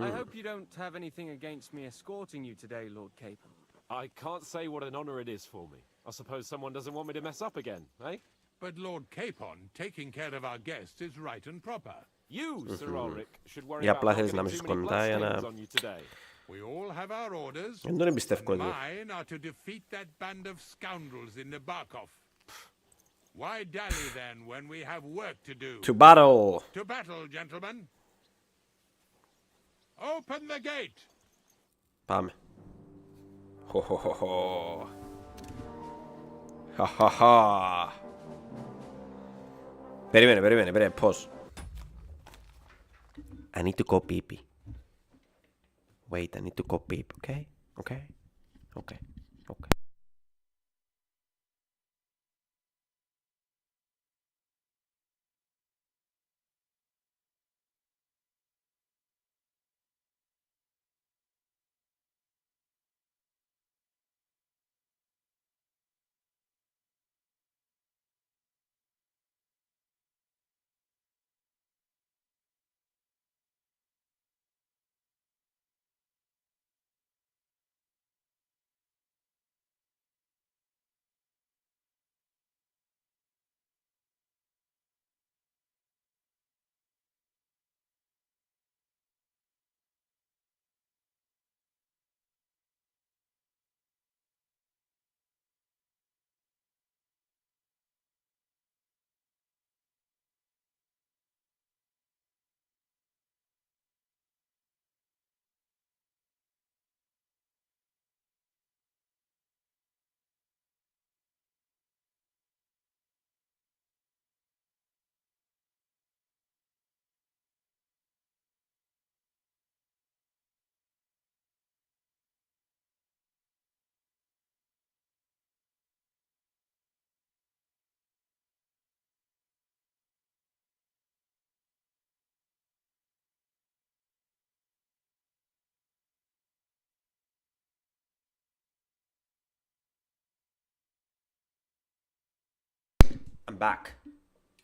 I hope you don't have anything against me escorting you today, Lord Capon. I can't say what an honor it is for me. I suppose someone doesn't want me to mess up again, eh? But Lord Capon, taking care of our guests is right and proper. You, Sir Ulrich, should worry Για about απλά not θέλεις να getting με too many σκοντάει, bloodstains να... on you today. We all have our orders. Δεν τον εμπιστεύω εγώ. Mine are to defeat that band of scoundrels in the Barkov. Why dally then when we have work to do? To battle! To battle, gentlemen. Open the gate! Πάμε. Χοχοχοχο. Χαχαχα. Περίμενε, πώς. I need to go pee-pee. Wait, I need to go pee, okay? Okay? Okay. Okay.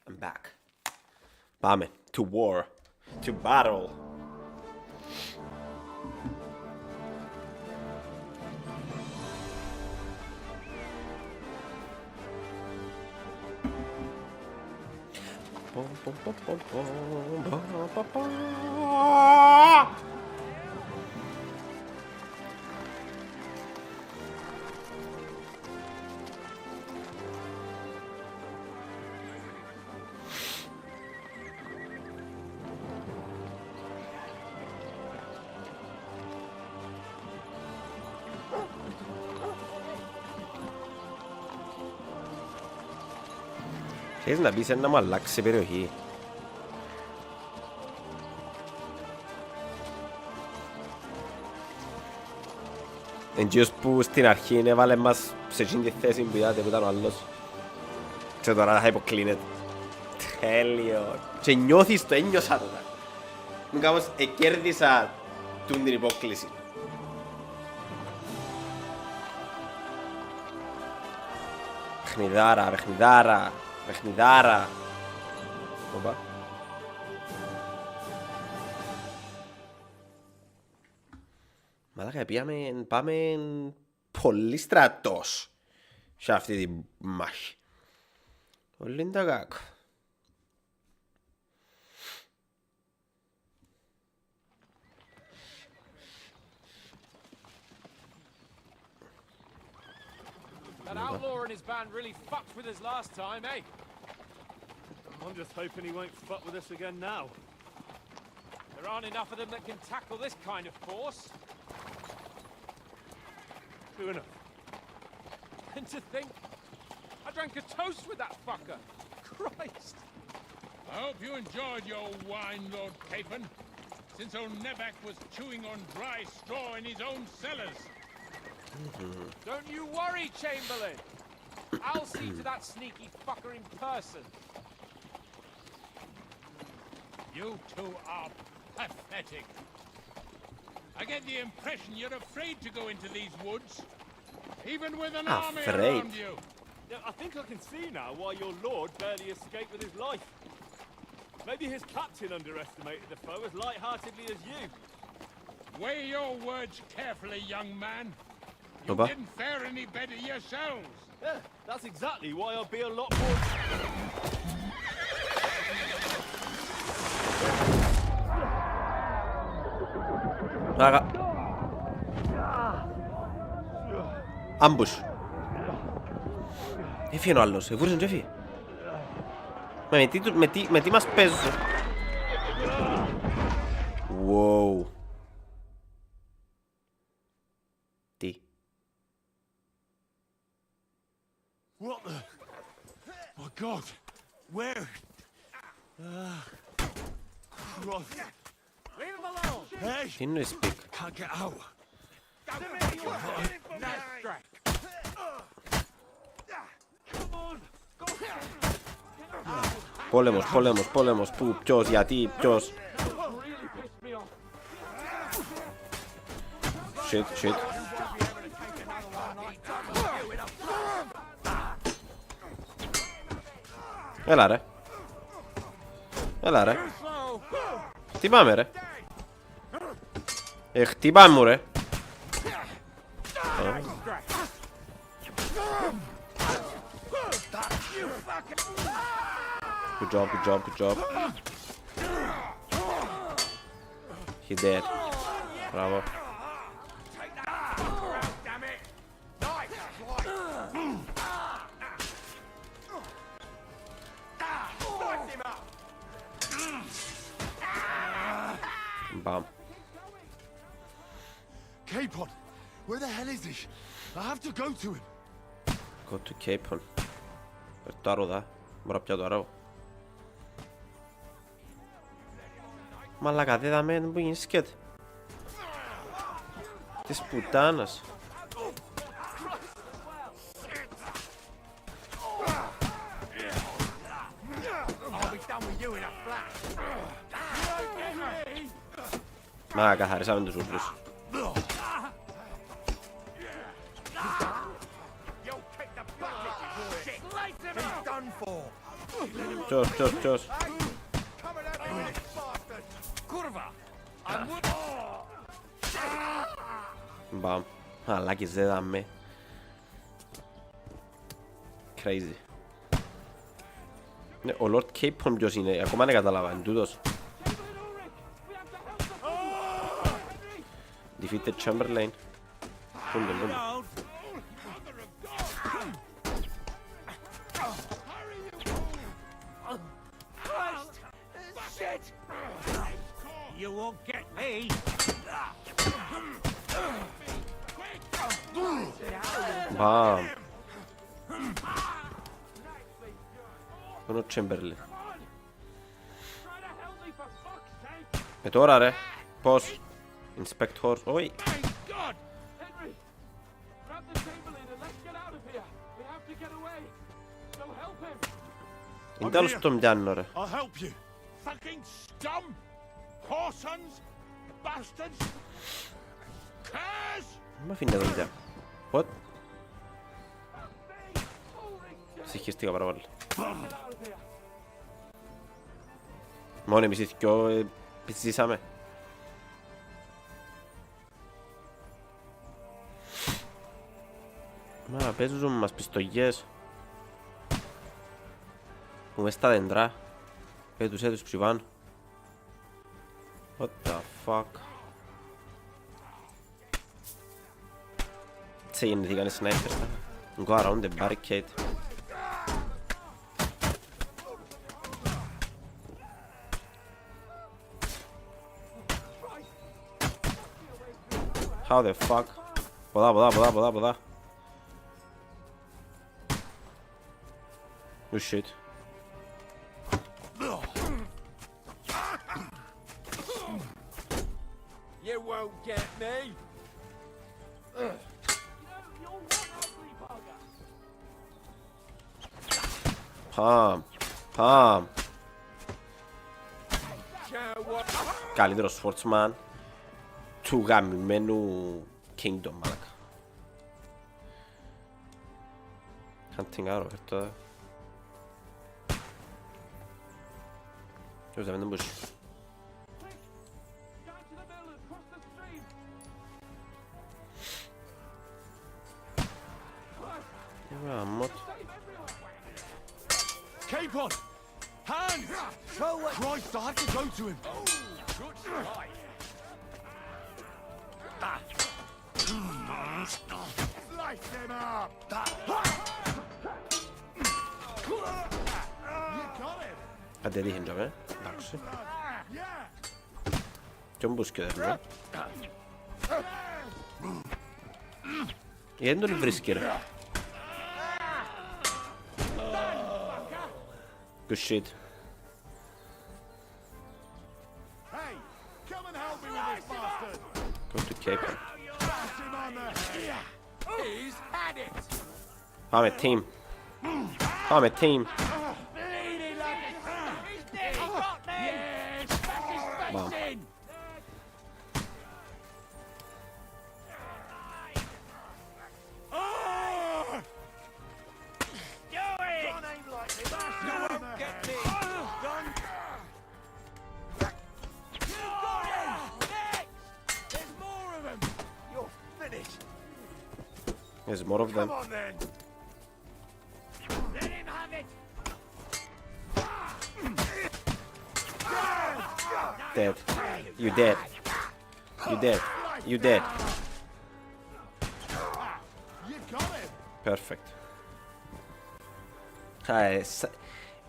I'm back. Πάμε. To war. To battle. Θέλεις να πεις να μου αλλάξει περιοχή. Εγγύος που στην αρχή έβαλε μας σε εκείνη τη θέση που ήταν ο άλλος. Και τώρα θα υποκλίνεται. Τέλειο. Και νιώθεις το, ένιωσα τώρα. Μου κάπως εκέρδισα την υπόκληση. Παιχνιδάρα. Οπα. Μαλάκα, πάμε πολύ στρατός σε αυτή τη μάχη. Πολύ είναι τα κάκο. That outlaw and his band really fucked with us last time, eh? I'm just hoping he won't fuck with us again now. There aren't enough of them that can tackle this kind of force. True enough. And to think, I drank a toast with that fucker. Christ. I hope you enjoyed your wine, Lord Capon, since old Neback was chewing on dry straw in his own cellars. Don't you worry, Chamberlain. I'll see to that sneaky fucker in person. You two are pathetic. I get the impression you're afraid to go into these woods, even with an army around you. Yeah, I think I can see now why your lord barely escaped with his life. Maybe his captain underestimated the foe as light-heartedly as you. Weigh your words carefully, young man. You Opa. didn't fare any better yourselves. Yeah, that's exactly why I'll be a lot more... Raga. Ambush. Έφυγε ο άλλος, εβούρισαν και έφυγε. Με τι μας παίζουν. Wow. Τι. What the? My God! Where? Christ. Leave him alone! Hey! Τι είναι speak. Can't get out. Πόλεμος, πού, ποιος, γιατί, ποιος. Shit. Έλα ρε. Χτυπάμε ρε. Χτυπάμε μου ρε. Good job. He dead. Bravo. Bam. Capon, where the hell is he? I have to go to him. Go to Capon. Το άρω δα. Μπορώ να πιάω το άρω. Μαλάκα, δεν δαμε που γίνει σκέτ. Της πουτάνας. Μα καθαρίσαμε τους ούλους. Ποιος. Μπαμ. Μαλάκες δεν δάμε. Crazy. Ναι, ο Lord Capon ποιος είναι, ακόμα δεν κατάλαβα, είναι τούτος. Defeated Chamberlain. Πούνται. You won't get me. Μπαμ. Είναι ο Chamberlain. Τώρα ρε. Πώς. Inspect horse. Όχι. Είναι τέλος το μοιάνω ρε. I'll help you. Fucking scum! Whoresons! Bastards! Curs! Μ' αφήνει εδώ μοιά. What? Συγχύστηκα πάρα πολύ. Μόνο εμείς οι δυο ζήσαμε. Μα παίζουν μας πιστογιές. Που μες στα δέντρα. Τους έτους ψηβάν. What the fuck. Τι γεννηθήκαν οι snipers. Go around the barricade. How the fuck. Ποδά. Oh shit. You won't get me. Παμ. Καλύτερος swordsman του γαμημένου Kingdom, μαλάκα. Hunting arrow, αυτό. Ποιος θα μην τον πούσει. Γαμώτο. Cape on! Hands! Christ, I have to go to him! Good strike! Slice him up! You got him! Άντε δείχνει τώρα, εντάξει. Κι όμως και δέχομαι. Γιατί δεν τον βρίσκει ρε. Good shit. Hey, come and help me with this bastard! Go to Cape. Bash him on the head! He's had it! Πάμε team. Πάμε team. Bleeding like a... He's dead! He got me! Yes! Bash his Wow. face in! There's more of them. Come on then! Let him have it! Dead. You dead. You dead. You dead. You got him! Perfect.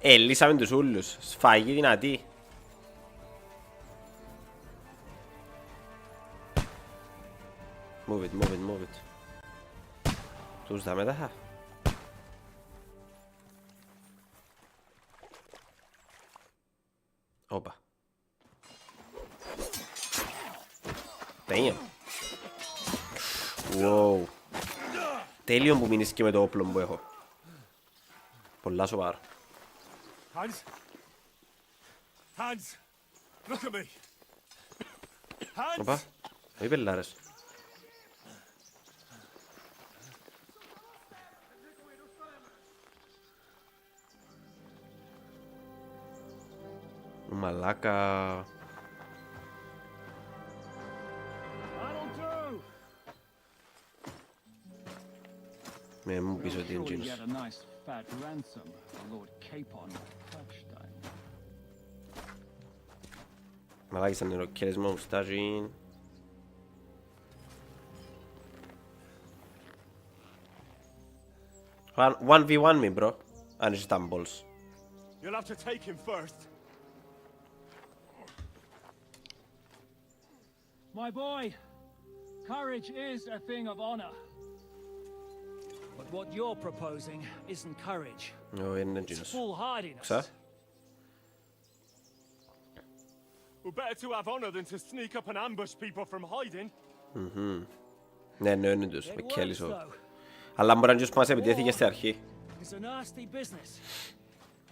Λύσαμε τους ούλους. Σφαγή δυνατή. Move it, move it, move it. Τους δάμε τα. Όπα. Damn. Wow. Τέλειο που μείνεις και με το όπλο που έχω. Πολλά σοβαρά. Hands! Hands! Look at me! Hands! Όπα. Όχι πελάρες. Μαλάκα. Με μου πεις ότι είναι τζίνος. Μαλάκα σαν νεροκέρες μου στάζουν. One v one me bro. Αν είσαι balls. You'll have to take him first. My boy, courage is a thing of honor. But what you're proposing isn't courage. It's foolhardiness. Well, better to have honor than to sneak up and ambush people from hiding. Ναι, ναι, τους, με κέλισο. Αλλά μπορεί να τους μας επιτέθηκε στην αρχή. It's a nasty business.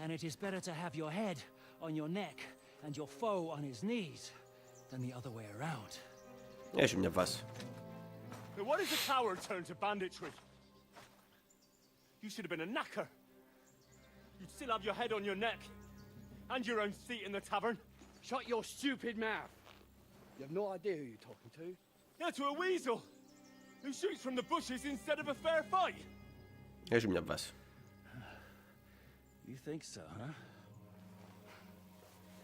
And it is better to have your head on your neck and your foe on his knees than the other way around. Έχει μια βάση. What is a coward turn to banditry? You should have been a knacker. You'd still have your head on your neck and your own seat in the tavern. Shut your stupid mouth. You have no idea who you're talking to. Yeah, to a weasel who shoots from the bushes instead of a fair fight. Έχει μια βάση. You think so, huh?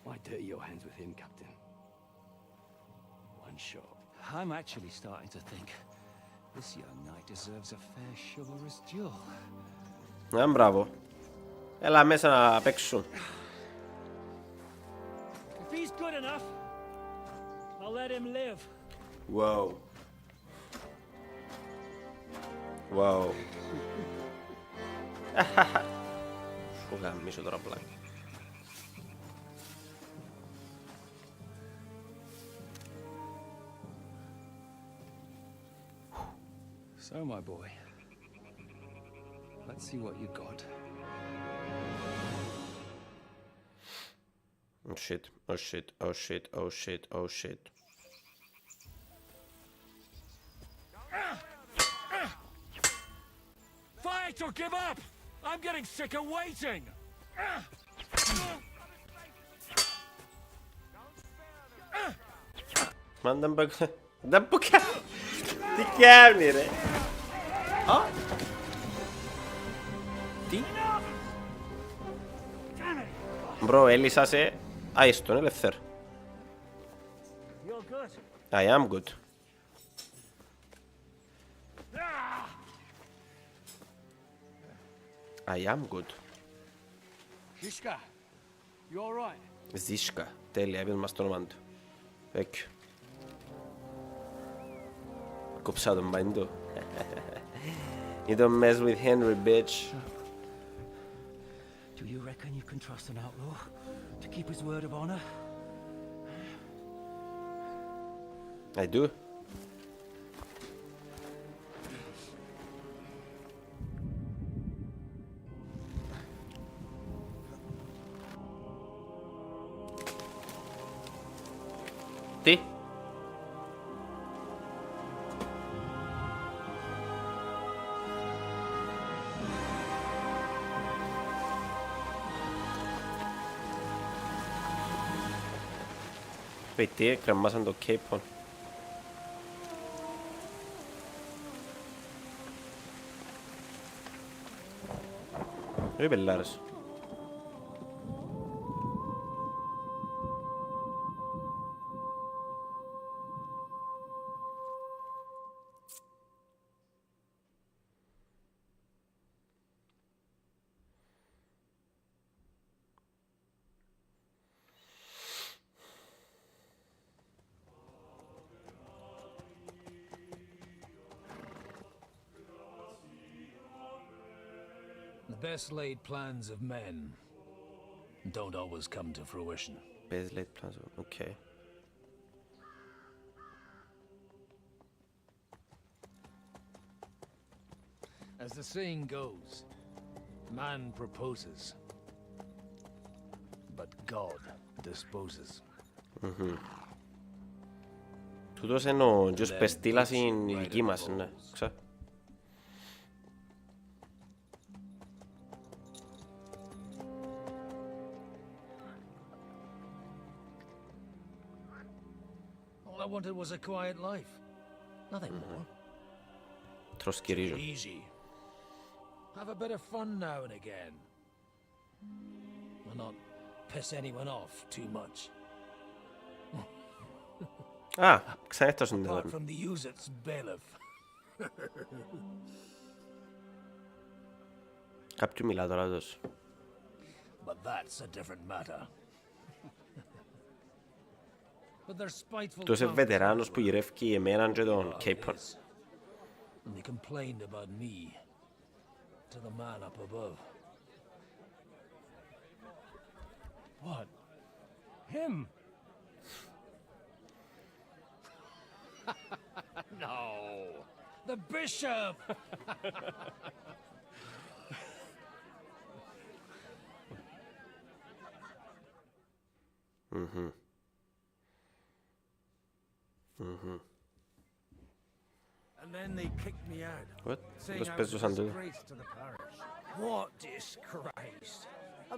Why dirty your hands with him, Captain? One shot. I'm actually starting to think this young knight deserves a fair chivalrous duel. Μπράβο. Έλα μέσα να παίξουν. If he's good enough, I'll let him live. Wow. Wow. Σου γαμίσω τώρα πλάκα. So, my boy, let's see what you got. Oh shit, oh shit, oh shit, oh shit, oh shit. Fight or give up! I'm getting sick of waiting! Μα δεν πω κάνει. Τι κάνει ρε. Τι. Μπρο, έλυσα σε. Άιστον, ελεύθερ. I am good. I am good. Zishka, you all right? Zishka, τέλεια, έπαιρνε μας το όνομα του. Έκιο. Κόψα τον πάνε του. You don't mess with Henry, bitch. Do you reckon you can trust an outlaw to keep his word of honor? I do. Τι? Τι, κρεμάσαν το κέιπον. Ρε πελάρες. The best laid plans of men don't always come to fruition. Best laid plans, okay. As the saying goes, man proposes, but God disposes. Τούτος είναι ο Τζος Πεστήλας είναι η δική μας, ναι, ξέρω. All I wanted was a quiet life. Nothing more. Τροσκυρίζω. Easy. Have a bit of fun now and again. And not piss anyone off too much. Α, ξανά έφτασε την Apart τεδόρμη. from the Uzit's bailiff. Κάποιου μιλά τώρα τόσο. But that's a different matter. But they're spiteful. Τόσο βετεράνος που γυρεύει εμέναν και τον Κέιπον. And they complained about me to the man up above. What? Him? No. The bishop! And then they kicked me out. What? Saying Los I was pesos a andu. disgrace to the parish. What disgrace?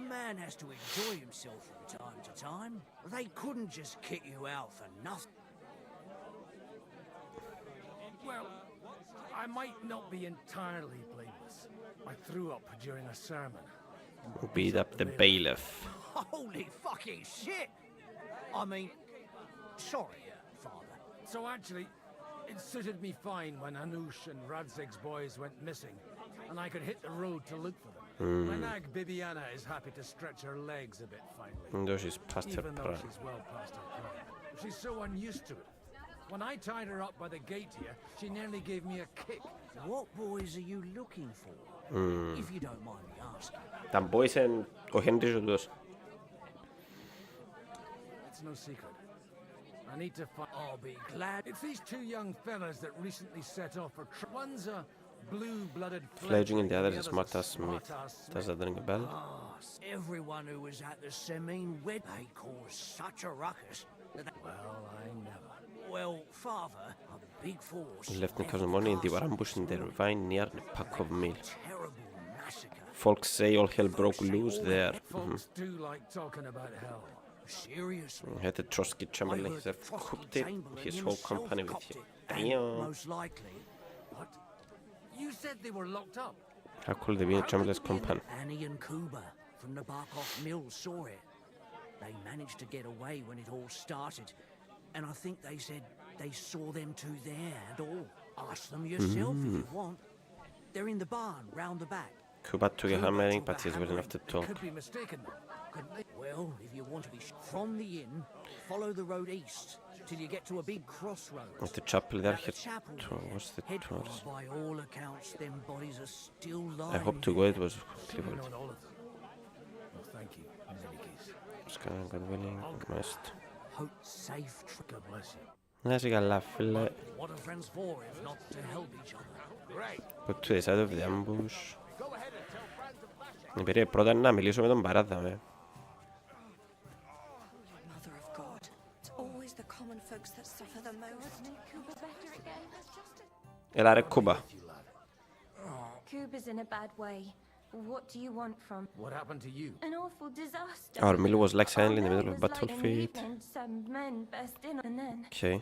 A man has to enjoy himself from time to time. They couldn't just kick you out for nothing. Well, I might not be entirely blameless. I threw up during a sermon. Who beat up the bailiff. Holy fucking shit! I mean, sorry, Father. So actually, it suited me fine when Anush and Radzig's boys went missing, and I could hit the road to look for them. My nag Bibiana is happy to stretch her legs a bit finally. Though she's past her Even though prime. she's well past her prime. She's so unused to it. When I tied her up by the gate here, she nearly gave me a kick. What boys are you looking for? If you don't mind me asking. Τα boys είναι ο Henry και ο τούτος. It's no secret. I need to find... I'll be glad. It's these two young fellas that recently set off for... One's a blue-blooded... Fledging and the other is Martha Smith. Does that ring a bell? Everyone who was at the Semine wedding, they caused such a ruckus that they... Well, I never. Well, Father, a big force... Lieutenant Colonel Money in the ambush in the ravine near the pack of meal. Terrible massacre. Folks say all hell broke loose there. Folks do like talking about hell. Seriously? He had the Trotsky Chamberlain. He said, cooked it, his whole company with you. Damn. Most likely. What? You said they were locked up. How could they be a Chamberlain's company? Annie and Kuba from the Barkov Mill saw it. They managed to get away when it all started. And I think they said they saw them two there and all. Ask them yourself if you want. They're in the barn, round the back. Kuba took a hammering, but he's willing enough to talk. Could be mistaken, couldn't they? Well, if you want to be from the inn, follow the road east till you get to a big crossroads. At the chapel there, here towards the tours. By all accounts, them bodies are still lying. I hope to go. It was Clifford. Well, thank you. In any case. Scan, God willing, must. Hope safe. God bless you. Να είσαι καλά, φίλε. What are friends for if not to help each other? Great. Put to the side of the ambush. Πήρε πρώτα να μιλήσω με τον Παράδα, με. Mother of God, it's always the common folks that suffer the most. Έλα ρε Κούμπα. Kuba's in a bad way. What do you want from? What happened to you? An awful disaster. Our mill was like suddenly in the middle of a battlefield. Some men burst in and then. Okay.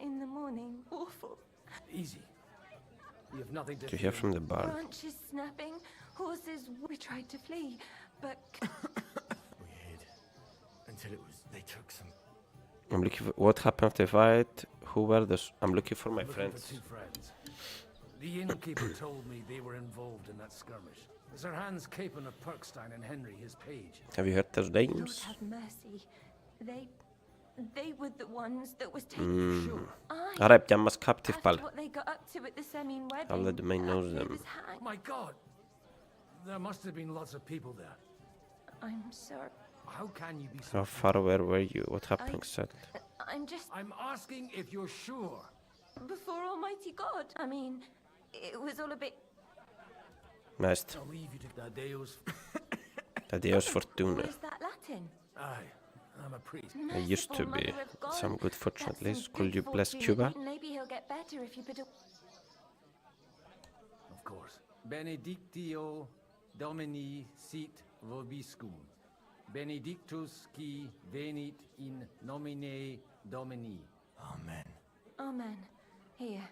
In the morning, awful. Easy. You have nothing To hear from the barn. Branches snapping, horses. We tried to flee, but we hid until it was. They took some. I'm looking for what happened after the fight. Who were those? I'm looking for my friends. For 2 friends. The innkeeper told me they were involved in that skirmish. Sir Hans Capon of Perkstein and Henry, his page. Have you heard those names? Lord have mercy. They were the ones that was taken. Sure. Άρα πια μας captive πάλι. What they got up to at the Semin wedding. How the domain knows them. My God! There must have been lots of people there. I'm sorry. How can you be so How far away were you? What happened exactly? I'm asking if you're sure. Before Almighty God. I mean, it was all a bit. Mest. The Deus Fortuna. Is that Latin? Aye, I'm a priest. I used to be. Some good fortune at least. Could you bless Cuba? Maybe he'll get better if you put a. Of course. Benedictio Domini sit vobiscum. Benedictus qui venit in nomine Domini. Amen. Amen. Here,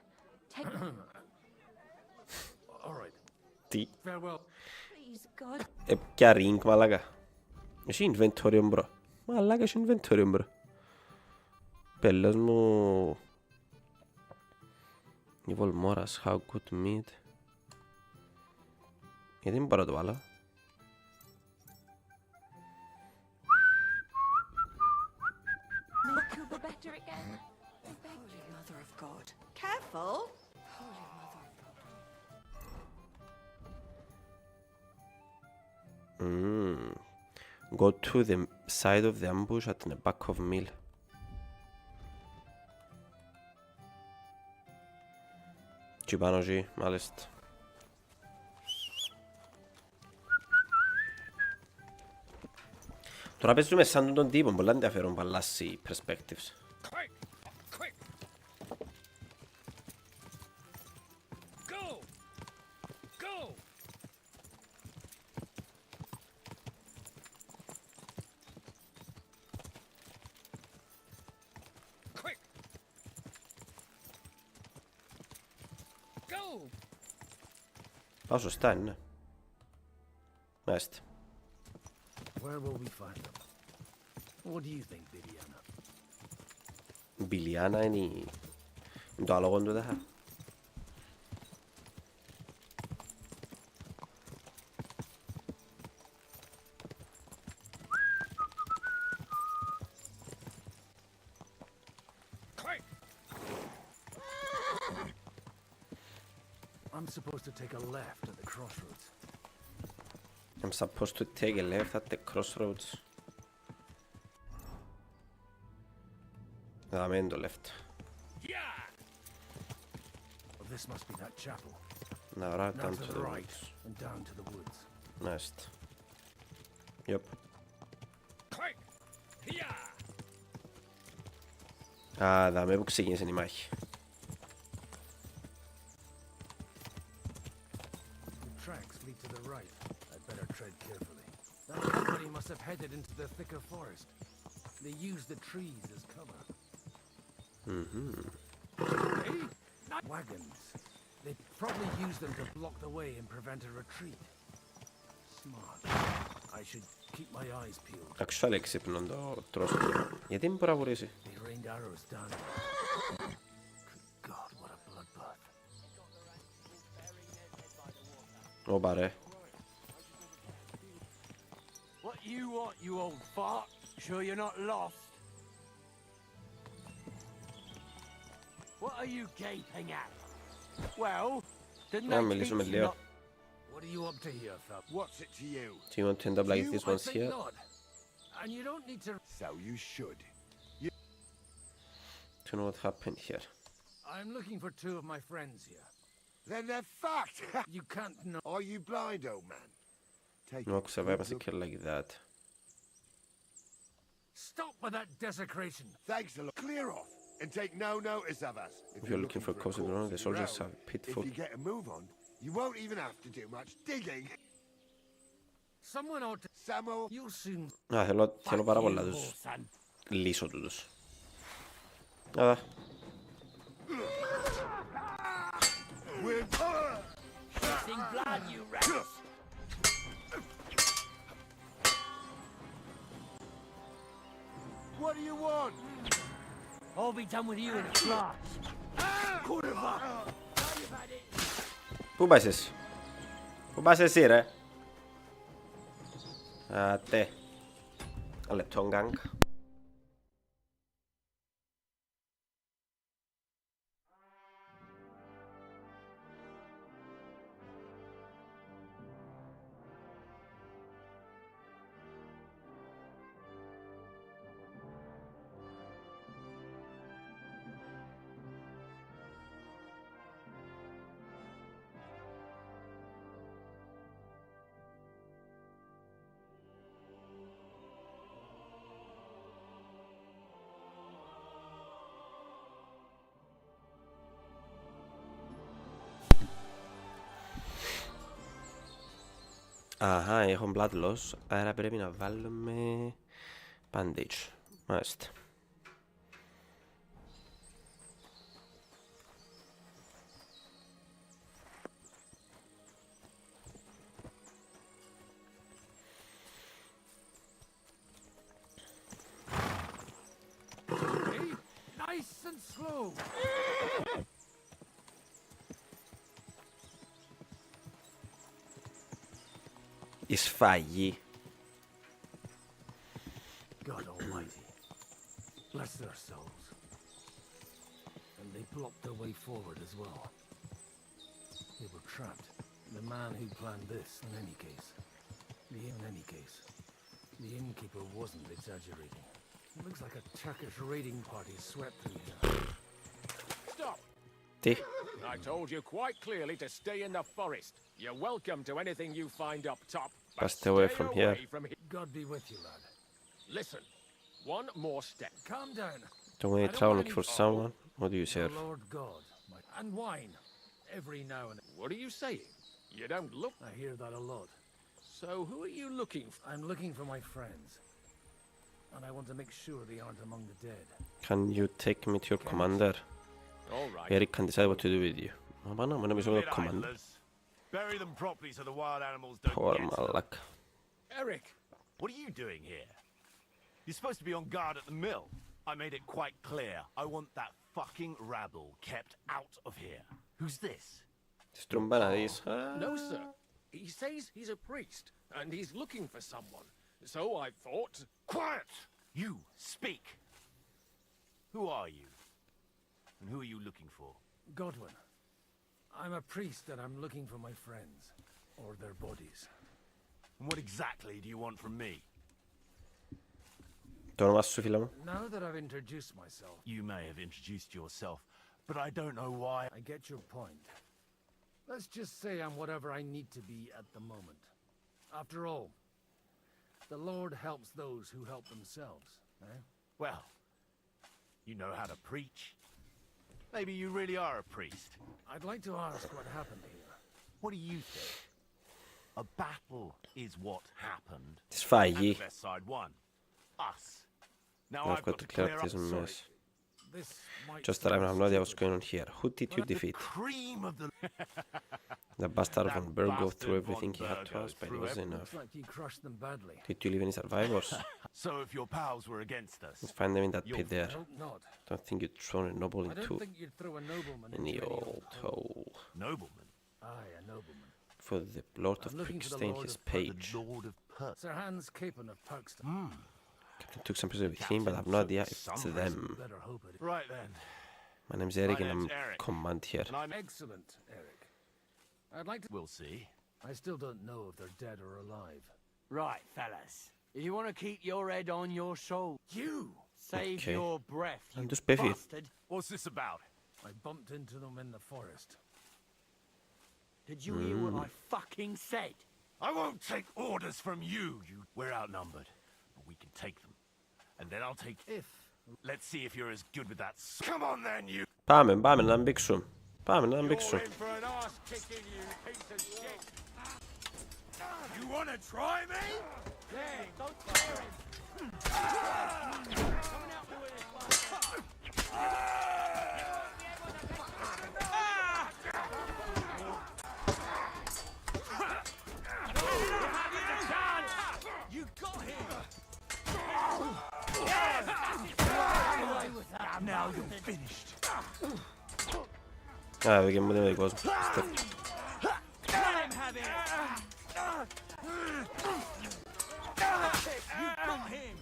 take. All right. Τι. Farewell. Please, God. Ποια ring, μαλάκα. Έχει inventory, μπρο. Μαλάκα, έχει inventory, μπρο. Πέλος μου. Evil Moras, how good meat. Γιατί δεν μπορώ να το βάλω. Make Cuba better again. Holy Mother of God. Careful. Holy Mother of God. Go to the side of the ambush at the back of mill. Τι πάνω εκεί, μάλιστα. Τώρα παίζουμε σαν τον τύπο, πολλά ενδιαφέρον που αλλάσει perspectives. Πάω σωστά, είναι. Μάλιστα. Where will we find them? What do you think, Bibiana? Bibiana είναι το άλογο του δάχα. I'm supposed to take a left at the crossroads. I'm supposed to take a left at the crossroads. I'm in the left. Well, this must be that chapel. Now right Now down to to the the right woods. and down to the woods. Nice. Yep. Α, δάμε που ξεκίνησε η μάχη. The tracks lead to the right. I'd better tread carefully. That company must have headed into the thicker forest. They use the trees as cover. Wagons. They probably use them to block the way and prevent a retreat. Smart. I should keep my eyes peeled. Actually, ξύπνον το τρόσο. Γιατί μην μπορεί να βουρήσει. They rained arrows down. Good God, what a bloodbath. Ωπα ρε. What you want, you old fart? Sure you're not lost? What are you gaping at? Well, didn't Να I μιλήσουμε teach you λίγο. not... What are you up to here, fella? What's it to you? Do you want to end up like this once here? Not. And you don't need to... So you should. To know what happened here. I'm looking for two of my friends here. Then they're fucked. You can't know. Are you blind, old man? Take No, because I was a kid like that. Stop with that desecration. Thanks a lot. Clear off and take no notice of us. If you're looking for cozy ground, the soldiers are pitiful. If you get a move on, you won't even have to do much digging. Someone ought to... Samo, you'll soon... Α, θέλω πάρα πολλά τους λύσω τούτους. Άρα. What do you want? I'll be done with you in a flash. Πού πας εσύ? Πού πας εσύ ρε? Τε. Λεπτό γκάγκ. Αχα, έχω blood loss, άρα πρέπει να βάλουμε bandage. Μάλιστα. Nice and slow. Η σφαγή. God Almighty, bless their souls. And they blocked their way forward as well. They were trapped. The man who planned this, in any case. The innkeeper wasn't exaggerating. It looks like a Turkish raiding party swept through here. Stop! Τι? I told you quite clearly to stay in the forest. You're welcome to anything you find up top. But Stay away from here. God be with you, lad. Listen, one more step. Calm down. Don't when you travel looking for someone, what do you say? Lord God, and wine, every now and then. What are you saying? You don't look... I hear that a lot. So who are you looking for? I'm looking for my friends. And I want to make sure they aren't among the dead. Can you take me to your commander? All right. Eric can decide what to do with you. Μα να μιλήσω με τον commander. Bury them properly so the wild animals don't Poor get μαλάκα. Eric, what are you doing here? You're supposed to be on guard at the mill. I made it quite clear. I want that fucking rabble kept out of here. Who's this? Στρούμπα να δεις. No, sir. He says he's a priest, and he's looking for someone. So I thought... Quiet! You, speak! Who are you? And who are you looking for? Godwin. I'm a priest and I'm looking for my friends. Or their bodies. And what exactly do you want from me? Το όνομα σου, φίλε μου. Now that I've introduced myself... You may have introduced yourself, but I don't know why... I get your point. Let's just say I'm whatever I need to be at the moment. After all, the Lord helps those who help themselves, eh? Well, you know how to preach. Maybe you really are a priest. I'd like to ask what happened here. What do you think? A battle is what happened. Σφαγή. And the best side won. Us. Now I've got to clear up this mess. Just that I have no idea what's going on here. Who did you defeat? Cream of the The bastard von Burgo threw everything he had to us, but it was enough. Looks like you crushed them badly. Did you leave any survivors? So if your pals were against us, Let's find them in that pit there. I hope not. Don't think you'd throw a noble I into don't think you'd throw a nobleman any into old hole. nobleman. Aye, a nobleman. For the Lord of I'm looking for the Prickstein, Lord his of page. Lord of Perk. Sir Hans Capon of Parkston. Captain took some prisoners with him, but I have no idea if it's them. Better hope it. Right then. My name's Eric and I'm name's Eric. command here. And I'm excellent, Eric. I'd like to. We'll see. I still don't know if they're dead or alive. Right, fellas. If you want to keep your head on your shoulder, you save Okay. your breath, you I'm just beefy. bastard. What's this about? I bumped into them in the forest. Did you hear what I fucking said? I won't take orders from you. We're outnumbered, but we can take them. And then I'll take If. Let's see if you're as good with that. Come on then, you. Πάμε να τον μπήξουμε. Πάμε να τον You're μπήξουμε. in for an ass kicking, you piece of shit. You want to try me? Hey, don't scare him. Coming out the way. You got him. Now you're finished. Α, εδώ και μου δεν είναι δικός μου. Let him have it. You got him.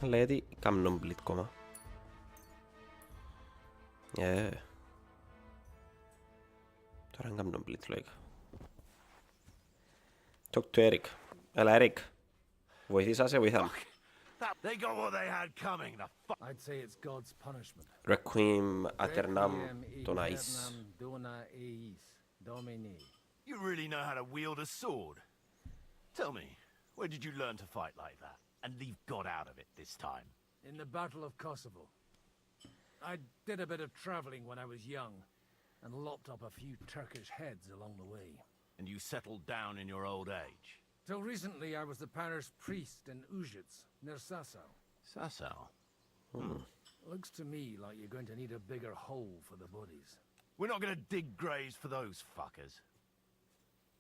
Αλλά γιατί κάνουν μπλίτ κόμμα. Τώρα κάνουν μπλίτ λόγικα. Talk to Eric. Έλα, Eric. Βοηθήσα σε, βοηθάμε. They got what they had coming. The fuck. I'd say it's God's punishment. Requiem aeternam Requiem donais. aeternam dona eis Domini. You really know how to wield a sword. Tell me, where did you learn to fight like that? And leave God out of it this time? In the Battle of Kosovo. I did a bit of traveling when I was young and lopped up a few Turkish heads along the way. And you settled down in your old age? Till recently, I was the parish priest in Ujits, near Sasau. Sasau? Looks to me like you're going to need a bigger hole for the bodies. We're not going to dig graves for those fuckers.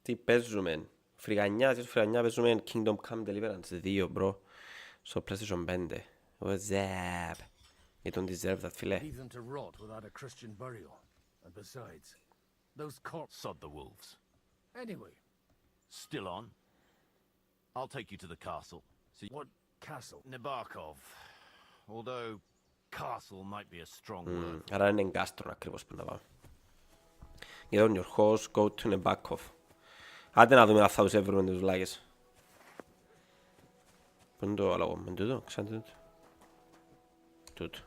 Τι παίζουμε. Φρυγανιά παίζουμε Kingdom Come Deliverance 2, bro. Στο PlayStation 5. What's up? You don't deserve that, φίλε. Leave them to rot without a Christian burial. And besides, those corpses... Sod the wolves. Anyway. Still on? I'll take you to the castle. So What castle? Nabokov. Although castle might be a strong word. Άρα είναι εγκάστρο ακριβώς που να πάμε. Get on your horse, go to Nebakov. Άντε να δούμε αν θα τους έβρουμε τους λάγες. Πού είναι το άλλο, με τούτο, ξέρετε τούτο. Τούτο.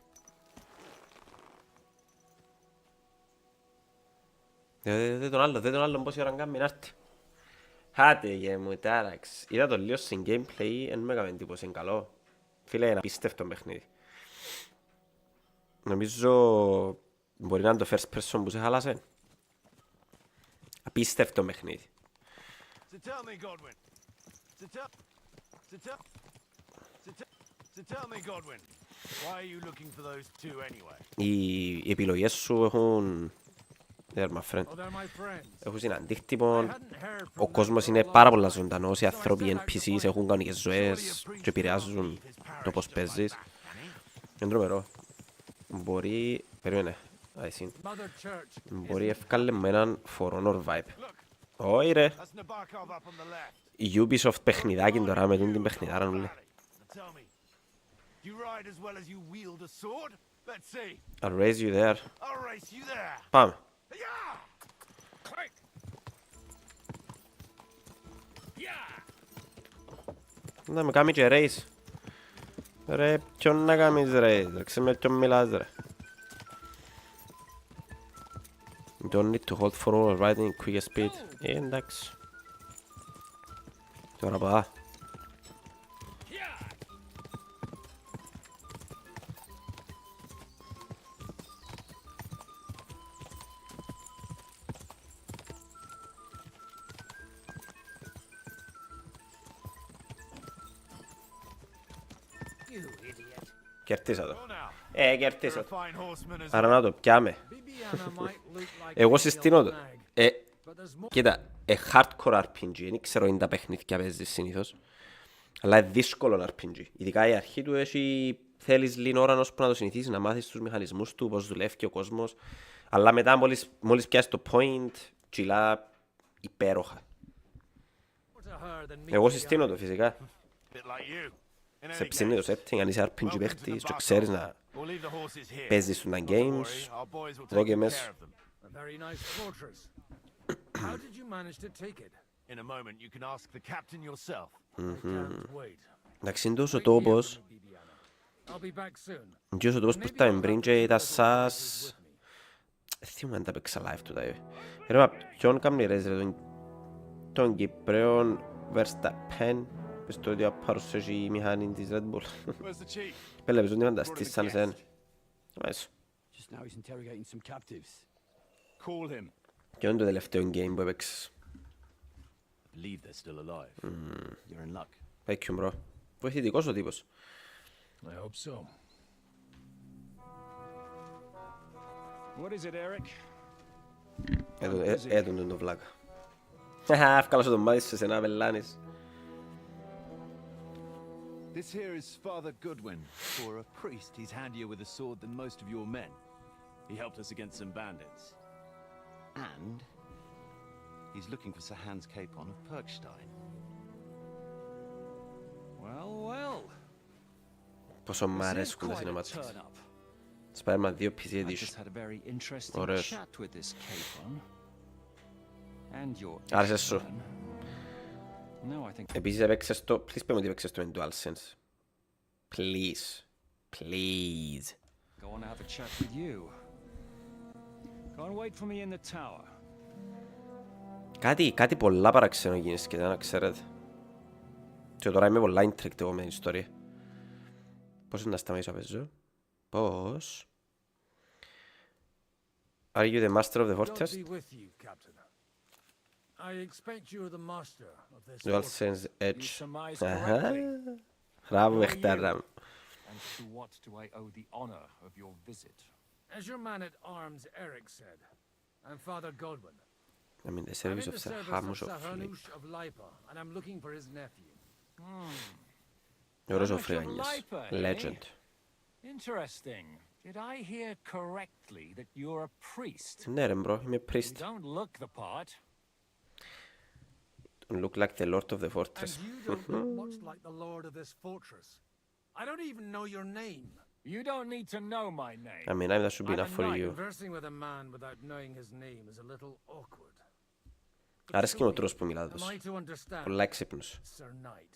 Δεν τον άλλο πόση ώρα κάνει να έρθει. Χάτε για μου τάραξ. Είδα το λίγο στην gameplay, εν με έκαμε εντύπωση, είναι καλό. Φίλε, είναι απίστευτο παιχνίδι. Νομίζω μπορεί να είναι το first person που σε χάλασε. Απίστευτο παιχνίδι. So tell me, Godwin. So tell me, Godwin. Why are you looking for those two anyway? Οι επιλογές σου έχουν... They're my friend. Έχουν συναντήκτυπο. Ο κόσμος είναι πάρα πολλά ζωντανός. Οι άνθρωποι NPCs έχουν κανονικές ζωές και επηρεάζουν το πώς παίζεις. Είναι τρομερό. Μπορεί... Περίμενε. Μπορεί ευκάλε με έναν For Honor vibe. Όχι ρε. Η Ubisoft παιχνιδάκι τώρα με την παιχνιδάρα μου λέει. I'll raise you there. Πάμε. Να με κάνει και race. Ρε, ποιον να κάνεις race, ρε, ξέρεις με ποιον μιλάς ρε. You don't need to hold for all riding quick speed. Εντάξει. Τώρα πά. Κερτίσα το. Κερτίσα το. Άρα να το πιάμε. Εγώ συστήνω το. Κοίτα, hardcore RPG, δεν ξέρω αν τα παιχνίδια παίζεις συνήθως. Αλλά είναι δύσκολο RPG. Ειδικά η αρχή του έχει... Θέλεις λίγη ώρα ώσπου να το συνηθίσεις, να μάθεις τους μηχανισμούς του, πώς δουλεύει ο κόσμος. Αλλά μετά μόλις πιάσεις το point, τσιλά υπέροχα. Εγώ συστήνω το φυσικά. Σε ψήνει το setting, αν είσαι RPG παίχτης και ξέρεις να παίζεις τα games, εδώ και μέσα. Εντάξει, είναι τόσο τόπος. Και όσο τόπος που ήρθαμε πριν και ήταν σας... Θυμάμαι αν τα παίξα live του τάιβε. Ρε, ποιον κάνει ρες ρε, τον Κυπρέον Verstappen, πες το ότι παρουσιάζει η μηχανή της Red Bull. Πέλε, πες ότι φανταστείς σαν εσένα. Μάλιστα. Και είναι το τελευταίο game που έπαιξες. Thank you, bro. Βοηθητικός ο τύπος. I hope so. What is it, Eric? Έτουν τον βλάκα. Εύκαλα τον μάτι σου σε ένα βελάνις. This here is Father Goodwin. For a priest, he's handier with a sword than most of your men. He helped us against some bandits. And he's looking for Sir Hans Capon of Perkstein. Well, well. Πόσο μ' αρέσκουν τα cinematics. Spider-Man 2 PC Edition. Ωραίος. Άρεσε σου. Επίσης έπαιξες το... Please πέμω ότι έπαιξες το με DualSense. Please. Please. Go on to have a chat with you. Go and wait for me in the tower. Κάτι πολλά παραξενό γίνεις και δεν ξέρετε. Και τώρα είμαι πολλά intrigued εγώ με την ιστορία. Πώς είναι να σταματήσω να παίζω. Πώς. Are you the master of the fortress? DualSense Edge. Μπράβο, παιχτάρα μου. As your man at arms, Eric said, I'm Father Godwin. I'm in the service of Sir Hamush of Lipa, and I'm looking for his nephew. Ωραίος ο Φρυγανιάς. Legend. Interesting. Did I hear correctly that you're a priest? Ναι ρε μπρο, είμαι priest. You don't look the part. Don't look like the lord of the fortress. And you don't look much like the lord of this fortress. I don't even know your name. You don't need to know my name. I mean, that should be enough for you. Conversing with a man without knowing his name is a little awkward. Άρεσε και ο τρόπος που μιλάτε. Πολλά έξυπνος. Sir Knight,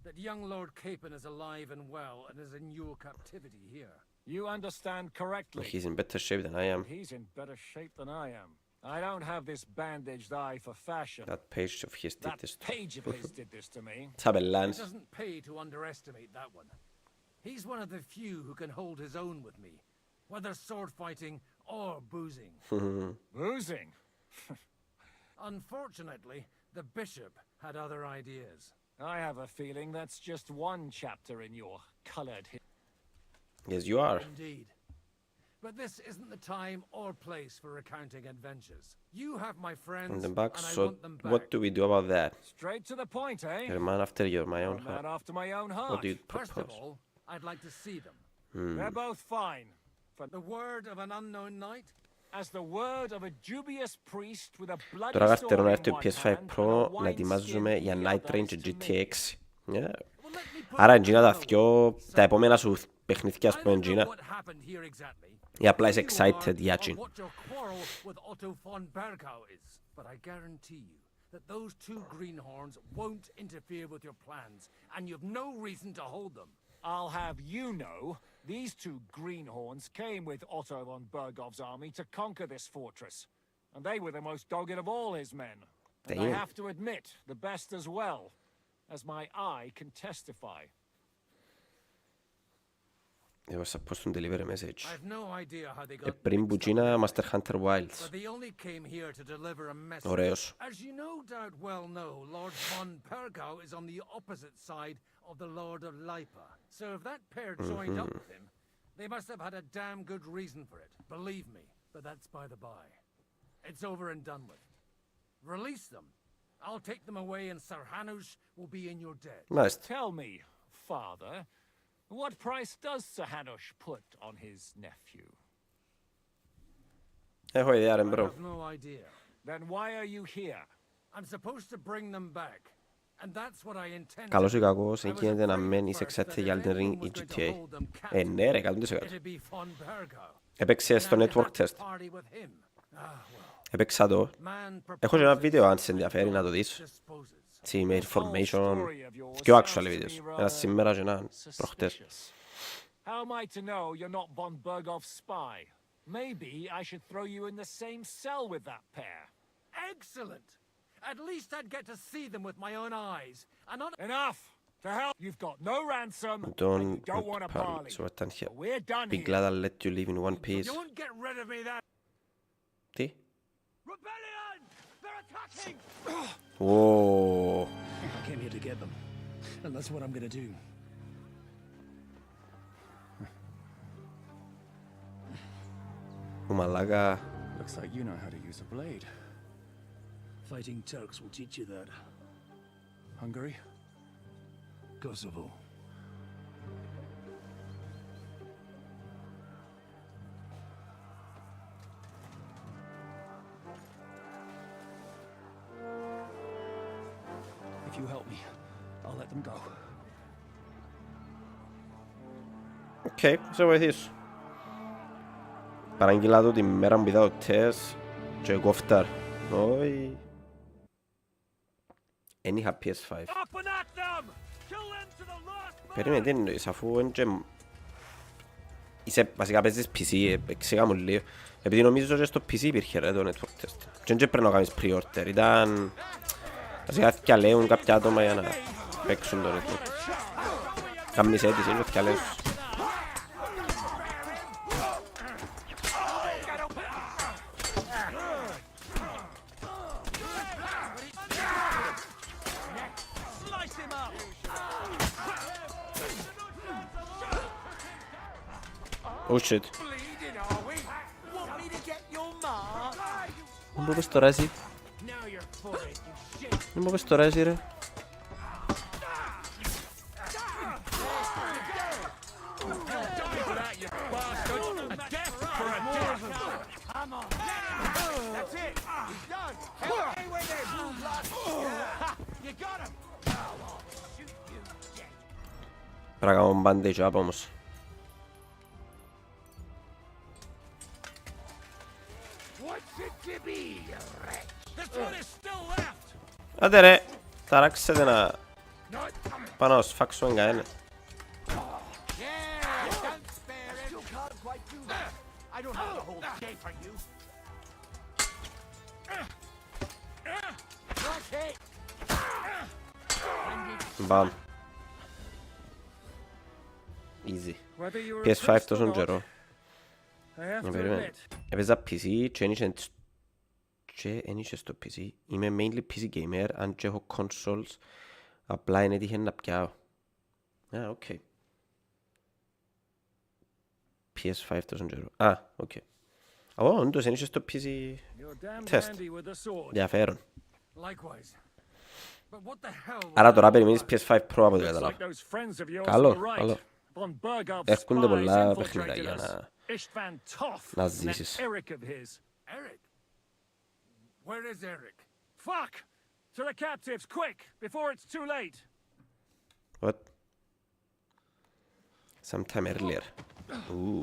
that young Lord Capon is alive and well and is in your captivity here. You understand correctly. He's in better shape than I am. He's in better shape than I am. I don't have this bandaged eye for fashion. That page of his did this. That page of his did this to me. Tabellans. It doesn't pay to underestimate that one. He's one of the few who can hold his own with me, whether sword fighting or boozing. Boozing? Unfortunately, the bishop had other ideas. I have a feeling that's just one chapter in your colored history. Yes, you are. Indeed. But this isn't the time or place for recounting adventures. You have my friends, On the back, and I so want them back. what do we do about that? Straight to the point, eh? You're a man after my own heart. Man after my own heart. What do you propose? First of all, I'd like to see them. They're both fine. For the word of an unknown knight, as the word of a dubious priest with a bloody Τώρα sword καρτερώ να in έρθει ο one PS5 hand Pro and a να ετοιμάζουμε για wine-skinned Night Range other και GTA 6. Άρα εντζίνα τα δυο, τα επόμενα σου παιχνίδια ας πούμε εντζίνα. Ή απλά είσαι excited για τσιν. But I guarantee you that those two greenhorns won't interfere with your plans, and you've no reason to hold them. I'll have you know, these two greenhorns came with Otto von Bergov's army to conquer this fortress, and they were the most dogged of all his men. And I have to admit, the best as well, as my eye can testify. It was supposed to deliver a message. Πριν που Gina Master Hunter Wilds. Ωραίος. As you no doubt well know, Lord von Pergau is on the opposite side of the Lord of Lipa. So if that pair joined up with him, they must have had a damn good reason for it. Believe me. But that's by the by. It's over and done with. Release them. I'll take them away and Sir Hanush will be in your debt. Nice. Tell me, Father, what price does Sir Hanush put on his nephew? Έχω ιδέα ρε bro. I have no idea. Then why are you here? I'm supposed to bring them back. And that's what I intend. Καλώς ή κακώς, εκεί γίνεται να μένεις εξέτοιτε για Elden Ring ή GTA. Ναι ρε, 100%. Έπαιξε στο network test. Έπαιξα το. Έχω και ένα βίντεο αν σε ενδιαφέρει να το δεις. Έτσι με information. Και actual videos. Ένα σήμερα και ένα προχτές. How am I to know you're not von Bergov's spy? Maybe I should throw you in the same cell with that pair. Excellent! At least I'd get to see them with my own eyes. And not enough! To hell, you've got no ransom, and you don't want to parley. So we're done be here. glad I'll let you live in one piece. Don't get rid of me that. Τι? Rebellion! They're attacking! Whoa. I came here to get them. And that's what I'm gonna do. Μαλάκα. Looks like you know how to use a blade. Fighting Turks will teach you that. Hungary? Kosovo. If you help me, I'll let them go. Okay, σε βοηθήσω. Παραγγείλα το τη μέρα που είδα το τεστ και κόφταρ. Όχι. Εν είχα PS5. Περίμενε τι εννοείς, αφού είσαι βασικά παίζεις PC, εξήγα μου λίγο. Επειδή νομίζω και στο PC υπήρχε ρε το network test. Και δεν πρέπει να κάνεις pre-order, ήταν... Βασικά θυκιαλέουν κάποια άτομα για να παίξουν το network. Κάμεις αίτηση, είναι θυκιαλέουν. Oh shit. Δεν μου πες τώρα εσύ. Δεν μου πες τώρα εσύ ρε. Πρέπει να κάνω bandage up όμως. Άντε ρε, ταράξετε να πάνω να σφάξω κανένα. Μπαμ. Easy. PS5 τόσον καιρό. Έπαιζα PC και εν είχε στο PC. Είμαι mainly PC gamer, αν και έχω consoles, απλά είναι έτυχε να πιάω. Οκ. PS5 τόσον καιρό. Οκ. Όντως εν είχε στο PC test. Ενδιαφέρον. Άρα τώρα περιμένεις PS5 Pro από το καταλάβω. Καλό, καλό. Έρχονται πολλά παιχνίδια για να ζήσεις. Where is Eric? Fuck! To the captives, quick, before it's too late. What? Sometime earlier.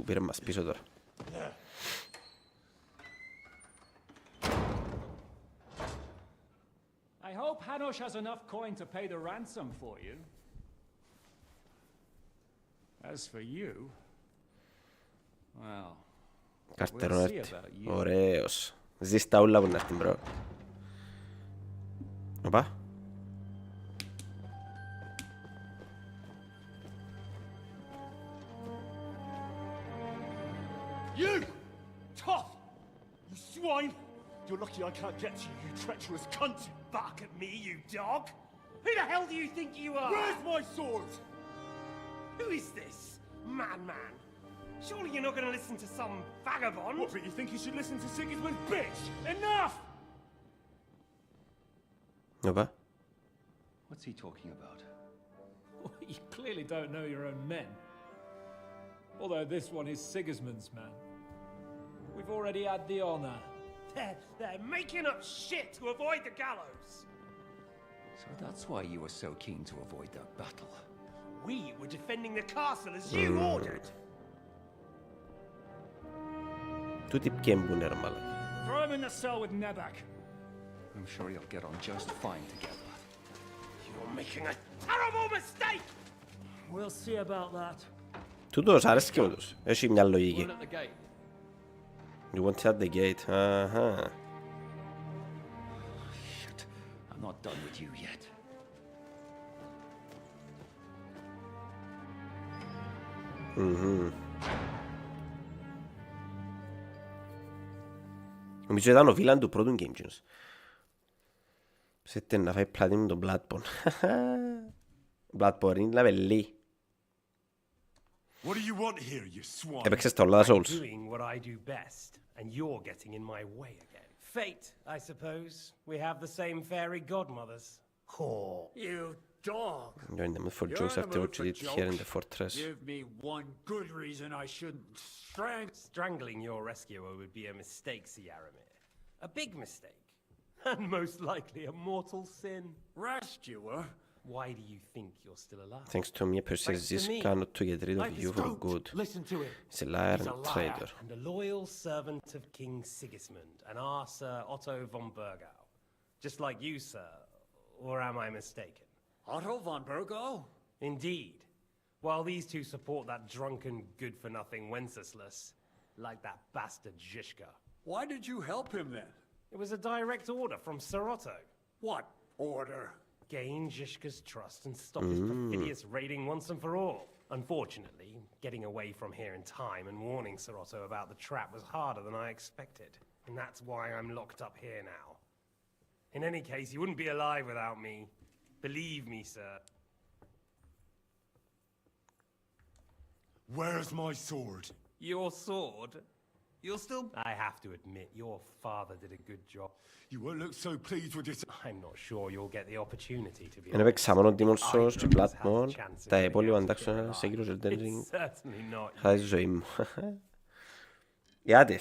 Πήρε μας πίσω τώρα. I hope Hanush has enough coin to pay the ransom for you. As for you, well, Καρτερόν έρθει. Ωραίος. Ζεις τα ούλα που να έρθει μπρο. Οπα. You! Tough! You swine! You're lucky I can't get to you, you treacherous cunt! Bark at me, you dog! Who the hell do you think you are? Where's my sword? Who is this? Madman. Surely you're not going to listen to some vagabond? What, but you think you should listen to Sigismund's bitch? Enough! Opa. What's he talking about? You clearly don't know your own men. Although this one is Sigismund's man. We've already had the honor. They're making up shit to avoid the gallows. So that's why you were so keen to avoid that battle. We were defending the castle as you ordered. Τούτοι ποιοι μπουνε ρε μάλακα. Throw him in the cell with Nebak. I'm sure you'll get on just fine together. You're making a terrible mistake! We'll see about that. Τούτος αρέσκει με τους. Έχει μια λογική. One at the gate. You want at the gate. Αχα. Shit, I'm not done with you yet. Νομίζω ήταν ο βίλαν του πρώτου Game Genius. Ψέτε να φάει πλάτη με τον Bloodborne. Bloodborne είναι λαβελή. What do you want here, you swine? Έπαιξες τα όλα τα Souls. Doing what I do best, and you're getting in my way again. Fate, I suppose. We have the same fairy godmothers. Oh, you dog! You're in the mood for jokes after what you did here in the fortress. Give me one good reason I shouldn't Strangling your rescuer would be a mistake, Yaramir. A big mistake. And most likely a mortal sin. Rescuer? Why do you think you're still alive? Thanks to me, Perseus cannot to get rid of you for good. Listen to him. He's a liar and a traitor. And a loyal servant of King Sigismund and our Sir Otto von Burgau. Just like you, sir. Or am I mistaken? Otto von Burgau? Indeed. While these two support that drunken, good-for-nothing Wenceslas, like that bastard Zhishka. Why did you help him then? It was a direct order from Sir Otto. What order? Gain Zhishka's trust and stop his perfidious raiding once and for all. Unfortunately, getting away from here in time and warning Sir Otto about the trap was harder than I expected. And that's why I'm locked up here now. In any case, you wouldn't be alive without me. Believe me, sir. Where's my sword? Your sword? You'll still... I have to admit, your father did a good job. You won't look so pleased with this. I'm not sure you'll get the opportunity to be... Εν έπαιξα μόνο Demon Souls και Bloodborne. Τα υπόλοιπα εντάξει σε κύριο Elden Ring. Χάει τη ζωή μου. Γιατί,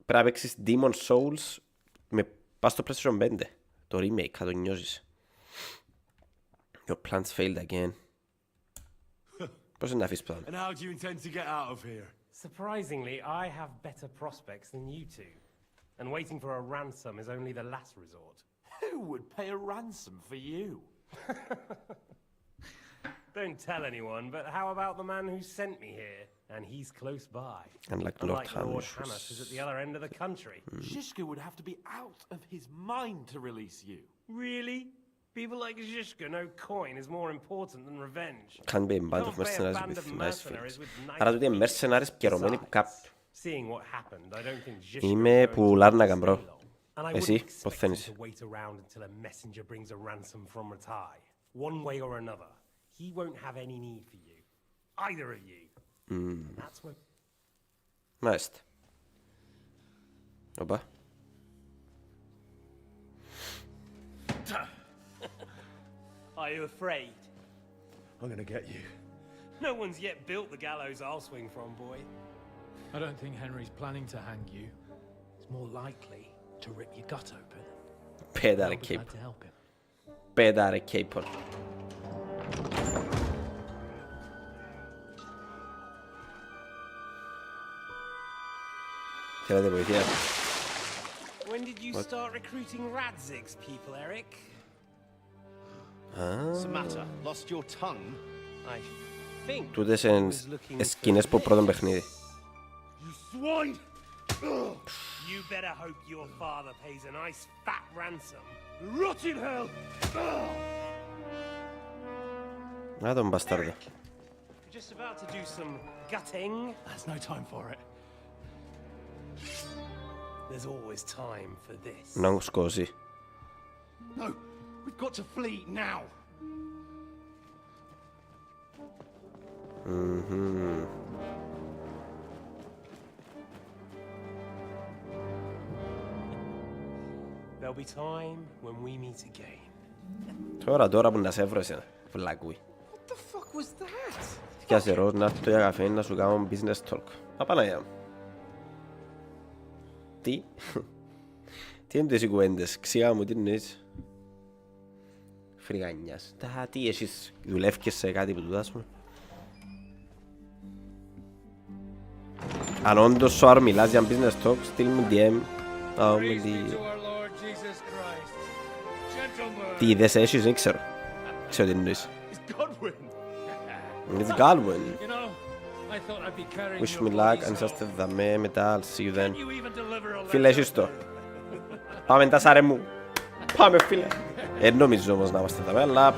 πρέπει να παίξεις Demon Souls με πας στο PlayStation 5. Το remake, θα το νιώσεις. Your plans failed again. Πώς είναι να αφήσεις πλάνο. And how do you intend to get out of here? Surprisingly, I have better prospects than you two. And waiting for a ransom is only the last resort. Who would pay a ransom for you? Don't tell anyone, but how about the man who sent me here? And he's close by. Unlike Lord Hannes is at the other end of the country. Zhishka would have to be out of his mind to release you. Really? People like Zhishka know coin is more important than revenge. Can be a band of mercenaries with nice feelings. Άρα τούτοι είναι mercenaries πιερωμένοι που κάποιου. Είμαι που Λάρνακα, μπρο. Εσύ, πώς θέλεις. One way or another, he won't have any need for you. Either of you. That's what... Μάλιστα. Οπα. Are you afraid? I'm gonna get you. No one's yet built the gallows I'll swing from, boy. I don't think Henry's planning to hang you. He's more likely to rip your gut open. Pedare cape. Pedare cape. Θέλετε βοήθεια. When did you start recruiting Radzig's people, Eric? What's the matter? Lost your tongue? I think. Τούτες είναι σκηνές που πρώτον παιχνίδι. You swine! You better hope your father pays a nice fat ransom. Rot in hell! Α, τον μπαστάρδο. You're just about to do some gutting. There's no time for it. There's always time for this. Να μου σκώσει. No, We've got to flee now. There'll be time when we meet again. Τώρα που να σε έβρω εσένα, φλακούι. What the fuck was that? Σκιάσε ροζ να έρθω για καφέ να σου κάνω business talk. Απαναγιά. Τι? Τι είναι οι κουβέντες, ξηγά μου τι εννοείς. Φρυγανιάς. Τι εσείς δουλεύκες σε κάτι που του δάσουμε. Αν όντως σου άρα μιλάς για business talk, στείλ μου DM. Τι ιδέες έχεις, δεν ξέρω. Ξέρω τι εννοείς. It's Godwin. Wish me luck, αν είσαστε δαμέ μετά, I'll see you then. Φίλε, έχεις το. Πάμε τα σάρε μου. Πάμε φίλε. Νομίζω όμως να είμαστε δαμέ, αλλά...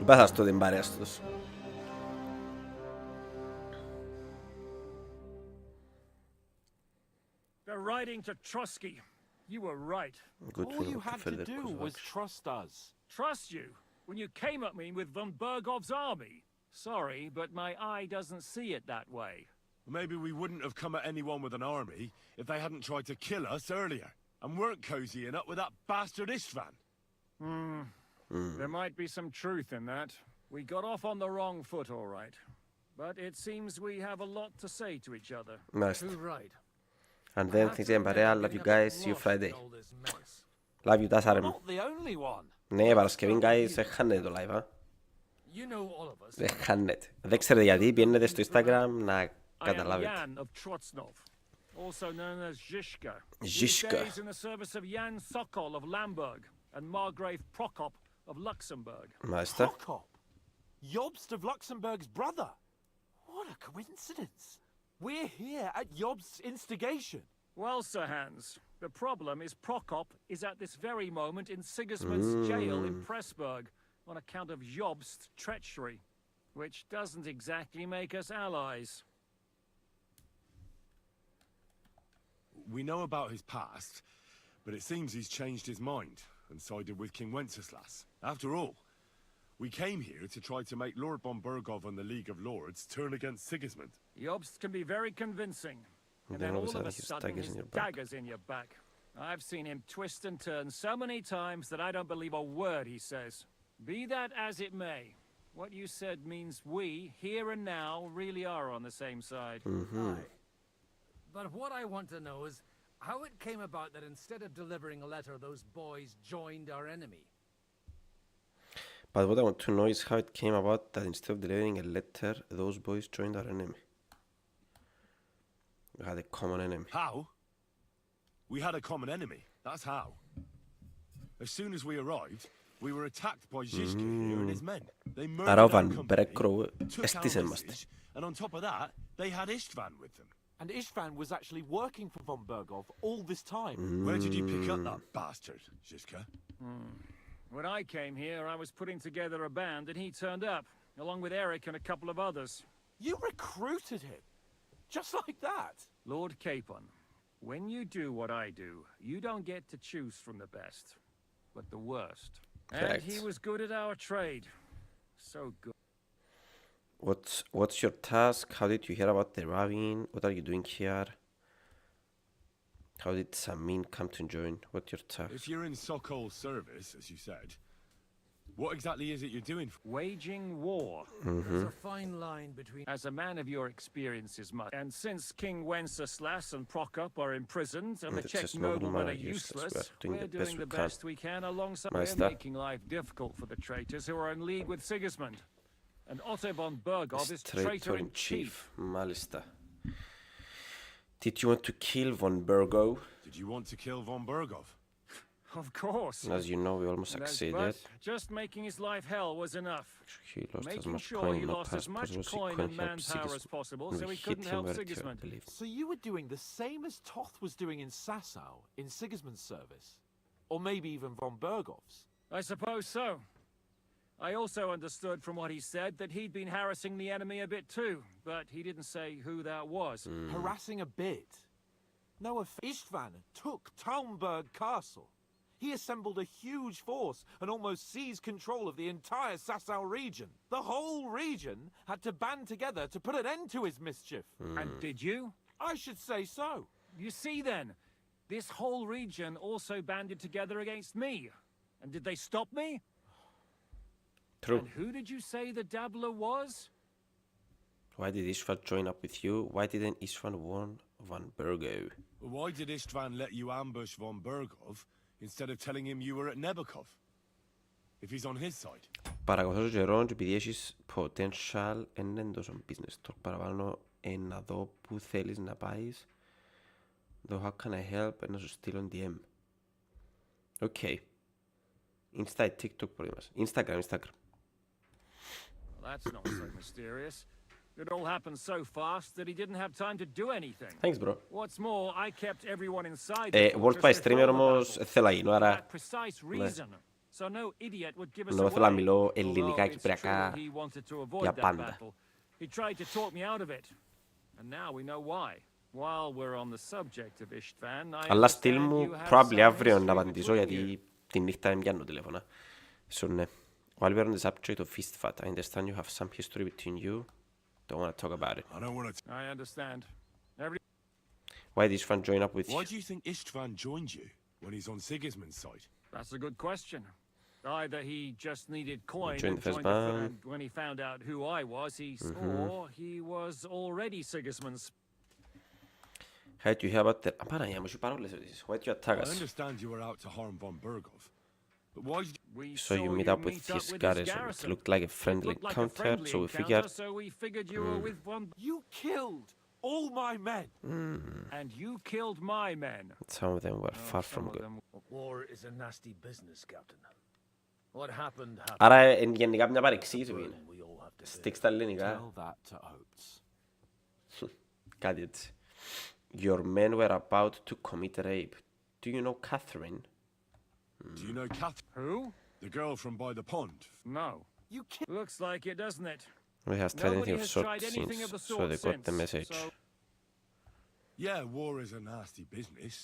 Πάθα στο την παρέα στους. They're riding to Trusky. You were right. All you had to do was trust us. Trust you? When you came at me with von Bergov's army? Sorry, but my eye doesn't see it that way. Maybe we wouldn't have come at anyone with an army if they hadn't tried to kill us earlier and weren't cozying up with that bastard Istvan. There might be some truth in that. We got off on the wrong foot, all right. But it seems we have a lot to say to each other. Nice. Too right. And then things in παρέα, love you guys, see you Friday. Love you, τα σάρε μου. Ναι, Παρασκευή, guys, έχανετε το live, δεν χάνετε. Δεν ξέρετε γιατί, πιένετε στο Instagram να καταλάβετε. Also known as Zizka. Zizka. These days in the service of Jan Sokol of Lamberg and Margrave Prokop of Luxembourg. Μάλιστα. Prokop? Jobst of Luxembourg's brother? What a coincidence. We're here at Jobst's instigation. Well, Sir Hans, the problem is Prokop is at this very moment in Sigismund's jail in Pressburg on account of Jobst's treachery, which doesn't exactly make us allies. We know about his past, but it seems he's changed his mind and sided with King Wenceslas. After all, we came here to try to make Lord von Bergov and the League of Lords turn against Sigismund. Jobst can be very convincing, and then all of a sudden his daggers in your back. I've seen him twist and turn so many times that I don't believe a word he says. Be that as it may, what you said means we, here and now, really are on the same side. Aye. But what I want to know is how it came about that instead of delivering a letter, those boys joined our enemy. But what I want to know is how it came about that instead of delivering a letter, those boys joined our enemy. We had a common enemy. How? We had a common enemy. That's how. As soon as we arrived, we were attacked by Zizka here and his men. They murdered our company, took our message, and on top of that, they had Istvan with them. And Istvan was actually working for von Bergov all this time. Where did you pick up that bastard, Zizka? When I came here, I was putting together a band, and he turned up, along with Eric and a couple of others. You recruited him? Just like that? Lord Capon, when you do what I do, you don't get to choose from the best, but the worst. Correct. And he was good at our trade. So good. What's your task? How did you hear about the ravine? What are you doing here? How did Samin come to join? What's your task? If you're in Sokol's service, as you said, what exactly is it you're doing? Waging war. There's a fine line between... As a man of your experiences must. And since King Wenceslas and Prokop are imprisoned and the Czech noblemen are useless, we're doing the best we can alongside... We're making life difficult for the traitors who are in league with Sigismund. And Otto von Bergov is traitor-in-chief. Μάλιστα. Did you want to kill von Bergov? Did you want to kill von Bergov? Of course. As you know, we almost succeeded. Just making his life hell was enough. He lost as Making much sure coin he in the lost as past, much but coin couldn't and help manpower as Sigismund. possible, so We he hit couldn't him help very hard, I Sigismund. believe. So you were doing the same as Toth was doing in Sasau, in Sigismund's service? Or maybe even von Bergov's? I suppose so. I also understood from what he said that he'd been harassing the enemy a bit too, but he didn't say who that was. Harassing a bit? No, Istvan took Talmberg Castle. He assembled a huge force and almost seized control of the entire Sasau region. The whole region had to band together to put an end to his mischief. And did you? I should say so. You see then, this whole region also banded together against me. And did they stop me? True. And who did you say the dabbler was? Why did Istvan join up with you? Why didn't Istvan warn von Bergov? Why did Istvan let you ambush von Bergov instead of telling him you were at Nebukov? If he's on his side. Παρακολουθώ τον καιρό και επειδή έχεις potential εν εντός business talk παραπάνω να δω που θέλεις να πάεις. Δω how can I help να σου στείλω DM. Okay. Insta ή TikTok μπορεί μας. Instagram. That's not so mysterious. It all happened so fast that he didn't have time to do anything. Thanks, bro. What's more, I kept everyone inside. Worldwide streamer όμως θέλω να γίνω, άρα... So no idiot would give us Ενώ θέλω να μιλώ ελληνικά Although it's κυπριακά true he wanted to για avoid that πάντα. battle. He tried to talk me out of it. And now we know why. While we're on the subject of Istvan, I Αλλά στείλ understand μου you have probably some αύριο history να απαντήσω between you. γιατί τη νύχτα δεν πιάνω τηλέφωνα. So ναι. While we're on the subject of Istvan, I understand you have some history between you. Don't want to talk about it. I don't want to. I understand. Why did Istvan join up with Why you? do you think Istvan joined you when he's on Sigismund's side? That's a good question. Either he just needed coin Joined and the first joined the band. and when he found out who I was, or he was already Sigismund's. How do you hear about that? Παναγιά μου, σου παρόλες ερωτήσεις. Why do you attack I us? understand you were out to harm von Bergov, but why did you... So you meet up with his garrison. It looked like a friendly encounter, so we figured... So we figured you were with one. You killed all my men. And you killed my men. Some of them were far from good. War is a nasty business, Captain. What happened happened. Άρα γενικά μια παρεξήγηση που είναι. Στίξ τα ελληνικά. Tell that to Oates. Κάτι έτσι. Your men were about to commit rape. Do you know Catherine? Do you know Catherine? Who? The girl from by the pond. No. You looks like it, doesn't it? We have tried Nobody anything of has sort tried anything of the since, so sort they got the since, message. so- Yeah, war is a nasty business.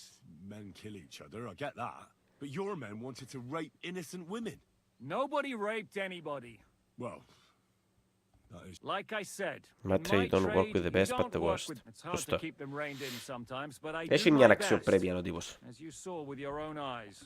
Men kill each other, I get that. But your men wanted to rape innocent women. Nobody raped anybody. Well, that is... Like I said, My in trade don't work with the you best, but don't the work worst. with- It's hard Σωστό. to keep them reined in sometimes, but I Έχει do μια my best, αξιοπρέπεια ο τύπος. as you saw with your own eyes.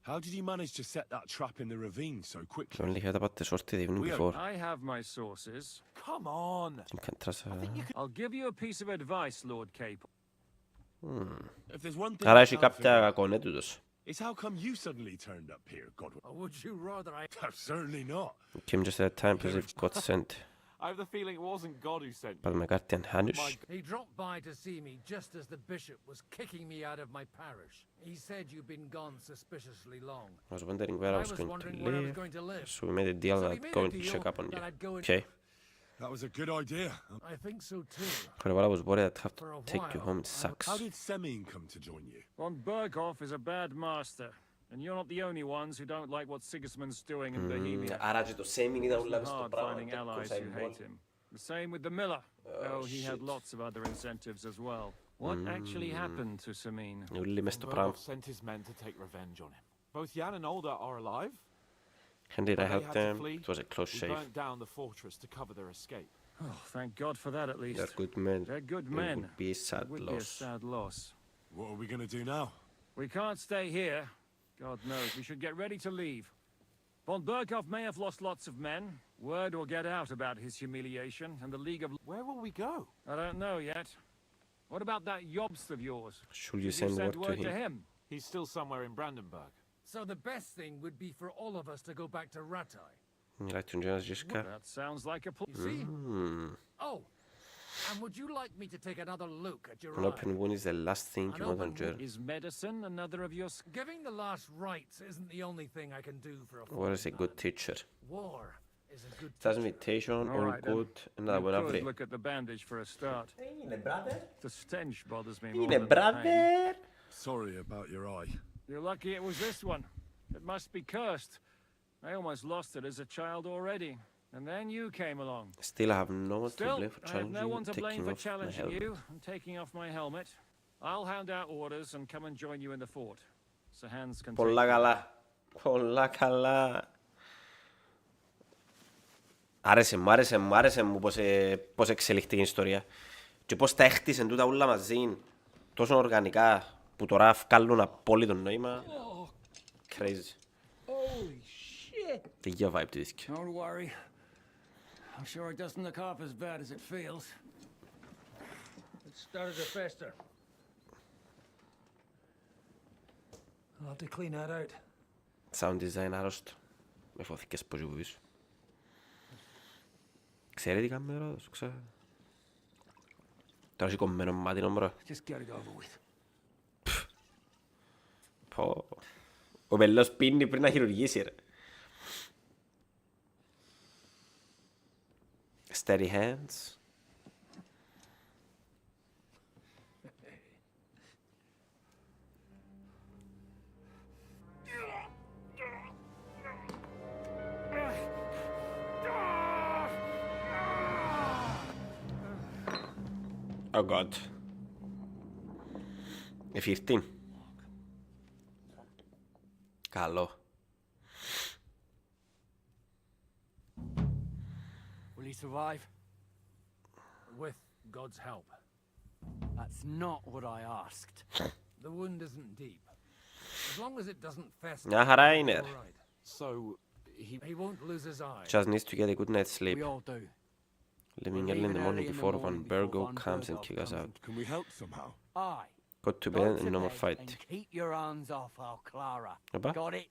How did you manage to set that trap in the ravine so I quickly? only heard about the sortie the evening We before. I have my sources. Come on. You can trust her. I'll give you a piece of advice, Lord Capel. If there's one thing Άρα I έχει can't κάποια figure out, κακό τούτος. it's how come you suddenly turned up here, Godwin? Or would you rather I... Certainly not. Came just at a time because it got sent. I have the feeling it wasn't God who sent But you. my guardian Hanush. He dropped by to see me just as the bishop was kicking me out of my parish. He said you've been gone suspiciously long. I was wondering where I was going wondering to where I was live. going to live. So we made a deal So that we I'd made go a and deal check up on you. that I'd go and- Okay. That was a good idea. I think so too. For a while I was worried I'd have For to a take you while, home. It sucks. How did Semine come to join you? Von Berghoff is a bad master, and you're not the only ones who don't like what Sigismund's doing in Bohemia. Άρα και το Σέμιν ήταν όλα μες στο Hard πράγμα. finding Και allies κόψα who hate him. The same with the miller, though he had lots of other incentives as well. What actually happened to Semine? Όλοι μες στο πράγμα. Bergov sent his men to take revenge on him. Both Jan and Olda are alive. And did I They help had to them? flee. It was a close We shave. burnt down the fortress to cover their escape. Oh, thank God for that at least. They're good men. They're good It men. would be a sad It would be a loss. sad loss. What are we going to do now? We can't stay here. God knows, we should get ready to leave. Von Berghoff may have lost lots of men. Word will get out about his humiliation, and the League of... Where will we go? I don't know yet. What about that Jobst of yours? Should you Did send send word to him? He's still somewhere in Brandenburg. So the best thing would be for all of us to go back to Ratai. You like to join us, Jessica? That sounds like a plan. You see? Mm. Oh, And would you like me to take another look at your An open wound is the last thing you want on journey. Is medicine another of your... Giving the last rites isn't the only thing I can do for a What is a good teacher? war is a good That's invitation, all good, another one Could free. look at the bandage for a start. The stench bothers me more Είναι than the pain. brother. Sorry about your eye. You're lucky it was this one. It must be cursed. I almost lost it as a child already. And then you came along. Still, I have no one to Still, blame for I have no one challenging to blame taking for off my challenging helmet. you and taking off my helmet. I'll hand out orders and come and join you in the fort. So hands can Πολλά take... καλά. Πολλά καλά. Άρεσε μου πώς εξελιχτεί η ιστορία. Και πώς τα έχτισαν τούτα όλα μαζί, τόσο οργανικά, που τώρα βγάλουν απόλυτο νόημα. Crazy. Holy shit! Τελειώ vibe του δίσκου. Don't worry. I'm sure it doesn't look half as bad as it feels. It started to fester. I'll have to clean that out. Sound design άρρωστο. Με φωθήκες πως βουβείς. Ξέρει τι κάνουμε τώρα, σου ξέρω. Τώρα έχει κομμένο μάτινο μπρο. Just get it over with. Πω. Ο πελός πίνει πριν να χειρουργήσει ρε. Steady hands. Oh god. Εφήρτη. Καλό. Will he survive? With God's help. That's not what I asked. The wound isn't deep. As long as it doesn't fester. Μια χαρά είναι. all right. So, He won't lose his eye. Just needs to get a good night's sleep. We all do. Leaving early in the morning before Von Bergo comes and kicks us out. Can we help somehow? Aye. Go to bed and no more fight. And keep your hands off our Clara. Οπα. Got it?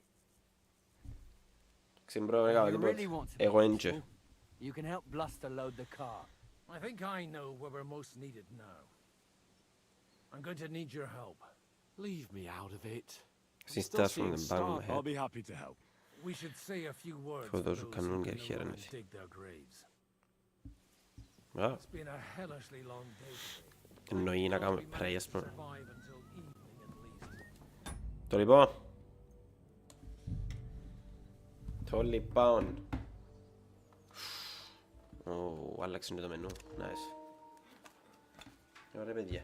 Ξυμπρώ μεγάλα You really τίποτα. want to be Εγώ έντζε. You can help Bluster load the car. I think I know where we're most needed now. I'm going to need your help. Leave me out of it. Sisters from the bottom of the I'll head. be happy to help. We should say a few words For those who who cannot get can here alone and see. dig their graves. Wow. It's been a hellishly long day today. Εννοεί να κάνουμε prayers πούμε. Survive until evening at least. Το λοιπόν. Το λοιπόν. Ω, άλλαξε το μενού. Nice. Ωραία παιδιά.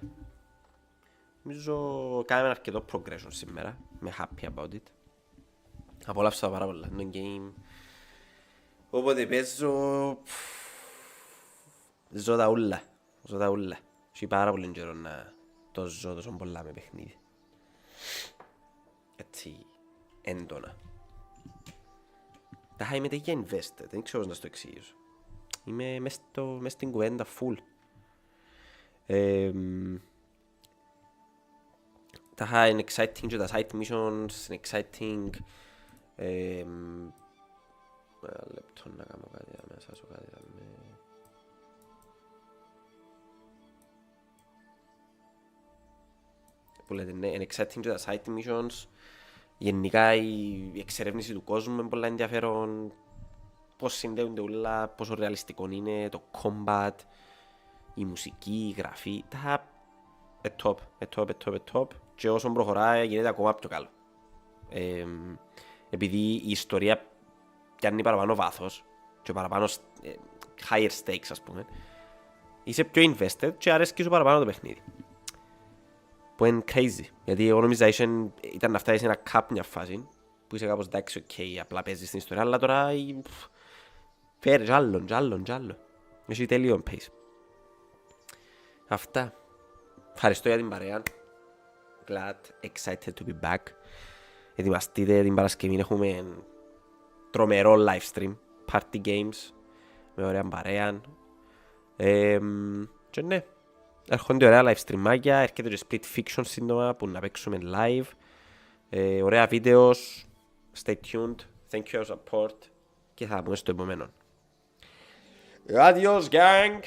Νομίζω κάναμε αρκετό progression σήμερα. Είμαι happy about it. Απολαύσα πάρα πολλά. Είναι game. Όποτε παίζω... Ζω τα ούλα. Ζω τα ούλα. Έχει πάρα πολύ καιρό να το ζω τόσο πολλά με παιχνίδι. Έτσι έντονα. Τα είμαι τέτοια invested. Δεν ξέρω να στο εξηγήσω. Είμαι μες στην κουβέντα full. Τα είναι exciting και τα side missions είναι exciting. Ένα λεπτό να κάνω κάτι μέσα σου κάτι. Που λέτε ναι, είναι exciting και τα side missions. Γενικά η εξερεύνηση του κόσμου είναι πολλά ενδιαφέρον. Πώς συνδέονται όλα, πόσο ρεαλιστικό είναι, το combat, η μουσική, η γραφή. Τα top. Και όσο προχωράει γίνεται ακόμα πιο καλό. Επειδή η ιστορία πιάνει παραπάνω βάθος και παραπάνω higher stakes ας πούμε, είσαι πιο invested και αρέσκει σου παραπάνω το παιχνίδι. Που είναι crazy, γιατί εγώ νόμιζα ήταν να φτάσεις σε ένα cap μια φάση που είσαι κάπως εντάξει, ok, απλά παίζεις την ιστορία, αλλά τώρα φέρεις άλλον. Έχει τέλειο pace. Αυτά. Ευχαριστώ για την παρέα. Glad, excited to be back. Ετοιμαστείτε την Παρασκευή, έχουμε τρομερό livestream, party games, με ωραία παρέα. Και ναι, έρχονται ωραία livestreamάκια, έρχεται και split fiction σύντομα που να παίξουμε live. Ωραία βίντεο, stay tuned, thank you for your support και θα πούμε στο επόμενο. Adios gang!